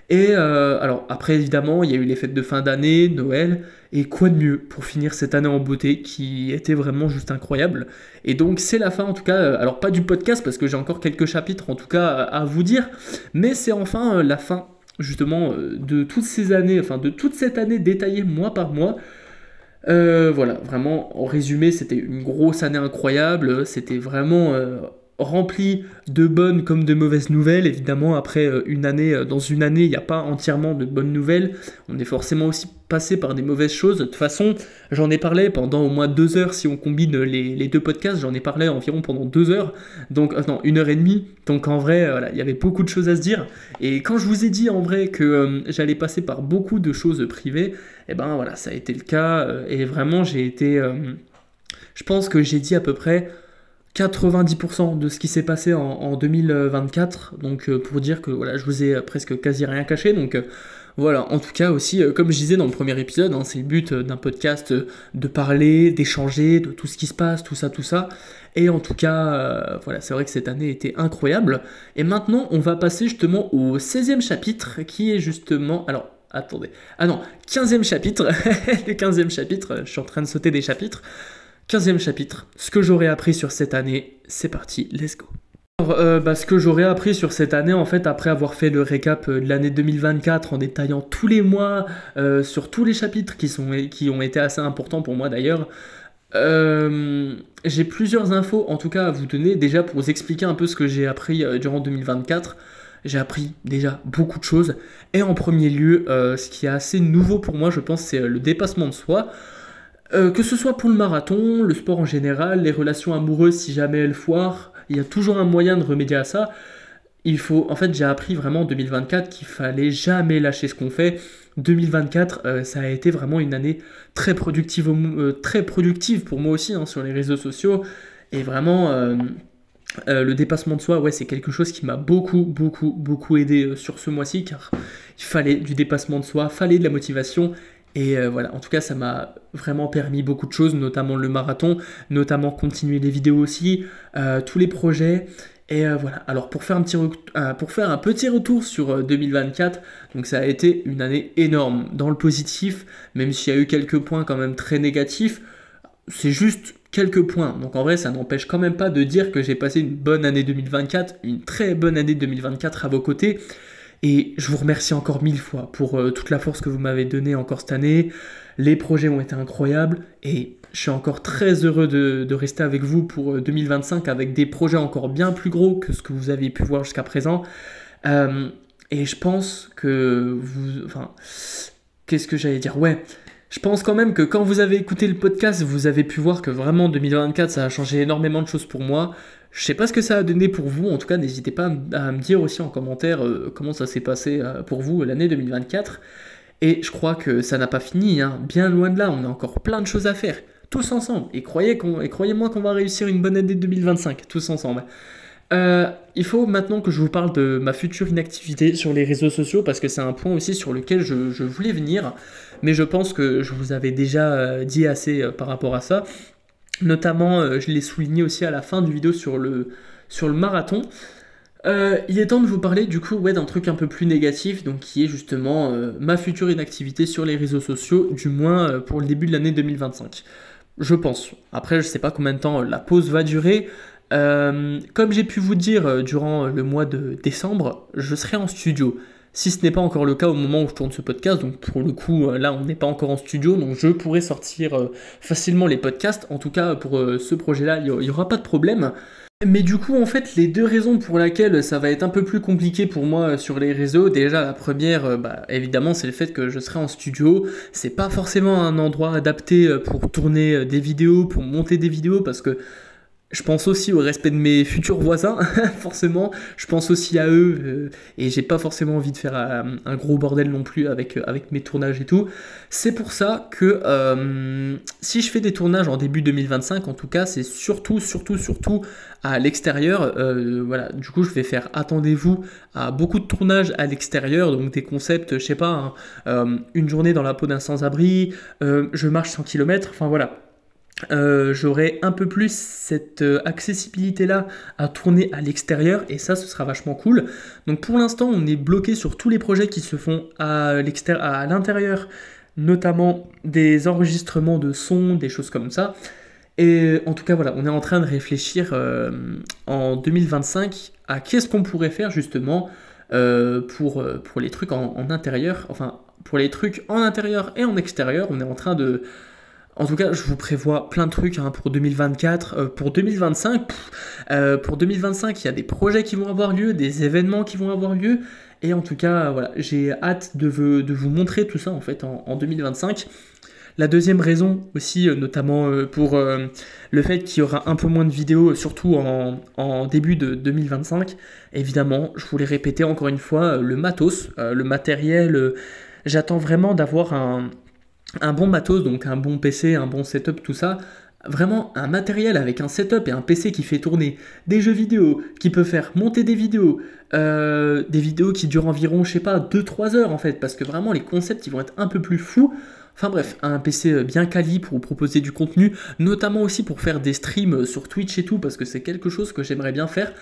Et alors après évidemment il y a eu les fêtes de fin d'année, Noël, et quoi de mieux pour finir cette année en beauté qui était vraiment juste incroyable. Et donc c'est la fin en tout cas, alors pas du podcast parce que j'ai encore quelques chapitres en tout cas à vous dire, mais c'est enfin la fin justement de toutes ces années, enfin de toute cette année détaillée mois par mois. Voilà, vraiment en résumé c'était une grosse année incroyable, c'était vraiment rempli de bonnes comme de mauvaises nouvelles. Évidemment, après une année, dans une année, il n'y a pas entièrement de bonnes nouvelles. On est forcément aussi passé par des mauvaises choses. De toute façon, j'en ai parlé pendant au moins 2 heures. Si on combine les deux podcasts, j'en ai parlé environ pendant 2 heures. Donc, non, 1 heure et demie. Donc, en vrai, voilà, il y avait beaucoup de choses à se dire. Et quand je vous ai dit en vrai que j'allais passer par beaucoup de choses privées, et ben voilà, ça a été le cas. Et vraiment, j'ai été... je pense que j'ai dit à peu près 90% de ce qui s'est passé en 2024, donc pour dire que voilà, je vous ai presque quasi rien caché, donc voilà, en tout cas aussi, comme je disais dans le premier épisode, hein, c'est le but d'un podcast de parler, d'échanger, de tout ce qui se passe, tout ça, et en tout cas, voilà, c'est vrai que cette année était incroyable, et maintenant on va passer justement au 16e chapitre, qui est justement, alors, attendez, ah non, 15e chapitre, le 15e chapitre, je suis en train de sauter des chapitres, 15e chapitre, ce que j'aurais appris sur cette année, c'est parti, let's go. Alors, ce que j'aurais appris sur cette année, en fait, après avoir fait le récap de l'année 2024 en détaillant tous les mois, sur tous les chapitres qui ont été assez importants pour moi d'ailleurs, j'ai plusieurs infos en tout cas à vous donner, déjà pour vous expliquer un peu ce que j'ai appris durant 2024. J'ai appris déjà beaucoup de choses, et en premier lieu, ce qui est assez nouveau pour moi, je pense, c'est le dépassement de soi. Que ce soit pour le marathon, le sport en général, les relations amoureuses si jamais elles foirent, il y a toujours un moyen de remédier à ça. En fait, j'ai appris vraiment en 2024 qu'il fallait jamais lâcher ce qu'on fait. 2024, ça a été vraiment une année très productive pour moi aussi hein, sur les réseaux sociaux. Et vraiment, le dépassement de soi, ouais, c'est quelque chose qui m'a beaucoup aidé sur ce mois-ci, car il fallait du dépassement de soi, fallait de la motivation. Et voilà, en tout cas, ça m'a vraiment permis beaucoup de choses, notamment le marathon, notamment continuer les vidéos aussi, tous les projets. Et voilà, alors pour faire un petit retour sur 2024, donc ça a été une année énorme dans le positif, même s'il y a eu quelques points quand même très négatifs, c'est juste quelques points. Donc en vrai, ça n'empêche quand même pas de dire que j'ai passé une bonne année 2024, une très bonne année 2024 à vos côtés. Et je vous remercie encore 1000 fois pour toute la force que vous m'avez donnée encore cette année. Les projets ont été incroyables et je suis encore très heureux de rester avec vous pour 2025 avec des projets encore bien plus gros que ce que vous avez pu voir jusqu'à présent. Et je pense que vous... Enfin, qu'est-ce que j'allais dire? Ouais, je pense quand même que quand vous avez écouté le podcast, vous avez pu voir que vraiment 2024, ça a changé énormément de choses pour moi. Je sais pas ce que ça a donné pour vous, en tout cas n'hésitez pas à me dire aussi en commentaire comment ça s'est passé pour vous l'année 2024. Et je crois que ça n'a pas fini, hein. Bien loin de là, on a encore plein de choses à faire, tous ensemble. Et croyez-moi qu'on va réussir une bonne année 2025, tous ensemble. Il faut maintenant que je vous parle de ma future inactivité sur les réseaux sociaux, parce que c'est un point aussi sur lequel je voulais venir, mais je pense que je vous avais déjà dit assez par rapport à ça. Notamment, je l'ai souligné aussi à la fin du vidéo sur le marathon. Il est temps de vous parler du coup d'un truc un peu plus négatif, donc qui est justement ma future inactivité sur les réseaux sociaux, du moins pour le début de l'année 2025. Je pense. Après, je sais pas combien de temps la pause va durer. Comme j'ai pu vous dire durant le mois de décembre, je serai en studio. Si ce n'est pas encore le cas au moment où je tourne ce podcast, donc pour le coup là on n'est pas encore en studio, donc je pourrais sortir facilement les podcasts. En tout cas pour ce projet-là, il n'y aura pas de problème. Mais du coup, en fait, les deux raisons pour lesquelles ça va être un peu plus compliqué pour moi sur les réseaux, déjà la première, évidemment, c'est le fait que je serai en studio. C'est pas forcément un endroit adapté pour tourner des vidéos, pour monter des vidéos, parce que je pense aussi au respect de mes futurs voisins, forcément. Je pense aussi à eux et j'ai pas forcément envie de faire un gros bordel non plus avec mes tournages et tout. C'est pour ça que si je fais des tournages en début 2025, en tout cas, c'est surtout à l'extérieur. Voilà, du coup, je vais faire, attendez-vous à beaucoup de tournages à l'extérieur, donc des concepts, je sais pas, hein, une journée dans la peau d'un sans-abri, je marche 100 km, enfin voilà. J'aurai un peu plus cette accessibilité-là à tourner à l'extérieur et ça, ce sera vachement cool. Donc pour l'instant, on est bloqué sur tous les projets qui se font à l'intérieur, notamment des enregistrements de sons, des choses comme ça. Et en tout cas, voilà, on est en train de réfléchir en 2025 à qu'est-ce qu'on pourrait faire justement pour les trucs en intérieur, enfin pour les trucs en intérieur et en extérieur. On est en train de... En tout cas, je vous prévois plein de trucs hein, pour 2024, pour 2025. Pour 2025, il y a des projets qui vont avoir lieu, des événements qui vont avoir lieu. Et en tout cas, voilà, j'ai hâte de vous montrer tout ça en fait en 2025. La deuxième raison aussi, notamment pour le fait qu'il y aura un peu moins de vidéos, surtout en début de 2025. Évidemment, je vous l'ai répété encore une fois, le matos, le matériel. J'attends vraiment d'avoir un bon matos, donc un bon PC, un bon setup, tout ça. Vraiment un matériel avec un setup et un PC qui fait tourner des jeux vidéo, qui peut faire monter des vidéos qui durent environ, je sais pas, 2-3 heures en fait, parce que vraiment les concepts ils vont être un peu plus fous. Enfin bref, un PC bien quali pour vous proposer du contenu, notamment aussi pour faire des streams sur Twitch et tout, parce que c'est quelque chose que j'aimerais bien faire.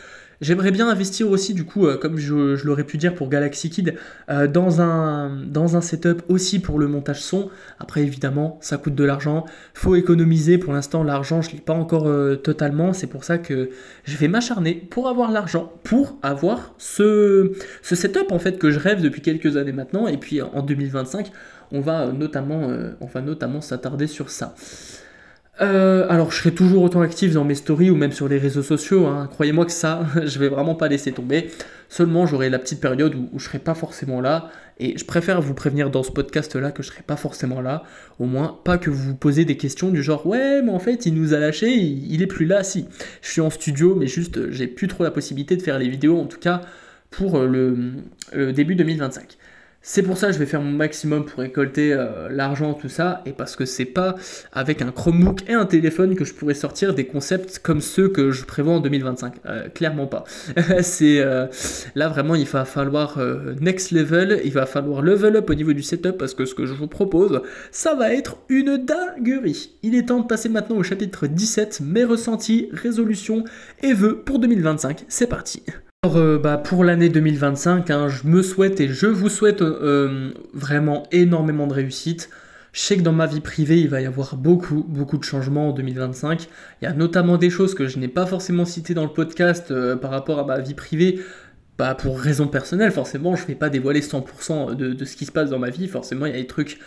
J'aimerais bien investir aussi, du coup, comme je l'aurais pu dire pour Galaxy Kid, dans un setup aussi pour le montage son. Après, évidemment, ça coûte de l'argent. Faut économiser. Pour l'instant, l'argent, je ne l'ai pas encore totalement. C'est pour ça que je vais m'acharner pour avoir l'argent, pour avoir ce setup, en fait, que je rêve depuis quelques années maintenant. Et puis, en 2025, on va notamment s'attarder sur ça. Alors, je serai toujours autant actif dans mes stories ou même sur les réseaux sociaux, hein. Croyez-moi que ça, je vais vraiment pas laisser tomber. Seulement, j'aurai la petite période où je serai pas forcément là. Et je préfère vous prévenir dans ce podcast-là que je serai pas forcément là. Au moins, pas que vous vous posez des questions du genre ouais, mais en fait, il nous a lâché, il est plus là. Si, je suis en studio, mais juste, j'ai plus trop la possibilité de faire les vidéos, en tout cas pour le début 2025. C'est pour ça que je vais faire mon maximum pour récolter l'argent, tout ça, et parce que c'est pas avec un Chromebook et un téléphone que je pourrais sortir des concepts comme ceux que je prévois en 2025. Clairement pas. Là vraiment il va falloir next level, il va falloir level up au niveau du setup parce que ce que je vous propose, ça va être une dinguerie. Il est temps de passer maintenant au chapitre 17, mes ressentis, résolutions et vœux pour 2025. C'est parti. Alors, pour l'année 2025, hein, je me souhaite et je vous souhaite vraiment énormément de réussite. Je sais que dans ma vie privée, il va y avoir beaucoup de changements en 2025. Il y a notamment des choses que je n'ai pas forcément citées dans le podcast par rapport à ma vie privée. Pour raison personnelle, forcément, je ne vais pas dévoiler 100% de ce qui se passe dans ma vie. Forcément, il y a des trucs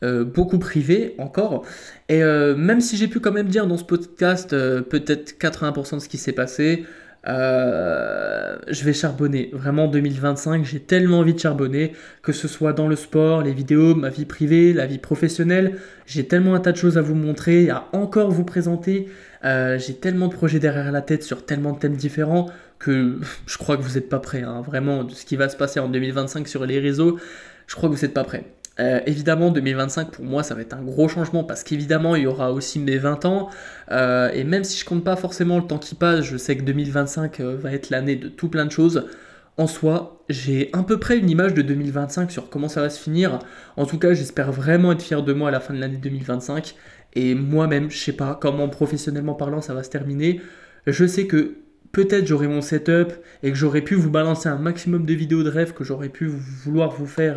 beaucoup privés encore. Et même si j'ai pu quand même dire dans ce podcast peut-être 80% de ce qui s'est passé, je vais charbonner. Vraiment 2025, j'ai tellement envie de charbonner, que ce soit dans le sport, les vidéos, ma vie privée, la vie professionnelle. J'ai tellement un tas de choses à vous montrer, à encore vous présenter. J'ai tellement de projets derrière la tête sur tellement de thèmes différents que je crois que vous n'êtes pas prêts, hein. Vraiment, de ce qui va se passer en 2025 sur les réseaux, je crois que vous n'êtes pas prêts. Évidemment, 2025 pour moi ça va être un gros changement parce qu'évidemment il y aura aussi mes 20 ans et même si je compte pas forcément le temps qui passe, je sais que 2025 va être l'année de tout plein de choses. En soi, j'ai à peu près une image de 2025 sur comment ça va se finir. En tout cas, j'espère vraiment être fier de moi à la fin de l'année 2025 et moi-même, je sais pas comment professionnellement parlant ça va se terminer. Je sais que peut-être j'aurai mon setup et que j'aurais pu vous balancer un maximum de vidéos de rêve, que j'aurais pu vouloir vous faire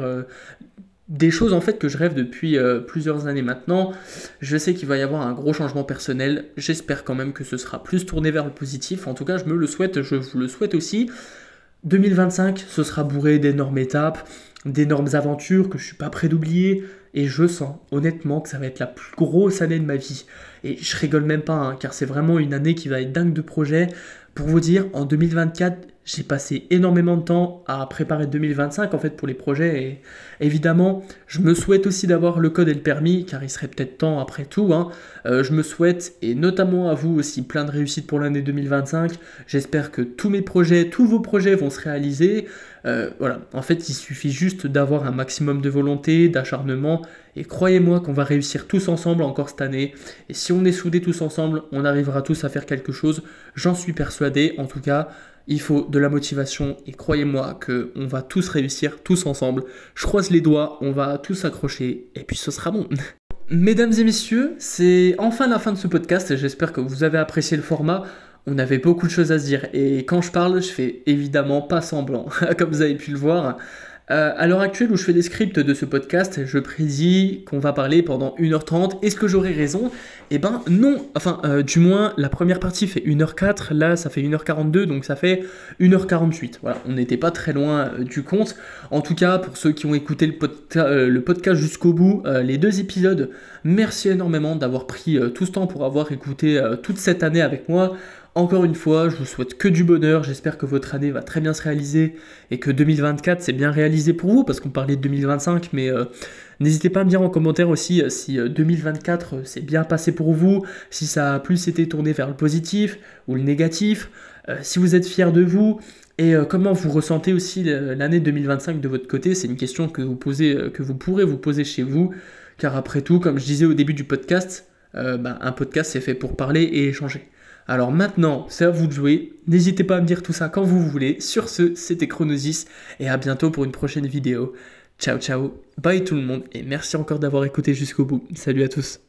des choses en fait que je rêve depuis plusieurs années maintenant. Je sais qu'il va y avoir un gros changement personnel. J'espère quand même que ce sera plus tourné vers le positif. En tout cas, je me le souhaite, je vous le souhaite aussi. 2025, ce sera bourré d'énormes étapes, d'énormes aventures que je suis pas prêt d'oublier. Et je sens honnêtement que ça va être la plus grosse année de ma vie. Et je rigole même pas, hein, car c'est vraiment une année qui va être dingue de projets. Pour vous dire, en 2024, j'ai passé énormément de temps à préparer 2025 en fait pour les projets et évidemment je me souhaite aussi d'avoir le code et le permis car il serait peut-être temps après tout, hein. Je me souhaite et notamment à vous aussi plein de réussite pour l'année 2025. J'espère que tous mes projets, tous vos projets vont se réaliser. Voilà, en fait il suffit juste d'avoir un maximum de volonté, d'acharnement et croyez-moi qu'on va réussir tous ensemble encore cette année et si on est soudés tous ensemble on arrivera tous à faire quelque chose, j'en suis persuadé. En tout cas il faut de la motivation et croyez-moi qu'on va tous réussir, tous ensemble. Je croise les doigts, on va tous s'accrocher et puis ce sera bon. Mesdames et messieurs, c'est enfin la fin de ce podcast et j'espère que vous avez apprécié le format. On avait beaucoup de choses à se dire et quand je parle, je fais évidemment pas semblant, comme vous avez pu le voir. À l'heure actuelle où je fais des scripts de ce podcast, je prédis qu'on va parler pendant 1h30. Est-ce que j'aurai raison? Eh ben non, enfin du moins la première partie fait 1h04, là ça fait 1h42, donc ça fait 1h48. Voilà, on n'était pas très loin du compte. En tout cas, pour ceux qui ont écouté le podcast jusqu'au bout, les 2 épisodes, merci énormément d'avoir pris tout ce temps pour avoir écouté toute cette année avec moi. Encore une fois, je vous souhaite que du bonheur, j'espère que votre année va très bien se réaliser et que 2024 c'est bien réalisé pour vous parce qu'on parlait de 2025 mais n'hésitez pas à me dire en commentaire aussi si 2024 s'est bien passé pour vous, si ça a plus été tourné vers le positif ou le négatif, si vous êtes fiers de vous et comment vous ressentez aussi l'année 2025 de votre côté. C'est une question que vous pourrez vous poser chez vous car après tout, comme je disais au début du podcast, un podcast c'est fait pour parler et échanger. Alors maintenant, c'est à vous de jouer. N'hésitez pas à me dire tout ça quand vous voulez. Sur ce, c'était Chronosis et à bientôt pour une prochaine vidéo. Ciao ciao, bye tout le monde et merci encore d'avoir écouté jusqu'au bout. Salut à tous.